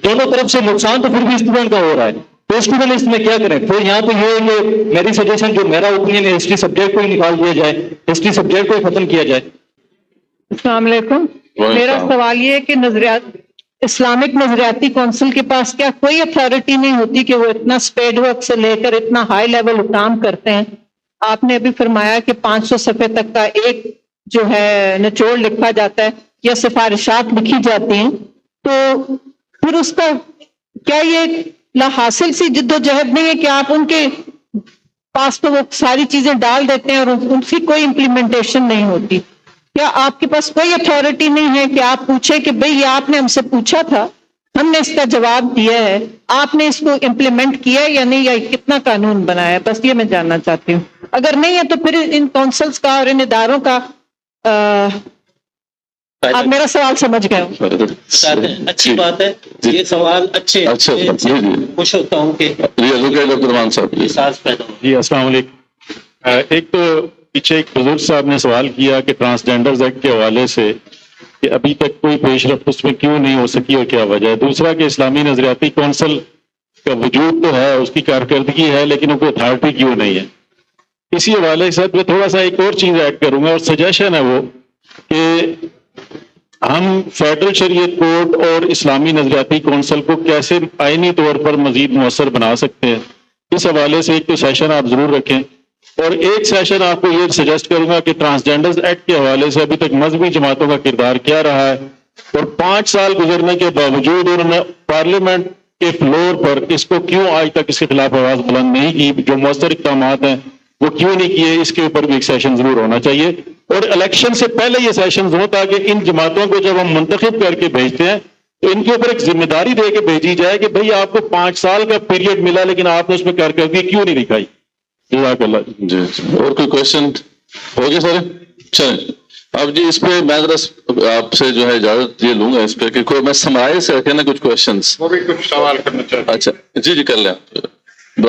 دونوں طرف سے نقصان تو پھر بھی اسٹوڈنٹ کا ہو رہا ہے. تو اسٹوڈنٹ اس میں کیا کریں؟ پھر یہاں تو یہ ہے کہ میری سجیشن جو میرا اوپینین ہے، ہسٹری سبجیکٹ کو ہی نکال دیا جائے، ہسٹری سبجیکٹ کو ہی ختم کیا جائے. السلام علیکم. میرا سوال یہ ہے کہ اسلامک نظریاتی کونسل کے پاس کیا کوئی اتھارٹی نہیں ہوتی کہ وہ اتنا اسپیڈ ورک سے لے کر اتنا ہائی لیول کام کرتے ہیں؟ آپ نے ابھی فرمایا کہ 500 صفحے تک کا ایک جو ہے نچوڑ لکھا جاتا ہے یا سفارشات لکھی جاتی ہیں، تو پھر اس کا کیا یہ لا حاصل سی جد و جہد نہیں ہے کہ آپ ان کے پاس تو وہ ساری چیزیں ڈال دیتے ہیں اور ان کی کوئی امپلیمنٹیشن نہیں ہوتی؟ کیا آپ کے پاس کوئی اتھارٹی نہیں ہے کہ آپ پوچھیں کہ بھئی یہ آپ نے ہم سے پوچھا تھا، ہم نے اس کا جواب دیا ہے، آپ نے اس کو امپلیمنٹ کیا یا نہیں، یا کتنا قانون بنایا ہے؟ بس یہ میں جاننا چاہتی ہوں. اگر نہیں ہے تو پھر ان کونسلز کا اور ان اداروں کا آپ میرا سوال سمجھ گئے ہو. اچھی بات ہے، یہ سوال اچھے خوش ہوتا ہوں کہ احساس پیدا ہو. جی السلام علیکم. ایک تو پیچھے ایک بزرگ صاحب نے سوال کیا کہ ٹرانسجینڈرز ایکٹ کے حوالے سے کہ ابھی تک کوئی پیش رفت اس میں کیوں نہیں ہو سکی اور کیا وجہ ہے. دوسرا کہ اسلامی نظریاتی کونسل کا وجود تو ہے، اس کی کارکردگی ہے، لیکن ان کو اتھارٹی کیوں نہیں ہے. اسی حوالے سے میں تھوڑا سا ایک اور چیز ایڈ کروں گا، اور سجیشن ہے وہ کہ ہم فیڈرل شریعت کورٹ اور اسلامی نظریاتی کونسل کو کیسے آئینی طور پر مزید مؤثر بنا سکتے ہیں. اس حوالے سے ایک تو سیشن آپ ضرور رکھیں، اور ایک سیشن آپ کو یہ سجیسٹ کروں گا کہ ٹرانسجینڈرز ایکٹ کے حوالے سے ابھی تک مذہبی جماعتوں کا کردار کیا رہا ہے، اور 5 سال گزرنے کے باوجود انہوں نے پارلیمنٹ کے فلور پر اس کو کیوں آج تک اس کے خلاف آواز بلند نہیں کی، جو مؤثر اقدامات ہیں وہ کیوں نہیں کیے، اس کے اوپر بھی ایک سیشن ضرور ہونا چاہیے. اور الیکشن سے پہلے یہ سیشنز ہوں تاکہ ان جماعتوں کو جب ہم منتخب کر کے بھیجتے ہیں تو ان کے اوپر ایک ذمہ داری دے کے بھیجی جائے کہ بھئی آپ کو 5 سال کا پیریڈ ملا لیکن آپ نے اس میں کارکردگی کیوں نہیں دکھائی. جزاک اللہ. جی اور کوئی کوشچن ہو گیا سر؟ چلیں اب جی اس پہ میں ذرا آپ سے جو ہے اجازت یہ لوں گا اس پہ کہ کوئی میں سمرائز سے رکھے نا کچھ کوشچنس. وہ بھی کچھ سوال کرنا چاہتا ہوں. اچھا جی کر لیں.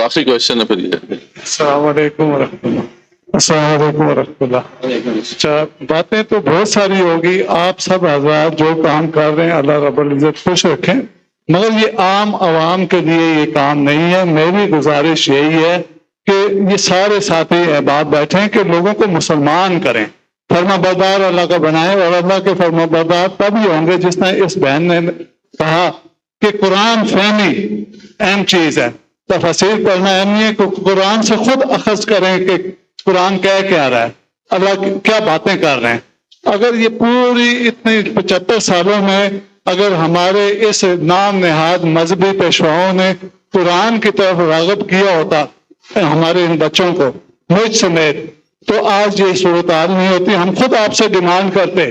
آخری کوشچن ہے پھر یہ. السلام علیکم ورحمۃ اللہ. السلام علیکم ورحمۃ اللہ. اچھا باتیں تو بہت ساری ہوگی، آپ سب حضرات جو کام کر رہے ہیں اللہ رب العزت خوش رکھیں، مگر یہ عام عوام کے لیے یہ کام نہیں ہے. میری گزارش یہی ہے کہ یہ سارے ساتھی احباب بیٹھے ہیں کہ لوگوں کو مسلمان کریں، فرما بردار اللہ کا بنائیں، اور اللہ کے فرما بردار تب ہی ہوں گے جس نے اس بہن نے کہا کہ قرآن فہمی اہم چیز ہے، تفسیر پڑھنا اہم نہیں ہے، کہ قرآن سے خود اخذ کریں کہ قرآن کیا رہا ہے، اللہ کیا باتیں کر رہے ہیں. اگر یہ پوری اتنی 75 سالوں میں اگر ہمارے اس نام نہاد مذہبی پیشواؤں نے قرآن کی طرف راغب کیا ہوتا ہمارے ان بچوں کو مجھ سمیت، تو آج یہ صورتحال نہیں ہوتی. ہم خود آپ سے ڈیمانڈ کرتے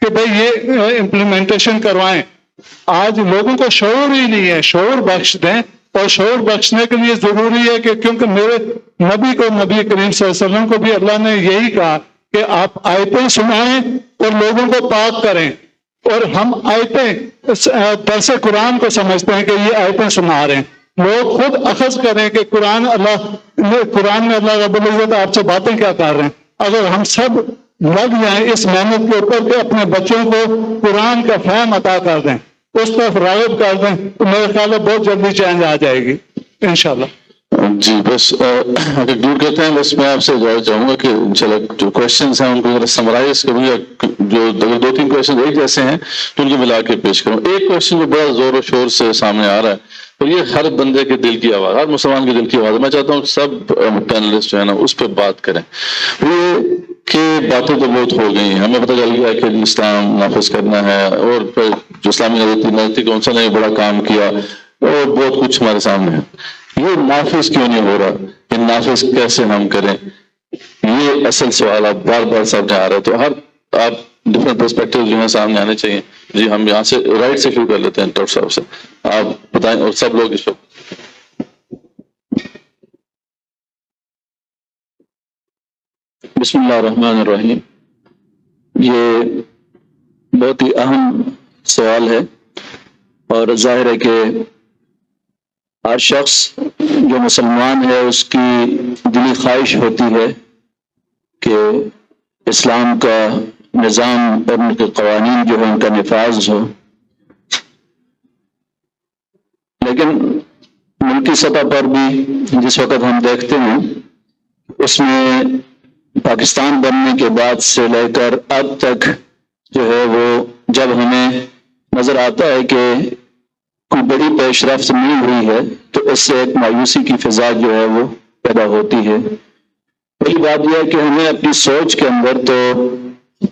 کہ بھئی یہ امپلیمنٹیشن کروائیں. آج لوگوں کو شعور ہی نہیں ہے، شعور بخش دیں، اور شعور بخشنے کے لیے ضروری ہے کہ کیونکہ میرے نبی کو، نبی کریم صلی اللہ علیہ وسلم کو بھی اللہ نے یہی کہا کہ آپ آیتیں سنائیں اور لوگوں کو پاک کریں. اور ہم آیتیں درس قرآن کو سمجھتے ہیں کہ یہ آیتیں سنا رہے ہیں. لوگ خود اخذ کریں کہ قرآن میں اللہ رب العزت آپ سے باتیں کیا کر رہے ہیں. اگر ہم سب لگ جائیں اس محنت کے اوپر کہ اپنے بچوں کو قرآن کا فہم عطا کر دیں، اس طرف راغب کر دیں، تو میرے خیال ہے بہت جلدی چینج آ جائے گی انشاءاللہ. جی بس کنکلوڈ کرتے ہیں. بس میں آپ سے اجازت چاہوں گا کہ انشاءاللہ جو کوشچنس ہیں ان کو ذرا سمرائز کروں یا جو اگر 2-3 کوشچن ایک جیسے ہیں تو ان کو ملا کے پیش کروں. ایک کوشچن جو بڑا زور و شور سے سامنے آ رہا ہے اور یہ ہر بندے کے دل کی آواز، ہر مسلمان کے دل کی آواز ہے. میں چاہتا ہوں کہ سب پینلسٹ جو ہے نا اس پہ بات کریں. وہ کہ باتیں تو بہت ہو گئی ہیں، ہمیں پتہ چل گیا کہ اسلام نافذ کرنا ہے، اور پھر جو اسلامی نظریاتی کونسل نے بڑا کام کیا اور بہت کچھ ہمارے سامنے ہے. یہ نافذ کیوں نہیں ہو رہا؟ یہ نافذ کیسے ہم کریں؟ یہ اصل سوال آپ بار بار سامنے آ رہے ہیں، تو ہر آپ ڈفرینٹ پرسپیکٹو جو ہیں سامنے آنے چاہیے. جی ہم یہاں سے رائٹ سے شروع کر لیتے ہیں ڈاکٹر صاحب سے، آپ بتائیں اور سب لوگ اس وقت. بسم اللہ الرحمن الرحیم. یہ بہت ہی اہم سوال ہے، اور ظاہر ہے کہ ہر شخص جو مسلمان ہے اس کی دلی خواہش ہوتی ہے کہ اسلام کا نظام اور ان کے قوانین جو ہے ان کا نفاذ ہو، لیکن ملکی سطح پر بھی جس وقت ہم دیکھتے ہیں اس میں پاکستان بننے کے بعد سے لے کر اب تک جو ہے وہ جب ہمیں نظر آتا ہے کہ کوئی بڑی پیش رفت نہیں ہوئی ہے تو اس سے ایک مایوسی کی فضا جو ہے وہ پیدا ہوتی ہے. پہلی بات یہ ہے کہ ہمیں اپنی سوچ کے اندر تو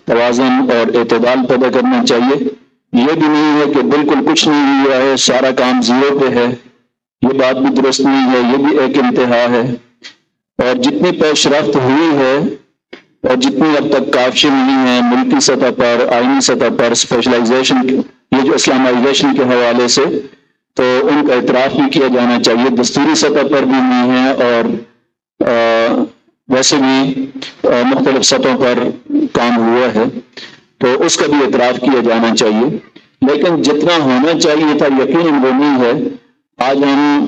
توازن اور اعتدال پیدا کرنا چاہیے. یہ بھی نہیں ہے کہ بالکل کچھ نہیں ہوا ہے، سارا کام زیرو پہ ہے، یہ بات بھی درست نہیں ہے، یہ بھی ایک انتہا ہے. اور جتنی پیش رفت ہوئی ہے اور جتنی اب تک کافی نہیں ہے ملکی سطح پر، آئینی سطح پر، اسپیشلائزیشن، یہ جو اسلامائزیشن کے حوالے سے، تو ان کا اعتراف بھی کیا جانا چاہیے. دستوری سطح پر بھی نہیں ہے اور ویسے بھی مختلف سطحوں پر کام ہوا ہے، تو اس کا بھی اعتراف کیا جانا چاہیے. لیکن جتنا ہونا چاہیے تھا یقیناً وہ نہیں ہے. آج ہم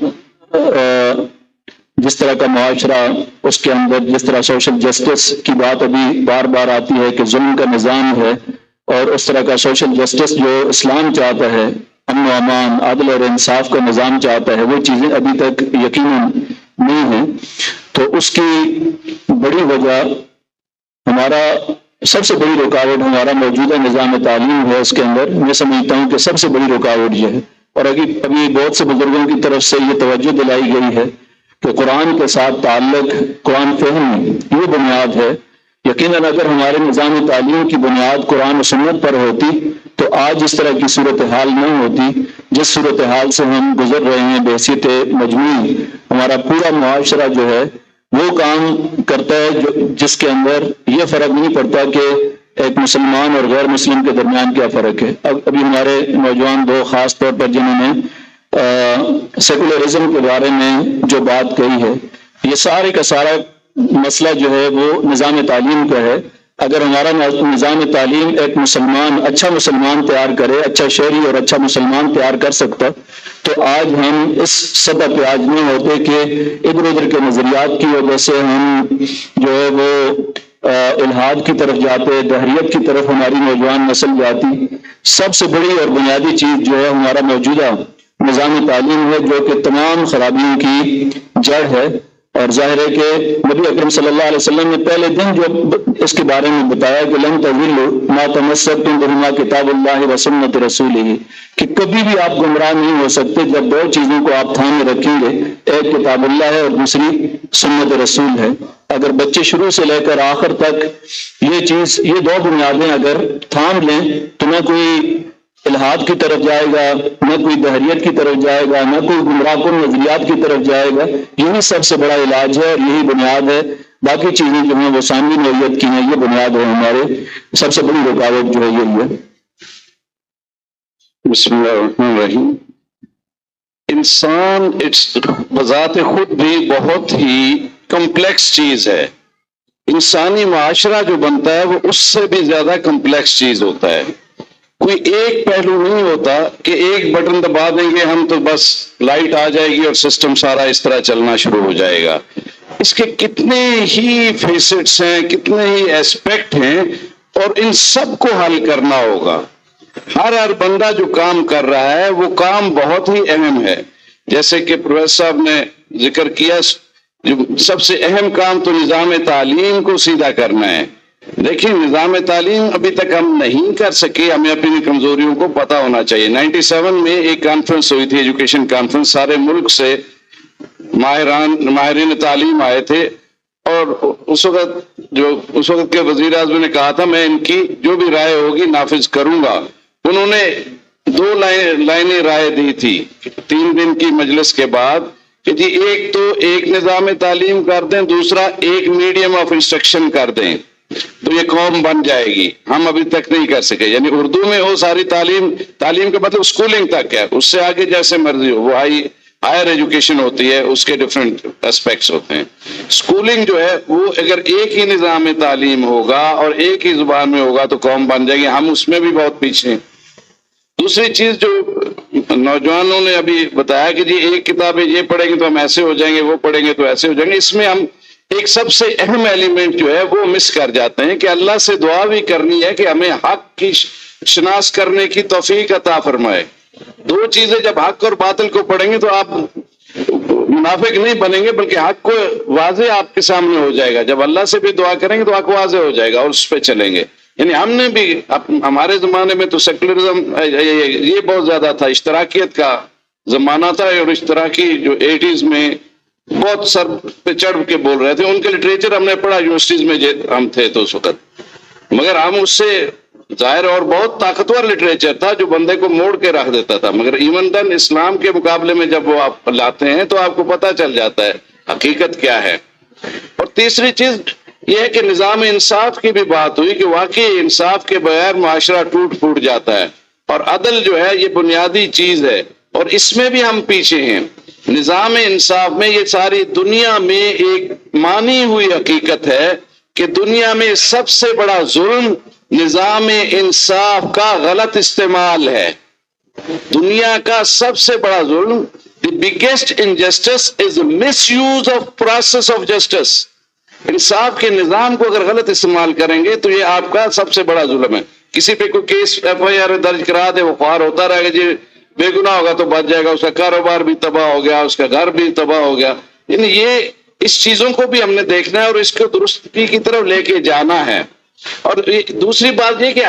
جس طرح کا معاشرہ، اس کے اندر جس طرح سوشل جسٹس کی بات ابھی بار بار آتی ہے کہ ظلم کا نظام ہے، اور اس طرح کا سوشل جسٹس جو اسلام چاہتا ہے، امن و امان، عدل اور انصاف کا نظام چاہتا ہے، وہ چیزیں ابھی تک یقیناً نہیں ہیں. تو اس کی بڑی وجہ ہمارا سب سے بڑی رکاوٹ ہمارا موجودہ نظام تعلیم ہے. اس کے اندر میں سمجھتا ہوں کہ سب سے بڑی رکاوٹ یہ ہے، اور ابھی بہت سے بزرگوں کی طرف سے یہ توجہ دلائی گئی ہے کہ قرآن کے ساتھ تعلق، قرآن فہم یہ بنیاد ہے. یقیناً اگر ہمارے نظام تعلیم کی بنیاد قرآن و سنت پر ہوتی تو آج اس طرح کی صورتحال نہ ہوتی جس صورتحال سے ہم گزر رہے ہیں. بحیثیت مجموعی ہمارا پورا معاشرہ جو ہے وہ کام کرتا ہے جس کے اندر یہ فرق نہیں پڑتا کہ ایک مسلمان اور غیر مسلم کے درمیان کیا فرق ہے. ابھی ہمارے نوجوان دو خاص طور پر جنہوں نے سیکولرزم کے بارے میں جو بات کہی ہے، یہ سارے کا سارا مسئلہ جو ہے وہ نظام تعلیم کا ہے. اگر ہمارا نظام تعلیم ایک مسلمان، اچھا مسلمان تیار کرے، اچھا شہری اور اچھا مسلمان تیار کر سکتا، تو آج ہم اس سطح پہ آج نہیں ہوتے کہ ادھر ادھر کے نظریات کی وجہ سے ہم جو ہے وہ الحاد کی طرف جاتے، دہریت کی طرف ہماری نوجوان نسل جاتی. سب سے بڑی اور بنیادی چیز جو ہے ہمارا موجودہ نظام تعلیم ہے، جو کہ تمام خرابیوں کی جڑ ہے. اور ظاہر ہے کہ نبی اکرم صلی اللہ علیہ وسلم نے پہلے دن جو اس کے بارے میں بتایا کہ لن تضلوا ما تمسکتم بہما کتاب اللہ و سنت رسولہ، کہ کبھی بھی آپ گمراہ نہیں ہو سکتے جب دو چیزوں کو آپ تھامے رکھیں گے، ایک کتاب اللہ ہے اور دوسری سنت رسول ہے. اگر بچے شروع سے لے کر آخر تک یہ دو بنیادیں اگر تھام لیں تو نہ کوئی الحاد کی طرف جائے گا، نہ کوئی دہریت کی طرف جائے گا، نہ کوئی گمراہ کن نظریات کی طرف جائے گا. یہی سب سے بڑا علاج ہے اور یہی بنیاد ہے. باقی چیزیں جو ہیں وہ ثانوی نوعیت کی ہیں، یہ بنیاد ہے. ہمارے سب سے بڑی رکاوٹ جو ہے یہی ہے. بسم اللہ الرحمن الرحیم. انسان بذات خود بھی بہت ہی کمپلیکس چیز ہے. انسانی معاشرہ جو بنتا ہے وہ اس سے بھی زیادہ کمپلیکس چیز ہوتا ہے. کوئی ایک پہلو نہیں ہوتا کہ ایک بٹن دبا دیں گے ہم تو بس لائٹ آ جائے گی اور سسٹم سارا اس طرح چلنا شروع ہو جائے گا. اس کے کتنے ہی فیسٹس ہیں، کتنے ہی ایسپیکٹ ہیں، اور ان سب کو حل کرنا ہوگا. ہر بندہ جو کام کر رہا ہے وہ کام بہت ہی اہم ہے. جیسے کہ پروفیسر صاحب نے ذکر کیا، جو سب سے اہم کام تو نظام تعلیم کو سیدھا کرنا ہے. دیکھیں نظام تعلیم ابھی تک ہم نہیں کر سکے، ہمیں اپنی کمزوریوں کو پتہ ہونا چاہیے. 97 میں ایک کانفرنس ہوئی تھی، ایجوکیشن کانفرنس، سارے ملک سے ماہرین تعلیم آئے تھے، اور اس وقت کے وزیر اعظم نے کہا تھا میں ان کی جو بھی رائے ہوگی نافذ کروں گا. انہوں نے 2 لائنیں رائے دی تھی 3 دن کی مجلس کے بعد کہ جی ایک تو ایک نظام تعلیم کر دیں، دوسرا ایک میڈیم آف انسٹرکشن کر دیں تو یہ قوم بن جائے گی. ہم ابھی تک نہیں کر سکے. یعنی اردو میں ہو ساری تعلیم کا مطلب اسکولنگ تک ہے، اس سے آگے جیسے مرضی ہو. وہ ہائر ایجوکیشن ہوتی ہے، اس کے ڈفرینٹ اسپیکٹس ہوتے ہیں. اسکولنگ جو ہے وہ اگر ایک ہی نظام تعلیم ہوگا اور ایک ہی زبان میں ہوگا تو قوم بن جائے گی. ہم اس میں بھی بہت پیچھے ہیں. دوسری چیز جو نوجوانوں نے ابھی بتایا کہ جی ایک کتابیں یہ پڑھیں گے تو ہم ایسے ہو جائیں گے، وہ پڑھیں گے تو ایسے ہو جائیں گے، اس میں ہم ایک سب سے اہم ایلیمنٹ جو ہے وہ مس کر جاتے ہیں کہ اللہ سے دعا بھی کرنی ہے کہ ہمیں حق کی شناس کرنے کی توفیق عطا فرمائے. دو چیزیں جب حق اور باطل کو پڑھیں گے تو آپ منافق نہیں بنیں گے بلکہ حق کو واضح آپ کے سامنے ہو جائے گا. جب اللہ سے بھی دعا کریں گے تو حق واضح ہو جائے گا اور اس پہ چلیں گے. یعنی ہم نے بھی ہمارے زمانے میں تو سیکولرزم یہ بہت زیادہ تھا، اشتراکیت کا زمانہ تھا، اور اشتراکی جو 80s میں بہت سر پہ چڑھ کے بول رہے تھے. ان کے لٹریچر ہم نے پڑھا یونیورسٹیز میں ہم تھے تو اس وقت، مگر ہم اس سے ظاہر اور بہت طاقتور لٹریچر تھا جو بندے کو موڑ کے رکھ دیتا تھا. مگر ایون دن اسلام کے مقابلے میں جب وہ آپ لاتے ہیں تو آپ کو پتہ چل جاتا ہے حقیقت کیا ہے. اور تیسری چیز یہ ہے کہ نظام انصاف کی بھی بات ہوئی کہ واقعی انصاف کے بغیر معاشرہ ٹوٹ پھوٹ جاتا ہے، اور عدل جو ہے یہ بنیادی چیز ہے اور اس میں بھی ہم پیچھے ہیں. نظام انصاف میں یہ ساری دنیا میں ایک مانی ہوئی حقیقت ہے کہ دنیا میں سب سے بڑا ظلم نظام انصاف کا غلط استعمال ہے. دنیا کا سب سے بڑا ظلم، the biggest injustice is the misuse of process of justice. انصاف کے نظام کو اگر غلط استعمال کریں گے تو یہ آپ کا سب سے بڑا ظلم ہے. کسی پہ کوئی کیس FIR درج کرا دے، وہ خوار ہوتا رہے گا، جی بے گناہ ہوگا تو بچ جائے گا، اس کا کاروبار بھی تباہ ہو گیا، اس کا گھر بھی تباہ ہو گیا. یعنی یہ اس چیزوں کو بھی ہم نے دیکھنا ہے اور اس کو درستی کی طرف لے کے جانا ہے. اور دوسری بات یہ کہ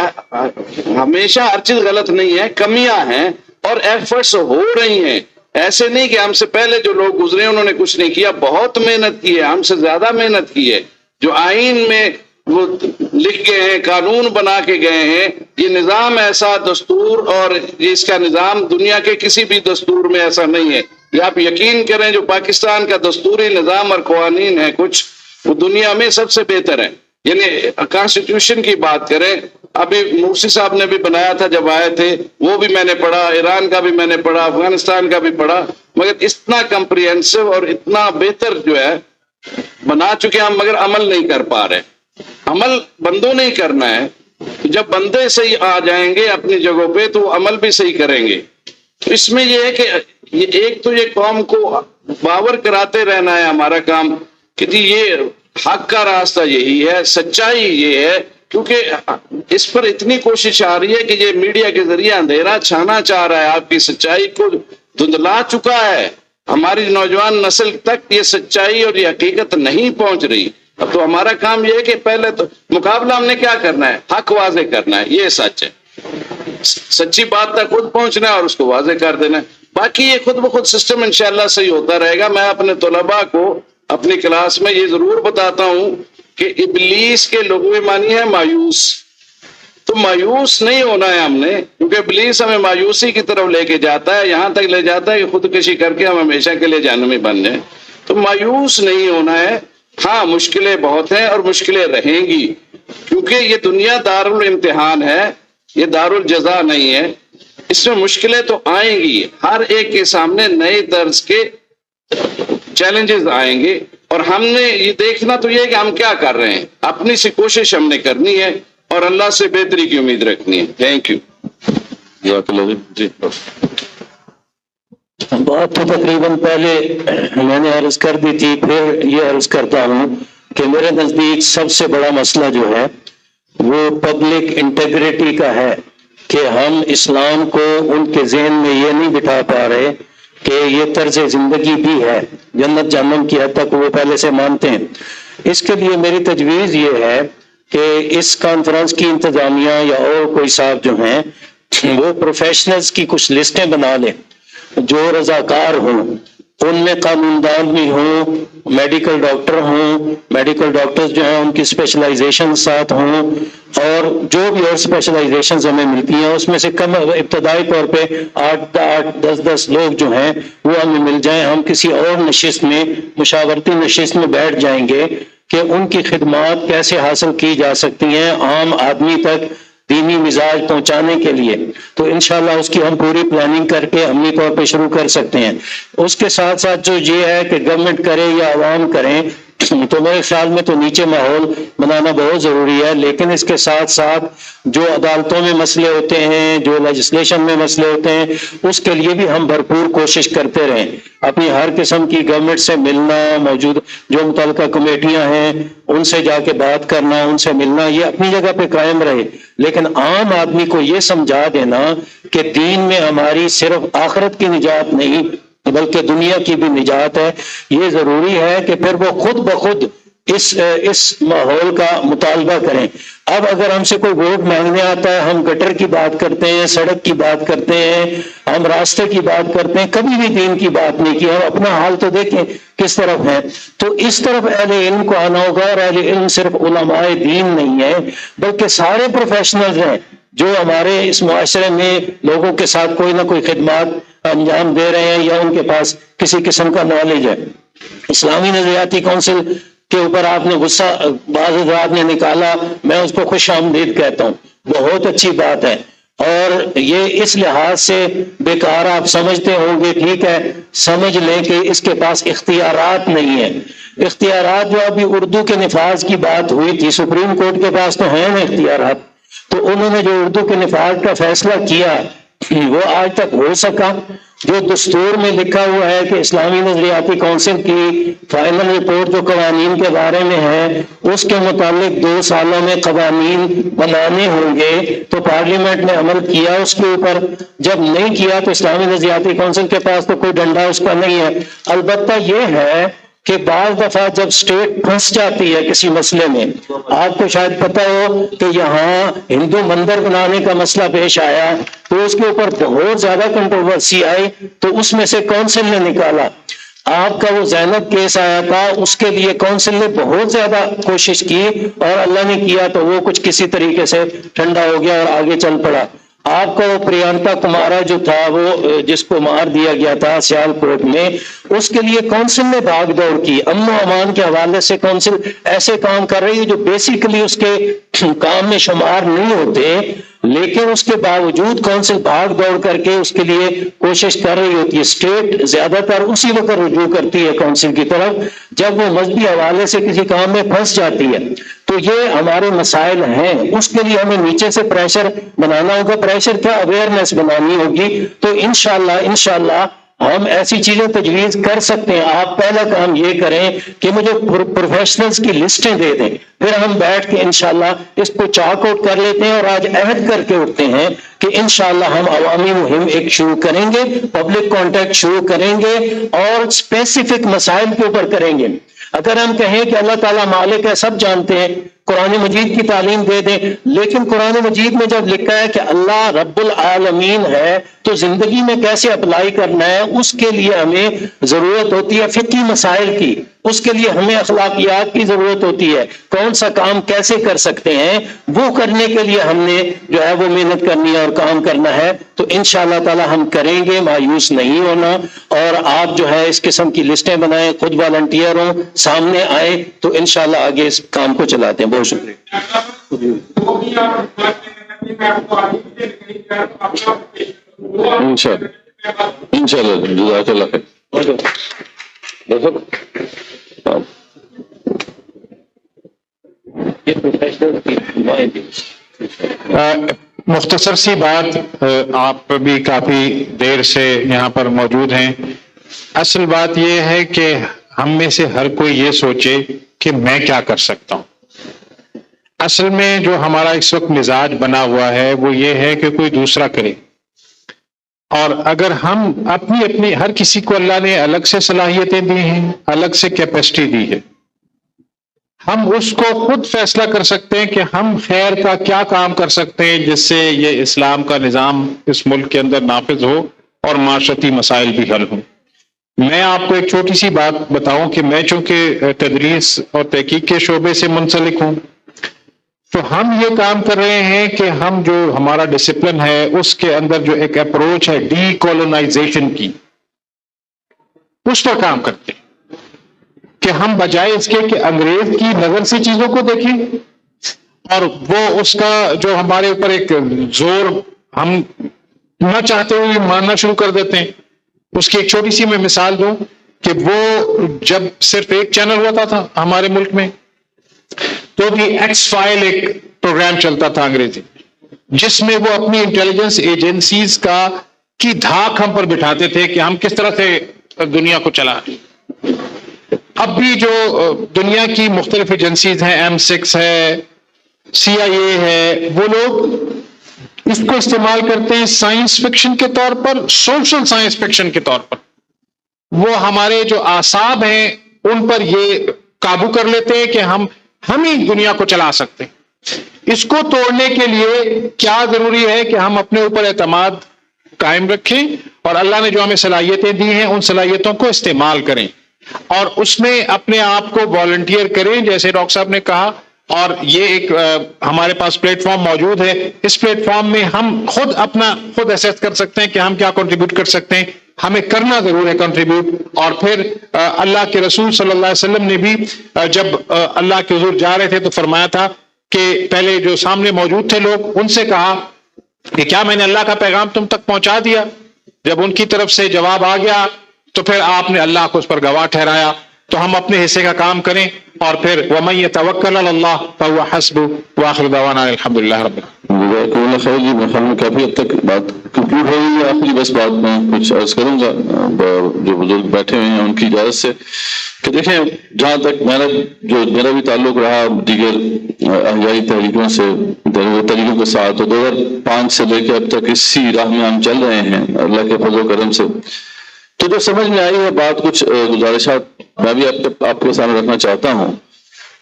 ہمیشہ ہر چیز غلط نہیں ہے، کمیاں ہیں اور ایفرٹس ہو رہی ہیں. ایسے نہیں کہ ہم سے پہلے جو لوگ گزرے انہوں نے کچھ نہیں کیا، بہت محنت کی ہے، ہم سے زیادہ محنت کی ہے. جو آئین میں وہ لکھ گئے ہیں، قانون بنا کے گئے ہیں، یہ نظام ایسا دستور اور اس کا نظام دنیا کے کسی بھی دستور میں ایسا نہیں ہے. یہ آپ یقین کریں جو پاکستان کا دستوری نظام اور قوانین ہے کچھ، وہ دنیا میں سب سے بہتر ہے. یعنی کانسٹیٹیوشن کی بات کریں، ابھی مرسی صاحب نے بھی بنایا تھا جب آئے تھے، وہ بھی میں نے پڑھا، ایران کا بھی میں نے پڑھا، افغانستان کا بھی پڑھا، مگر اتنا کمپریہنسو اور اتنا بہتر جو ہے بنا چکے ہم، مگر عمل نہیں کر پا رہے. عمل بندوں نہیں کرنا ہے. جب بندے صحیح آ جائیں گے اپنی جگہوں پہ تو عمل بھی صحیح کریں گے. تو اس میں یہ ہے کہ ایک تو یہ قوم کو باور کراتے رہنا ہے ہمارا کام کہ جی یہ حق کا راستہ یہی ہے، سچائی یہ ہے. کیونکہ اس پر اتنی کوشش آ رہی ہے کہ یہ میڈیا کے ذریعے اندھیرا چھانا چاہ رہا ہے، آپ کی سچائی کو دھندلا چکا ہے. ہماری نوجوان نسل تک یہ سچائی اور یہ حقیقت نہیں پہنچ رہی. اب تو ہمارا کام یہ ہے کہ پہلے تو مقابلہ ہم نے کیا کرنا ہے، حق واضح کرنا ہے، یہ سچ ہے. سچی بات تک خود پہنچنا ہے اور اس کو واضح کر دینا ہے. باقی یہ خود بخود سسٹم انشاءاللہ صحیح ہوتا رہے گا. میں اپنے طلباء کو اپنی کلاس میں یہ ضرور بتاتا ہوں کہ ابلیس کے لغوی معنی ہے مایوس. تو مایوس نہیں ہونا ہے ہم نے، کیونکہ ابلیس ہمیں مایوسی کی طرف لے کے جاتا ہے، یہاں تک لے جاتا ہے کہ خودکشی کر کے ہم ہمیشہ کے لیے جہنمی بن جائیں. تو مایوس نہیں ہونا ہے. ہاں مشکلیں بہت ہیں اور مشکلیں رہیں گی، کیونکہ یہ دنیا دارالامتحان ہے، یہ دارالجزا نہیں ہے. اس میں مشکلیں تو آئیں گی، ہر ایک کے سامنے نئے طرز کے چیلنجز آئیں گے، اور ہم نے یہ دیکھنا تو یہ ہے کہ ہم کیا کر رہے ہیں. اپنی سی کوشش ہم نے کرنی ہے اور اللہ سے بہتری کی امید رکھنی ہے. Thank you. جی بات تو تقریباً پہلے میں نے عرض کر دی تھی، پھر یہ عرض کرتا ہوں کہ میرے نزدیک سب سے بڑا مسئلہ جو ہے وہ پبلک انٹیگریٹی کا ہے کہ ہم اسلام کو ان کے ذہن میں یہ نہیں بٹھا پا رہے کہ یہ طرز زندگی بھی ہے، جنت جہنم کی حد تک وہ پہلے سے مانتے ہیں. اس کے لیے میری تجویز یہ ہے کہ اس کانفرنس کی انتظامیہ یا اور کوئی صاحب جو ہیں وہ پروفیشنلز کی کچھ لسٹیں بنا لیں جو رضاکار ہوں، ان میں قانون دان بھی ہوں، میڈیکل ڈاکٹر ہوں، میڈیکل ڈاکٹرز جو ہیں ان کی اسپیشلائزیشن ساتھ ہوں، اور جو بھی اور اسپیشلائزیشنز ہمیں ملتی ہیں اس میں سے کم ابتدائی طور پہ 8-10 لوگ جو ہیں وہ ہمیں مل جائیں. ہم کسی اور نشست میں، مشاورتی نشست میں بیٹھ جائیں گے کہ ان کی خدمات کیسے حاصل کی جا سکتی ہیں عام آدمی تک دینی مزاج پہنچانے کے لیے. تو انشاءاللہ اس کی ہم پوری پلاننگ کر کے عملی طور پہ شروع کر سکتے ہیں. اس کے ساتھ ساتھ جو یہ ہے کہ گورنمنٹ کرے یا عوام کریں، تو میرے خیال میں تو نیچے ماحول بنانا بہت ضروری ہے، لیکن اس کے ساتھ ساتھ جو عدالتوں میں مسئلے ہوتے ہیں، جو لیجسلیشن میں مسئلے ہوتے ہیں، اس کے لیے بھی ہم بھرپور کوشش کرتے رہیں. اپنی ہر قسم کی گورنمنٹ سے ملنا، موجود جو متعلقہ کمیٹیاں ہیں ان سے جا کے بات کرنا، ان سے ملنا، یہ اپنی جگہ پہ قائم رہے، لیکن عام آدمی کو یہ سمجھا دینا کہ دین میں ہماری صرف آخرت کی نجات نہیں بلکہ دنیا کی بھی نجات ہے. یہ ضروری ہے کہ پھر وہ خود بخود اس ماحول کا مطالبہ کریں. اب اگر ہم سے کوئی ووٹ مانگنے آتا ہے، ہم گٹر کی بات کرتے ہیں، سڑک کی بات کرتے ہیں، ہم راستے کی بات کرتے ہیں، کبھی بھی دین کی بات نہیں کی. ہم اپنا حال تو دیکھیں کس طرف ہے. تو اس طرف اہل علم کو آنا ہوگا، اور اہل علم صرف علماء دین نہیں ہے بلکہ سارے پروفیشنلز ہیں جو ہمارے اس معاشرے میں لوگوں کے ساتھ کوئی نہ کوئی خدمات انجام دے رہے ہیں یا ان کے پاس کسی قسم کا نالج ہے. اسلامی نظریاتی کونسل کے اوپر آپ نے غصہ بعض حضرات نے نکالا، میں اس کو خوش آمدید کہتا ہوں، بہت اچھی بات ہے. اور یہ اس لحاظ سے بیکار آپ سمجھتے ہوں گے، ٹھیک ہے، سمجھ لیں کہ اس کے پاس اختیارات نہیں ہیں. اختیارات جو ابھی اردو کے نفاذ کی بات ہوئی تھی، سپریم کورٹ کے پاس تو ہیں نا اختیارات، تو انہوں نے جو اردو کے نفاذ کا فیصلہ کیا وہ آج تک ہو سکا؟ جو دستور میں لکھا ہوا ہے کہ اسلامی نظریاتی کونسل کی فائنل رپورٹ جو قوانین کے بارے میں ہے اس کے متعلق 2 سالوں میں قوانین بنانے ہوں گے، تو پارلیمنٹ نے عمل کیا اس کے اوپر؟ جب نہیں کیا تو اسلامی نظریاتی کونسل کے پاس تو کوئی ڈنڈا اس کا نہیں ہے. البتہ یہ ہے کہ بعض دفعہ جب اسٹیٹ پھنس جاتی ہے کسی مسئلے میں، آپ کو شاید پتہ ہو کہ یہاں ہندو مندر بنانے کا مسئلہ پیش آیا تو اس کے اوپر بہت زیادہ کنٹروورسی آئی، تو اس میں سے کونسل نے نکالا. آپ کا وہ زینب کیس آیا تھا، اس کے لیے کونسل نے بہت زیادہ کوشش کی اور اللہ نے کیا تو وہ کچھ کسی طریقے سے ٹھنڈا ہو گیا اور آگے چل پڑا. آپ کا وہ پریانکا کمارا جو تھا، وہ جس کو مار دیا گیا تھا سیال کوٹ میں، اس کے لیے کونسل نے بھاگ دوڑ کی. امن و امان کے حوالے سے کونسل ایسے کام کر رہی ہے جو بیسیکلی اس کے کام میں شمار نہیں ہوتے، لیکن اس کے باوجود کونسل بھاگ دوڑ کر کے اس کے لیے کوشش کر رہی ہوتی ہے. اسٹیٹ زیادہ تر اسی وقت رجوع کرتی ہے کونسل کی طرف جب وہ مذہبی حوالے سے کسی کام میں پھنس جاتی ہے. تو یہ ہمارے مسائل ہیں، اس کے لیے ہمیں نیچے سے پریشر بنانا ہوگا. پریشر کیا، اویئرنیس بنانی ہوگی. تو انشاءاللہ ہم ایسی چیزیں تجویز کر سکتے ہیں. آپ پہلا کام یہ کریں کہ مجھے پروفیشنلز کی لسٹیں دے دیں، پھر ہم بیٹھ کے انشاءاللہ اس کو چاک آؤٹ کر لیتے ہیں. اور آج عہد کر کے اٹھتے ہیں کہ انشاءاللہ ہم عوامی مہم ایک شروع کریں گے، پبلک کانٹیکٹ شروع کریں گے اور اسپیسیفک مسائل کے اوپر کریں گے. اگر ہم کہیں کہ اللہ تعالیٰ مالک ہے، سب جانتے ہیں، قرآن مجید کی تعلیم دے دیں، لیکن قرآن مجید میں جب لکھا ہے کہ اللہ رب العالمین ہے تو زندگی میں کیسے اپلائی کرنا ہے، اس کے لیے ہمیں ضرورت ہوتی ہے فقہی مسائل کی، اس کے لیے ہمیں اخلاقیات کی ضرورت ہوتی ہے. کون سا کام کیسے کر سکتے ہیں، وہ کرنے کے لیے ہم نے جو ہے وہ محنت کرنی ہے اور کام کرنا ہے. تو انشاءاللہ تعالی ہم کریں گے، مایوس نہیں ہونا. اور آپ جو ہے اس قسم کی لسٹیں بنائیں، خود والنٹیئر ہوں، سامنے آئے تو انشاءاللہ آگے اس کام کو چلاتے ہیں. بہت شکریہ. انشاءاللہ جزاک اللہ خیر. مختصر سی بات، آپ بھی کافی دیر سے یہاں پر موجود ہیں. اصل بات یہ ہے کہ ہم میں سے ہر کوئی یہ سوچے کہ میں کیا کر سکتا ہوں. اصل میں جو ہمارا اس وقت مزاج بنا ہوا ہے وہ یہ ہے کہ کوئی دوسرا کرے. اور اگر ہم اپنی ہر کسی کو اللہ نے الگ سے صلاحیتیں دی ہیں، الگ سے کیپیسٹی دی ہے، ہم اس کو خود فیصلہ کر سکتے ہیں کہ ہم خیر کا کیا کام کر سکتے ہیں جس سے یہ اسلام کا نظام اس ملک کے اندر نافذ ہو اور معاشرتی مسائل بھی حل ہوں. میں آپ کو ایک چھوٹی سی بات بتاؤں کہ میں چونکہ تدریس اور تحقیق کے شعبے سے منسلک ہوں، تو ہم یہ کام کر رہے ہیں کہ ہم جو ہمارا ڈسپلن ہے اس کے اندر جو ایک اپروچ ہے ڈی کولونائزیشن کی، اس پر کام کرتے ہیں کہ ہم بجائے اس کے کہ انگریز کی نظر سے چیزوں کو دیکھیں اور وہ اس کا جو ہمارے اوپر ایک زور ہم نہ چاہتے ہوئے ماننا شروع کر دیتے ہیں. اس کی ایک چھوٹی سی میں مثال دوں کہ وہ جب صرف ایک چینل ہوتا تھا ہمارے ملک میں تو بھی ایکس فائل ایک پروگرام چلتا تھا انگریزی، جس میں وہ اپنی انٹیلیجنس ایجنسیز کی دھاک ہم پر بٹھاتے تھے کہ ہم کس طرح سے دنیا کو چلا. اب بھی جو دنیا کی مختلف ایجنسیز ہیں، M6 ہے، CIA ہے، وہ لوگ اس کو استعمال کرتے ہیں سائنس فکشن کے طور پر، سوشل سائنس فکشن کے طور پر. وہ ہمارے جو اعصاب ہیں ان پر یہ قابو کر لیتے ہیں کہ ہم ہی دنیا کو چلا سکتے ہیں. اس کو توڑنے کے لیے کیا ضروری ہے کہ ہم اپنے اوپر اعتماد قائم رکھیں اور اللہ نے جو ہمیں صلاحیتیں دی ہیں ان صلاحیتوں کو استعمال کریں اور اس میں اپنے آپ کو والنٹیئر کریں جیسے ڈاکٹر صاحب نے کہا. اور یہ ایک ہمارے پاس پلیٹ فارم موجود ہے، اس پلیٹ فارم میں ہم خود ایسیس کر سکتے ہیں کہ ہم کیا کنٹریبیوٹ کر سکتے ہیں. ہمیں کرنا ضرور ہے کنٹریبیوٹ. اور پھر اللہ کے رسول صلی اللہ علیہ وسلم نے بھی جب اللہ کے حضور جا رہے تھے تو فرمایا تھا کہ پہلے جو سامنے موجود تھے لوگ ان سے کہا کہ کیا میں نے اللہ کا پیغام تم تک پہنچا دیا؟ جب ان کی طرف سے جواب آ گیا تو پھر آپ نے اللہ کو اس پر گواہ ٹھہرایا. تو ہم اپنے حصے کا کام کریں اور پھر وَمَن يَتَوَكَّلْ عَلَى اللَّهِ فَهُوَ حَسْبُهُ وَآخِرُ دَعْوَانَا الْحَمْدُ لِلَّهِ رَبِّ العالمين. خیر جی، میں خیال کافی حد تک بات کنکلوڈ ہو گئی ہے. آخری بس بات میں کچھ عرض کروں گا جو بزرگ بیٹھے ہوئے ہیں ان کی اجازت سے کہ دیکھیں جہاں تک میرا بھی تعلق رہا دیگر احیائی تحریکوں سے، تحریکوں کے ساتھ، تو 2005 سے لے کے اب تک اسی راہ میں ہم چل رہے ہیں اللہ کے فضل و کرم سے. تو جو سمجھ میں آئی ہے بات، کچھ گزارشات میں بھی آپ کے سامنے رکھنا چاہتا ہوں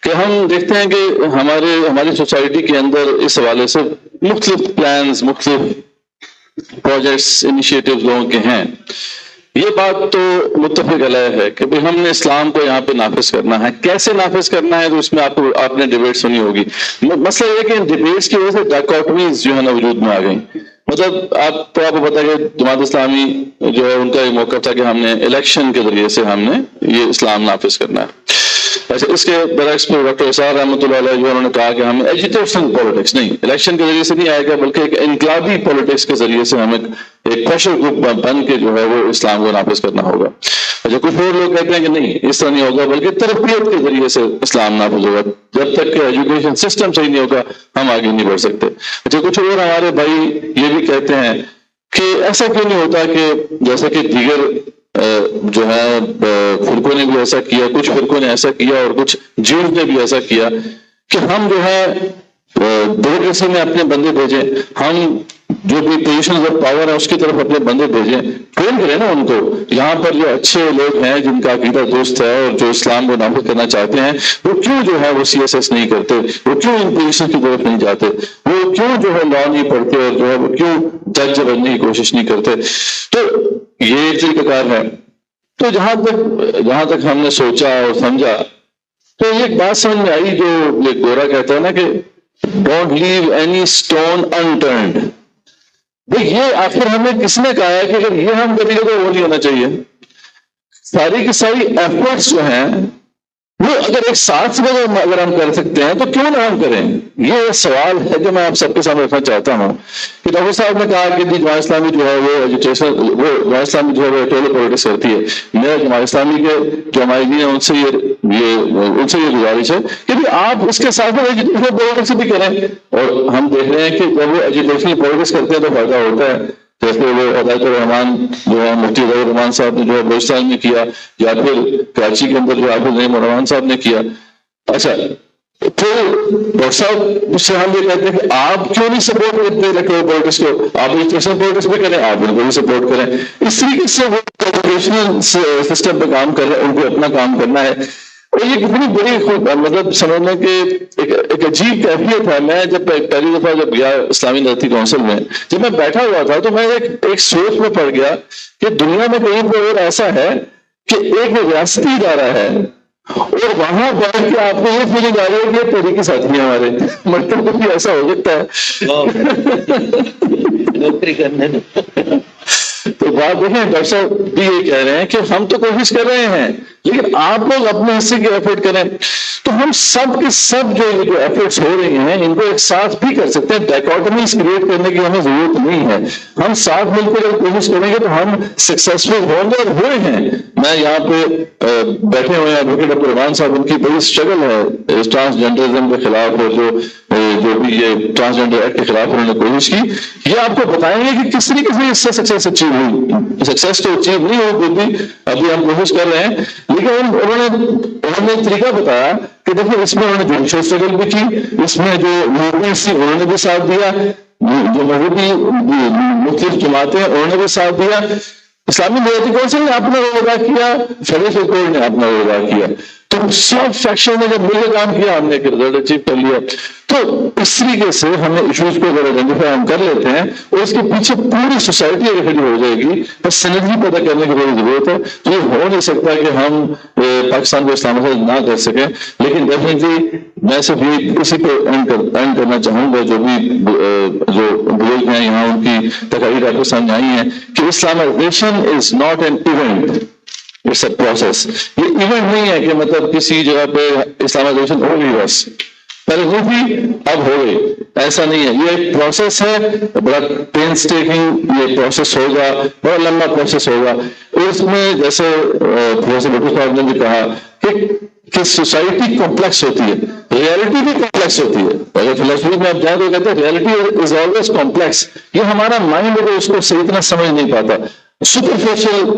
کہ ہم دیکھتے ہیں کہ ہماری سوسائٹی کے اندر اس حوالے سے مختلف پلانز، مختلف پروجیکٹس، انیشیٹوز لوگوں کے ہیں. یہ بات تو متفق علیہ ہے کہ ہم نے اسلام کو یہاں پہ نافذ کرنا ہے. کیسے نافذ کرنا ہے تو اس میں آپ نے ڈیبیٹ سنی ہوگی. مسئلہ یہ کہ ان ڈیبیٹس کی وجہ سے ڈائکوٹمیز جو ہے نا وجود میں آ گئی. مطلب آپ کو پتا کہ جماعت اسلامی جو ہے ان کا یہ موقع تھا کہ ہم نے الیکشن کے ذریعے سے ہم نے یہ اسلام نافذ کرنا ہے. اچھا، اس کے برعکس پہ ڈاکٹر اسار رحمۃ اللہ علیہ انہوں نے کہا کہ ہمیں ایجیٹیشنل پالیٹکس نہیں، الیکشن کے ذریعے سے نہیں آئے گا بلکہ ایک انقلابی پالیٹکس کے ذریعے سے ہمیں ایک پریشر گروپ بن کے جو ہے وہ اسلام کو نافذ کرنا ہوگا. اچھا، کچھ اور لوگ کہتے ہیں کہ نہیں، اس طرح نہیں ہوگا بلکہ تربیت کے ذریعے سے اسلام نافذ ہوگا. جب تک کہ ایجوکیشن سسٹم صحیح نہیں ہوگا ہم آگے نہیں بڑھ سکتے. اچھا، کچھ اور ہمارے بھائی یہ بھی کہتے ہیں کہ ایسا کیوں نہیں ہوتا کہ جیسا کہ دیگر جو ہے فرقوں نے بھی ایسا کیا، کچھ فرقوں نے ایسا کیا اور کچھ جیوز نے بھی ایسا کیا کہ ہم جو ہے بیوروکریسی میں اپنے بندے بھیجیں، ہم جو بھی پوزیشن آف پاور ہے اس کی طرف اپنے بندے بھیجیں، ٹرین کریں نا ان کو. یہاں پر جو اچھے لوگ ہیں جن کا عقیدہ درست ہے اور جو اسلام کو نافذ کرنا چاہتے ہیں وہ کیوں جو ہے وہ CSS نہیں کرتے، وہ کیوں ان پوزیشن کی طرف نہیں جاتے، وہ کیوں جو ہے لا نہیں پڑھتے اور جو ہے وہ کیوں جج بننے کی کوشش نہیں کرتے. تو یہ ایک طریقہ کار ہے. تو جہاں تک ہم نے سوچا اور سمجھا تو یہ بات سمجھ میں آئی جو یہ گورا کہتا ہے نا کہ ڈونٹ لیو اینی اسٹون انٹرنڈ. یہ آخر ہمیں کس نے کہا ہے کہ اگر یہ ہم کریں گے تو وہ نہیں ہونا چاہیے. ساری کی ساری ایفرٹس جو ہیں وہ اگر ایک ساتھ میں اگر ہم کر سکتے ہیں تو کیوں نہ ہم کریں. یہ سوال ہے جو میں آپ سب کے سامنے رکھنا چاہتا ہوں کہ ڈاکٹر صاحب نے کہا کہ جماعت اسلامی جو ہے وہ ایجوکیشن، وہ جماعت اسلامی جو ہے وہ ٹیلی پالیٹکس کرتی ہے. میرا جماعت اسلامی کے جو ہمارے دین ہیں ان سے یہ گزارش ہے کہ آپ اس کے ساتھ ایجوکیشنل پالیٹکس بھی کریں. اور ہم دیکھ رہے ہیں کہ جب وہ ایجوکیشنل پالیٹکس کرتے ہیں تو فائدہ ہوتا ہے. جیسے وہ ہدایت الرحمان جو ہے مفتی ہدایت الرحمان صاحب نے جو ہے بلوچستان میں کیا، یا پھر کراچی کے اندر جو حافظ نعیم الرحمان صاحب نے کیا. اچھا، پھر ڈاکٹر صاحب اس سے ہم یہ کہتے ہیں کہ آپ کیوں نہیں سپورٹ کرتے الیکٹرل پالیٹکس کو؟ آپ ایجوکیشنل پالیٹکس بھی کریں، آپ ان کو بھی سپورٹ کریں. اس طریقے سے وہ ایجوکیشنل سسٹم پہ کام کر رہے ہیں، ان کو اپنا کام کرنا ہے. اور یہ کتنی بڑی مطلب سمجھنے کے ایک عجیب کیفیت ہے. میں جب پہلی دفعہ جب گیا اسلامی نظرتی کونسل میں، جب میں بیٹھا ہوا تھا تو میں ایک سوچ میں پڑ گیا کہ دنیا میں کہیں پر اور ایسا ہے کہ ایک ریاستی ادارہ ہے اور وہاں بیٹھ کے آپ کو یہ فیلنگ آ رہی ہے کہ تحریکی ساتھی ہیں ہمارے، مطلب بھی ایسا ہو سکتا ہے نوکری کرنے تو بات دیکھیں، ڈاکٹر صاحب بھی یہ کہہ رہے ہیں کہ ہم تو کوشش کر رہے ہیں لیکن آپ لوگ اپنے حصے کی ایفرٹ کریں، تو ہم سب کے سب جو ایفرٹس ہو رہی ہیں ان کو ایک ساتھ بھی کر سکتے ہیں. ڈائکوٹمیز کریٹ کرنے کی ہمیں ضرورت نہیں ہے. ہم ساتھ مل کر اگر کوشش کریں گے تو ہم سکسیسفل ہوں گے اور ہوئے ہیں. میں یہاں پہ بیٹھے ہوئے ہیں ایڈوکیٹ عبدالرحمان صاحب، ان کی بڑی اسٹرگل ہے ٹرانسجینڈرزم کے خلاف، اور جو بھی یہ ٹرانسجینڈر ایکٹ کے خلاف انہوں نے کوشش کی. یہ آپ کو بتائیں گے کہ کس طریقے سے اس سے سکسیس اچیو ہوئی. سکسیس تو اچیو نہیں ہوئی بھی، ابھی ہم کوشش کر رہے ہیں، لیکن انہوں نے طریقہ بتایا کہ دیکھیں اس میں انہوں نے جوڈیشل اسٹرگل بھی کی، اس میں جو موومنٹس تھی انہوں نے بھی ساتھ دیا، جو مذہبی مختلف جماعتیں انہوں نے بھی ساتھ دیا، اسلامی مدتی کونسل نے اپنا رول ادا کیا، فیڈریشن کورٹ نے اپنا رول ادا کیا. تو سب فیکشن نے جب مل کے کام کیا ہم نے ایک رزلٹ اچیو کر لیا. تو اس طریقے سے ہمیں ایشوز کو اگر آئیڈینٹیفائی ہم کر لیتے ہیں اور اس کے پیچھے پوری سوسائٹی اگر کھڑی ہو جائے گی، بس سنرجی پیدا کرنے کی بڑی ضرورت ہے. تو یہ ہو نہیں سکتا کہ ہم پاکستان کو اسلام نہ کر سکیں، لیکن ڈیفینیٹلی میں صرف یہ اسی پہ اینڈ کرنا چاہوں گا. جو بزرگ ہیں یہاں ان کی تقاریر آپ کے سامنے آئی ہیں کہ Islamization is not an event, it's a process. یہ ایونٹ نہیں ہے کہ مطلب کسی جگہ پہ اسلامائزیشن ہو گئی بس پہلے وہ بھی اب ہو گئی، ایسا نہیں ہے. یہ ایک پروسیس ہے، بڑا پینس ٹیکنگ یہ پروسیس ہوگا، بڑا لمبا پروسیس ہوگا. اور اس میں جیسے پروفیسر بھٹو صاحب نے بھی کہا کہ سوسائٹی کمپلیکس ہوتی ہے، ریئلٹی بھی کمپلیکس ہوتی ہے. اگر فلسفی میں آپ جائیں تو کہتے ہیں ریئلٹی از آلویز کمپلیکس. یہ ہمارا مائنڈ ہے اس کو صحیح اتنا سمجھ نہیں پاتا. سپرفیشل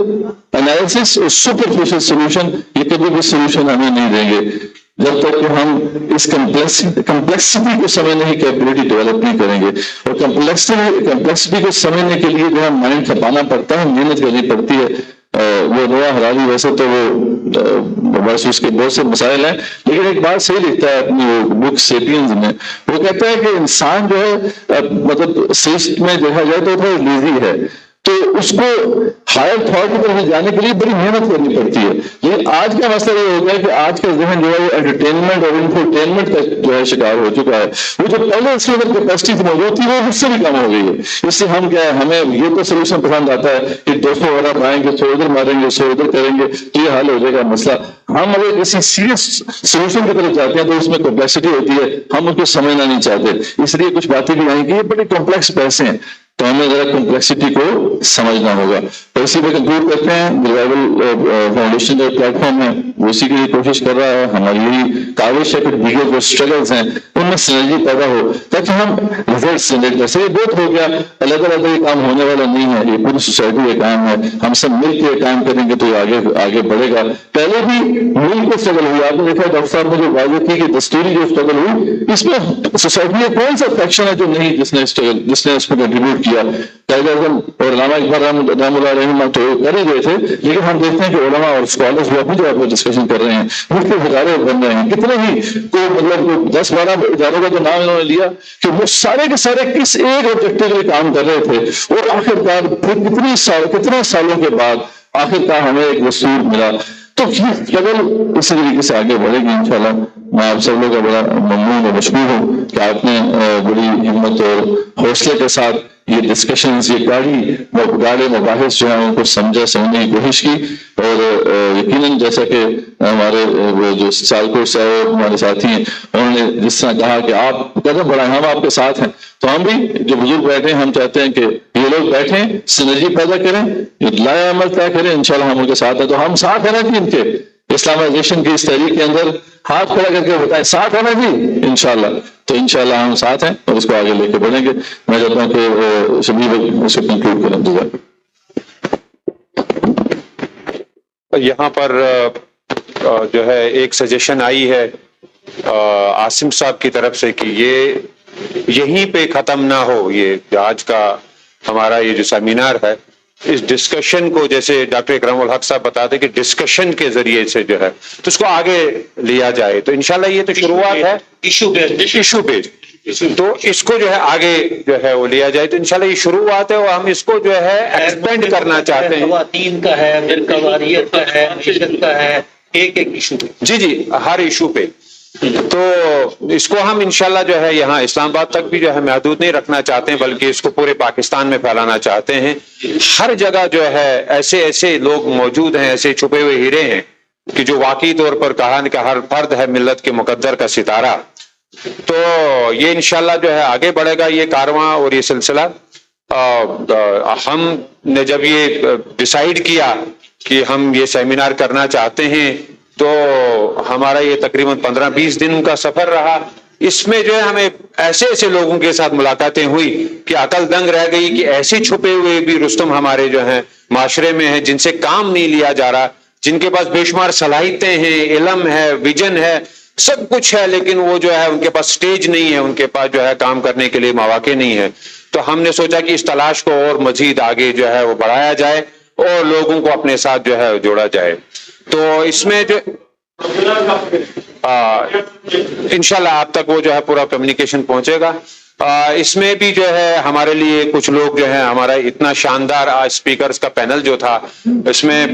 انالیسس اور سپرفیشل سولوشن یہ کبھی بھی سولوشن ہمیں نہیں دیں گے جب تک کہ ہم اس کمپلیکسٹی کو سمجھنے کی کیپبلٹی ڈیولپ نہیں کریں گے. اور کمپلیکسٹی کو سمجھنے کے لیے جو ہے مائنڈ کھپانا پڑتا ہے، محنت کرنی پڑتی ہے. وہ نوا حرالی ویسے تو وہ بس اس کے بہت سے مسائل ہیں، لیکن ایک بات صحیح لکھتا ہے اپنی بک سیپینز میں، وہ کہتا ہے کہ انسان جو ہے مطلب سیسٹ میں دیکھا جائے تو تھوڑا لیزی ہے، تو اس کو ہائر تھاٹ کی طرف جانے کے لیے بڑی محنت کرنی پڑتی ہے. لیکن آج کا مسئلہ یہ ہو گیا کہ آج کا ذہن جو ہے وہ انٹرٹینمنٹ اور انفرٹینمنٹ کا جو ہے شکار ہو چکا ہے. وہ جو پہلے اس کے اندر کیپیسٹی موجود تھی وہ اس سے بھی کم ہو گئی ہے. اس سے ہم کیا ہے، ہمیں یہ تو سولوشن پسند آتا ہے کہ 200 وغیرہ پائیں گے، 100 ادھر ماریں گے، 100 ادھر کریں گے تو یہ حل ہو جائے گا مسئلہ. ہم اگر کسی سیریس سولوشن کی طرف جاتے ہیں تو اس میں کمپلیکسٹی ہوتی ہے، ہم اس کو سمجھنا نہیں چاہتے. اس لیے کچھ باتیں بھی آئیں گی، یہ بڑے کمپلیکس بحثیں ہیں، تو ہمیں ذرا کمپلیکسٹی کو سمجھنا ہوگا. تو اسی پہ کنکلوڈ کرتے ہیں. ریوائول فاؤنڈیشن جو پلیٹ فارم ہے وہ اسی کے لیے کوشش کر رہا ہے. ہماری یہی کاوش ہے کہ دیگر جو اسٹرگلز ہیں ان میں سنرجی پیدا ہو تاکہ ہم ریزلٹس جنریٹ کر سکیں. یہ بہت ہو گیا، الگ الگ یہ کام ہونے والا نہیں ہے، یہ پوری سوسائٹی کا کام ہے. ہم سب مل کے کام کریں گے تو یہ آگے بڑھے گا. پہلے بھی مل کے اسٹرگل ہوئی، آپ نے دیکھا ڈاکٹر صاحب نے جو واضح کی کہ دستوری جو اسٹرگل ہوئی اس میں سوسائٹی میں کون سا فیکشن ہے جو نہیں جس نے اس میں کنٹریبیوٹ کیا. قائد اعظم اور علامہ اقبال رحمۃ اللہ علیہ تو کر ہی گئے تھے، لیکن ہم دیکھتے ہیں کہ علماء اور اسکالرز بھی اپنی جگہ پر ڈسکشن کر رہے ہیں، مختلف ادارے بن رہے ہیں. کتنے ہی کو مطلب 10-12 اداروں کا جو نام انہوں نے لیا کہ وہ سارے کے سارے کس ایک آبجیکٹو کے لیے کام کر رہے تھے، اور آخرکار پھر کتنے سالوں کے بعد آخرکار ہمیں ایک دستور ملا. تو یہ اسٹرگل اسی طریقے سے آگے بڑھے گی انشاءاللہ. میں آپ سب لوگوں کا بڑا ممنون اور مشکور ہوں کہ آپ نے بڑی ہمت اور حوصلے کے ساتھ یہ ڈسکشنز، یہ گاڑے مباحث جو ہیں ان کو سمجھنے کی کوشش کی. اور یقیناً جیسا کہ ہمارے جو سیالکوٹ سے ہمارے ساتھی ہیں انہوں نے جس طرح کہا کہ آپ قدم بڑھائیں، ہم آپ کے ساتھ ہیں. تو ہم بھی جو بزرگ بیٹھے ہیں ہم چاہتے ہیں کہ یہ لوگ بیٹھیں، سنرجی پیدا کریں، لائے عمل طے کریں، انشاءاللہ ہم ان کے ساتھ ہیں. تو ہم ساتھ ہیں نا کہ ان کے اسلامائزیشن کی اس تحریک کے اندر ہاتھ کھڑا کر کے بتائیں ساتھ ہے نا جی انشاءاللہ. تو انشاءاللہ ہم ساتھ ہیں اور اس کو آگے لے کے بڑھیں گے. میں چاہتا ہوں کہ شبیر اس کو کنکلوڈ کریں. یہاں پر جو ہے ایک سجیشن آئی ہے عاصم صاحب کی طرف سے کہ یہ یہیں پہ ختم نہ ہو، یہ آج کا ہمارا یہ جو سیمینار ہے اس ڈسکشن کو، جیسے ڈاکٹر اکرام الحق صاحب بتاتے کہ ڈسکشن کے ذریعے سے جو ہے تو اس کو آگے لیا جائے. تو انشاءاللہ یہ تو شروعات ہے، ایشو بیسڈ تو اس کو جو ہے آگے جو ہے وہ لیا جائے. تو انشاءاللہ یہ شروعات ہے اور ہم اس کو جو ہے ایکسپینڈ کرنا چاہتے ہیں. خواتین کا ہے، فرقہ واریت کا ہے، معیشت کا ہے، ایک ایشو پہ. جی ہر ایشو پہ. تو اس کو ہم انشاءاللہ جو ہے یہاں اسلام آباد تک بھی جو ہے محدود نہیں رکھنا چاہتے ہیں، بلکہ اس کو پورے پاکستان میں پھیلانا چاہتے ہیں. ہر جگہ جو ہے ایسے لوگ موجود ہیں، ایسے چھپے ہوئے ہیرے ہیں کہ جو واقعی طور پر کہا کہ ہر فرد ہے ملت کے مقدر کا ستارہ. تو یہ انشاءاللہ جو ہے آگے بڑھے گا یہ کارواں اور یہ سلسلہ. ہم نے جب یہ ڈیسائیڈ کیا کہ ہم یہ سیمینار کرنا چاہتے ہیں تو ہمارا یہ تقریباً 15-20 دن کا سفر رہا. اس میں جو ہے ہمیں ایسے لوگوں کے ساتھ ملاقاتیں ہوئی کہ عقل دنگ رہ گئی کہ ایسے چھپے ہوئے بھی رستم ہمارے جو ہیں معاشرے میں ہیں جن سے کام نہیں لیا جا رہا، جن کے پاس بے شمار صلاحیتیں ہیں، علم ہے، ویژن ہے، سب کچھ ہے، لیکن وہ جو ہے ان کے پاس سٹیج نہیں ہے، ان کے پاس جو ہے کام کرنے کے لیے مواقع نہیں ہے. تو ہم نے سوچا کہ اس تلاش کو اور مزید آگے جو ہے وہ بڑھایا جائے اور لوگوں کو اپنے ساتھ جو ہے جوڑا جائے. تو اس میں جو انشاءاللہ آپ تک وہ جو ہے پورا کمیونیکیشن پہنچے گا. اس میں بھی جو ہے ہمارے لیے کچھ لوگ جو ہیں، ہمارا اتنا شاندار آج سپیکرز کا پینل جو تھا، اس میں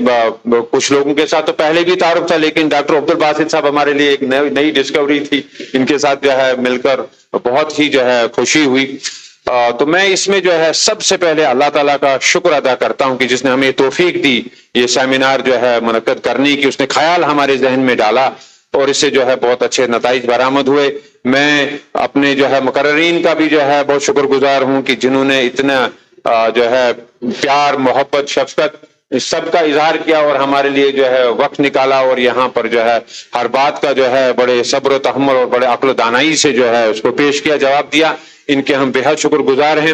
کچھ لوگوں کے ساتھ تو پہلے بھی تعارف تھا، لیکن ڈاکٹر عبدالباسط صاحب ہمارے لیے ایک نئی ڈسکوری تھی. ان کے ساتھ جو ہے مل کر بہت ہی جو ہے خوشی ہوئی. تو میں اس میں جو ہے سب سے پہلے اللہ تعالیٰ کا شکر ادا کرتا ہوں کہ جس نے ہمیں توفیق دی یہ سیمینار جو ہے منعقد کرنے کی. اس نے خیال ہمارے ذہن میں ڈالا اور اس سے جو ہے بہت اچھے نتائج برآمد ہوئے. میں اپنے جو ہے مقررین کا بھی جو ہے بہت شکر گزار ہوں کہ جنہوں نے اتنا جو ہے پیار، محبت، شفقت سب کا اظہار کیا اور ہمارے لیے جو ہے وقت نکالا اور یہاں پر جو ہے ہر بات کا جو ہے بڑے صبر و تحمل اور بڑے عقل و دانائی سے جو ہے اس کو پیش کیا، جواب دیا. ان کے ہم بہت شکر گزار ہیں.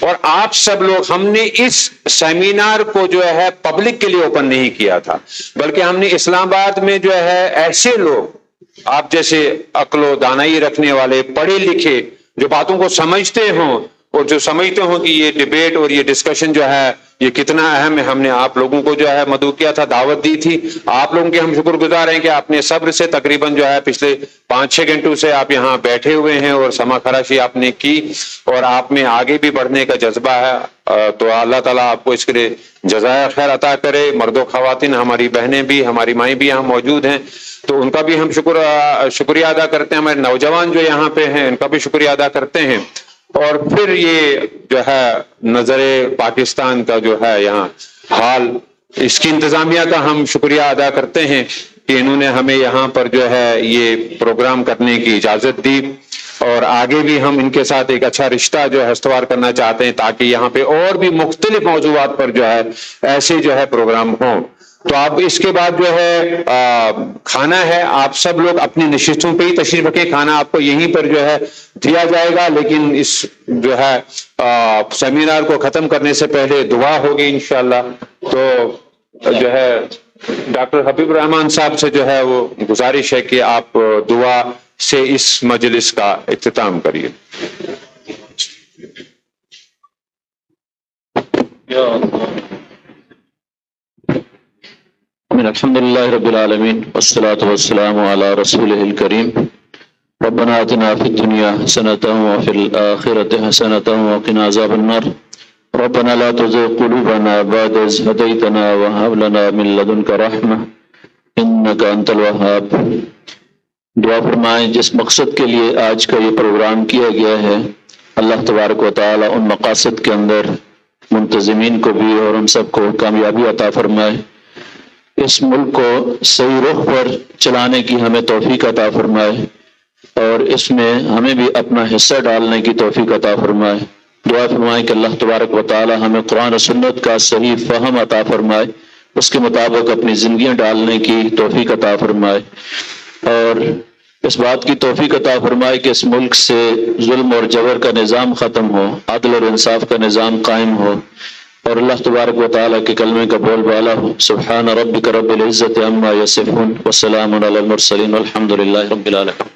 اور آپ سب لوگ، ہم نے اس سیمینار کو جو ہے پبلک کے لیے اوپن نہیں کیا تھا، بلکہ ہم نے اسلام آباد میں جو ہے ایسے لوگ آپ جیسے عقل و دانائی رکھنے والے، پڑھے لکھے، جو باتوں کو سمجھتے ہوں اور جو سمجھتے ہوں کہ یہ ڈیبیٹ اور یہ ڈسکشن جو ہے یہ کتنا اہم ہے، ہم نے آپ لوگوں کو جو ہے مدعو کیا تھا، دعوت دی تھی. آپ لوگوں کے ہم شکر گزار ہیں کہ آپ نے صبر سے تقریباً جو ہے پچھلے 5-6 گھنٹوں سے آپ یہاں بیٹھے ہوئے ہیں اور سما خراشی آپ نے کی اور آپ میں آگے بھی بڑھنے کا جذبہ ہے. تو اللہ تعالیٰ آپ کو اس کے لیے جزائے خیر عطا کرے. مرد و خواتین، ہماری بہنیں بھی، ہماری مائیں بھی یہاں موجود ہیں، تو ان کا بھی ہم شکریہ ادا کرتے ہیں. ہمارے نوجوان جو یہاں پہ ہیں ان کا بھی شکریہ ادا کرتے ہیں. اور پھر یہ جو ہے نظر پاکستان کا جو ہے یہاں حال، اس کی انتظامیہ کا ہم شکریہ ادا کرتے ہیں کہ انہوں نے ہمیں یہاں پر جو ہے یہ پروگرام کرنے کی اجازت دی. اور آگے بھی ہم ان کے ساتھ ایک اچھا رشتہ جو ہے استوار کرنا چاہتے ہیں تاکہ یہاں پہ اور بھی مختلف موضوعات پر جو ہے ایسے جو ہے پروگرام ہوں. تو آپ اس کے بعد جو ہے کھانا ہے، آپ سب لوگ اپنی نشستوں پہ ہی تشریف رکھیں. کھانا آپ کو یہیں پر جو ہے دیا جائے گا، لیکن اس جو ہے سیمینار کو ختم کرنے سے پہلے دعا ہوگی انشاءاللہ. تو جو ہے ڈاکٹر حبیب الرحمان صاحب سے جو ہے وہ گزارش ہے کہ آپ دعا سے اس مجلس کا اختتام کریے. الحمد للہ رب العالمین والصلاة والسلام علی رسولہ الکریم. ربنا آتنا فی الدنیا حسنۃ وفی الآخرۃ حسنۃ وقنا عذاب النار. ربنا لا تزغ قلوبنا بعد إذ هديتنا وهب لنا من لدنك رحمة إنك أنت الوهاب. دعا فرمائیں جس مقصد کے لیے آج کا یہ پروگرام کیا گیا ہے، اللہ تبارک و تعالی ان مقاصد کے اندر منتظمین کو بھی اور ہم سب کو کامیابی عطا فرمائے. اس ملک کو صحیح رخ پر چلانے کی ہمیں توفیق عطا فرمائے اور اس میں ہمیں بھی اپنا حصہ ڈالنے کی توفیق عطا فرمائے. دعا فرمائیں کہ اللہ تبارک و تعالی ہمیں قرآن و سنت کا صحیح فہم عطا فرمائے، اس کے مطابق اپنی زندگیاں ڈالنے کی توفیق عطا فرمائے اور اس بات کی توفیق عطا فرمائے کہ اس ملک سے ظلم اور جبر کا نظام ختم ہو، عدل اور انصاف کا نظام قائم ہو اور اللہ تبارک و تعالیٰ کے کلمے کا بول بالا ہو. سبحان ربک رب العزت عما یصفون وسلام علی المرسلین والحمد للہ رب العالمین.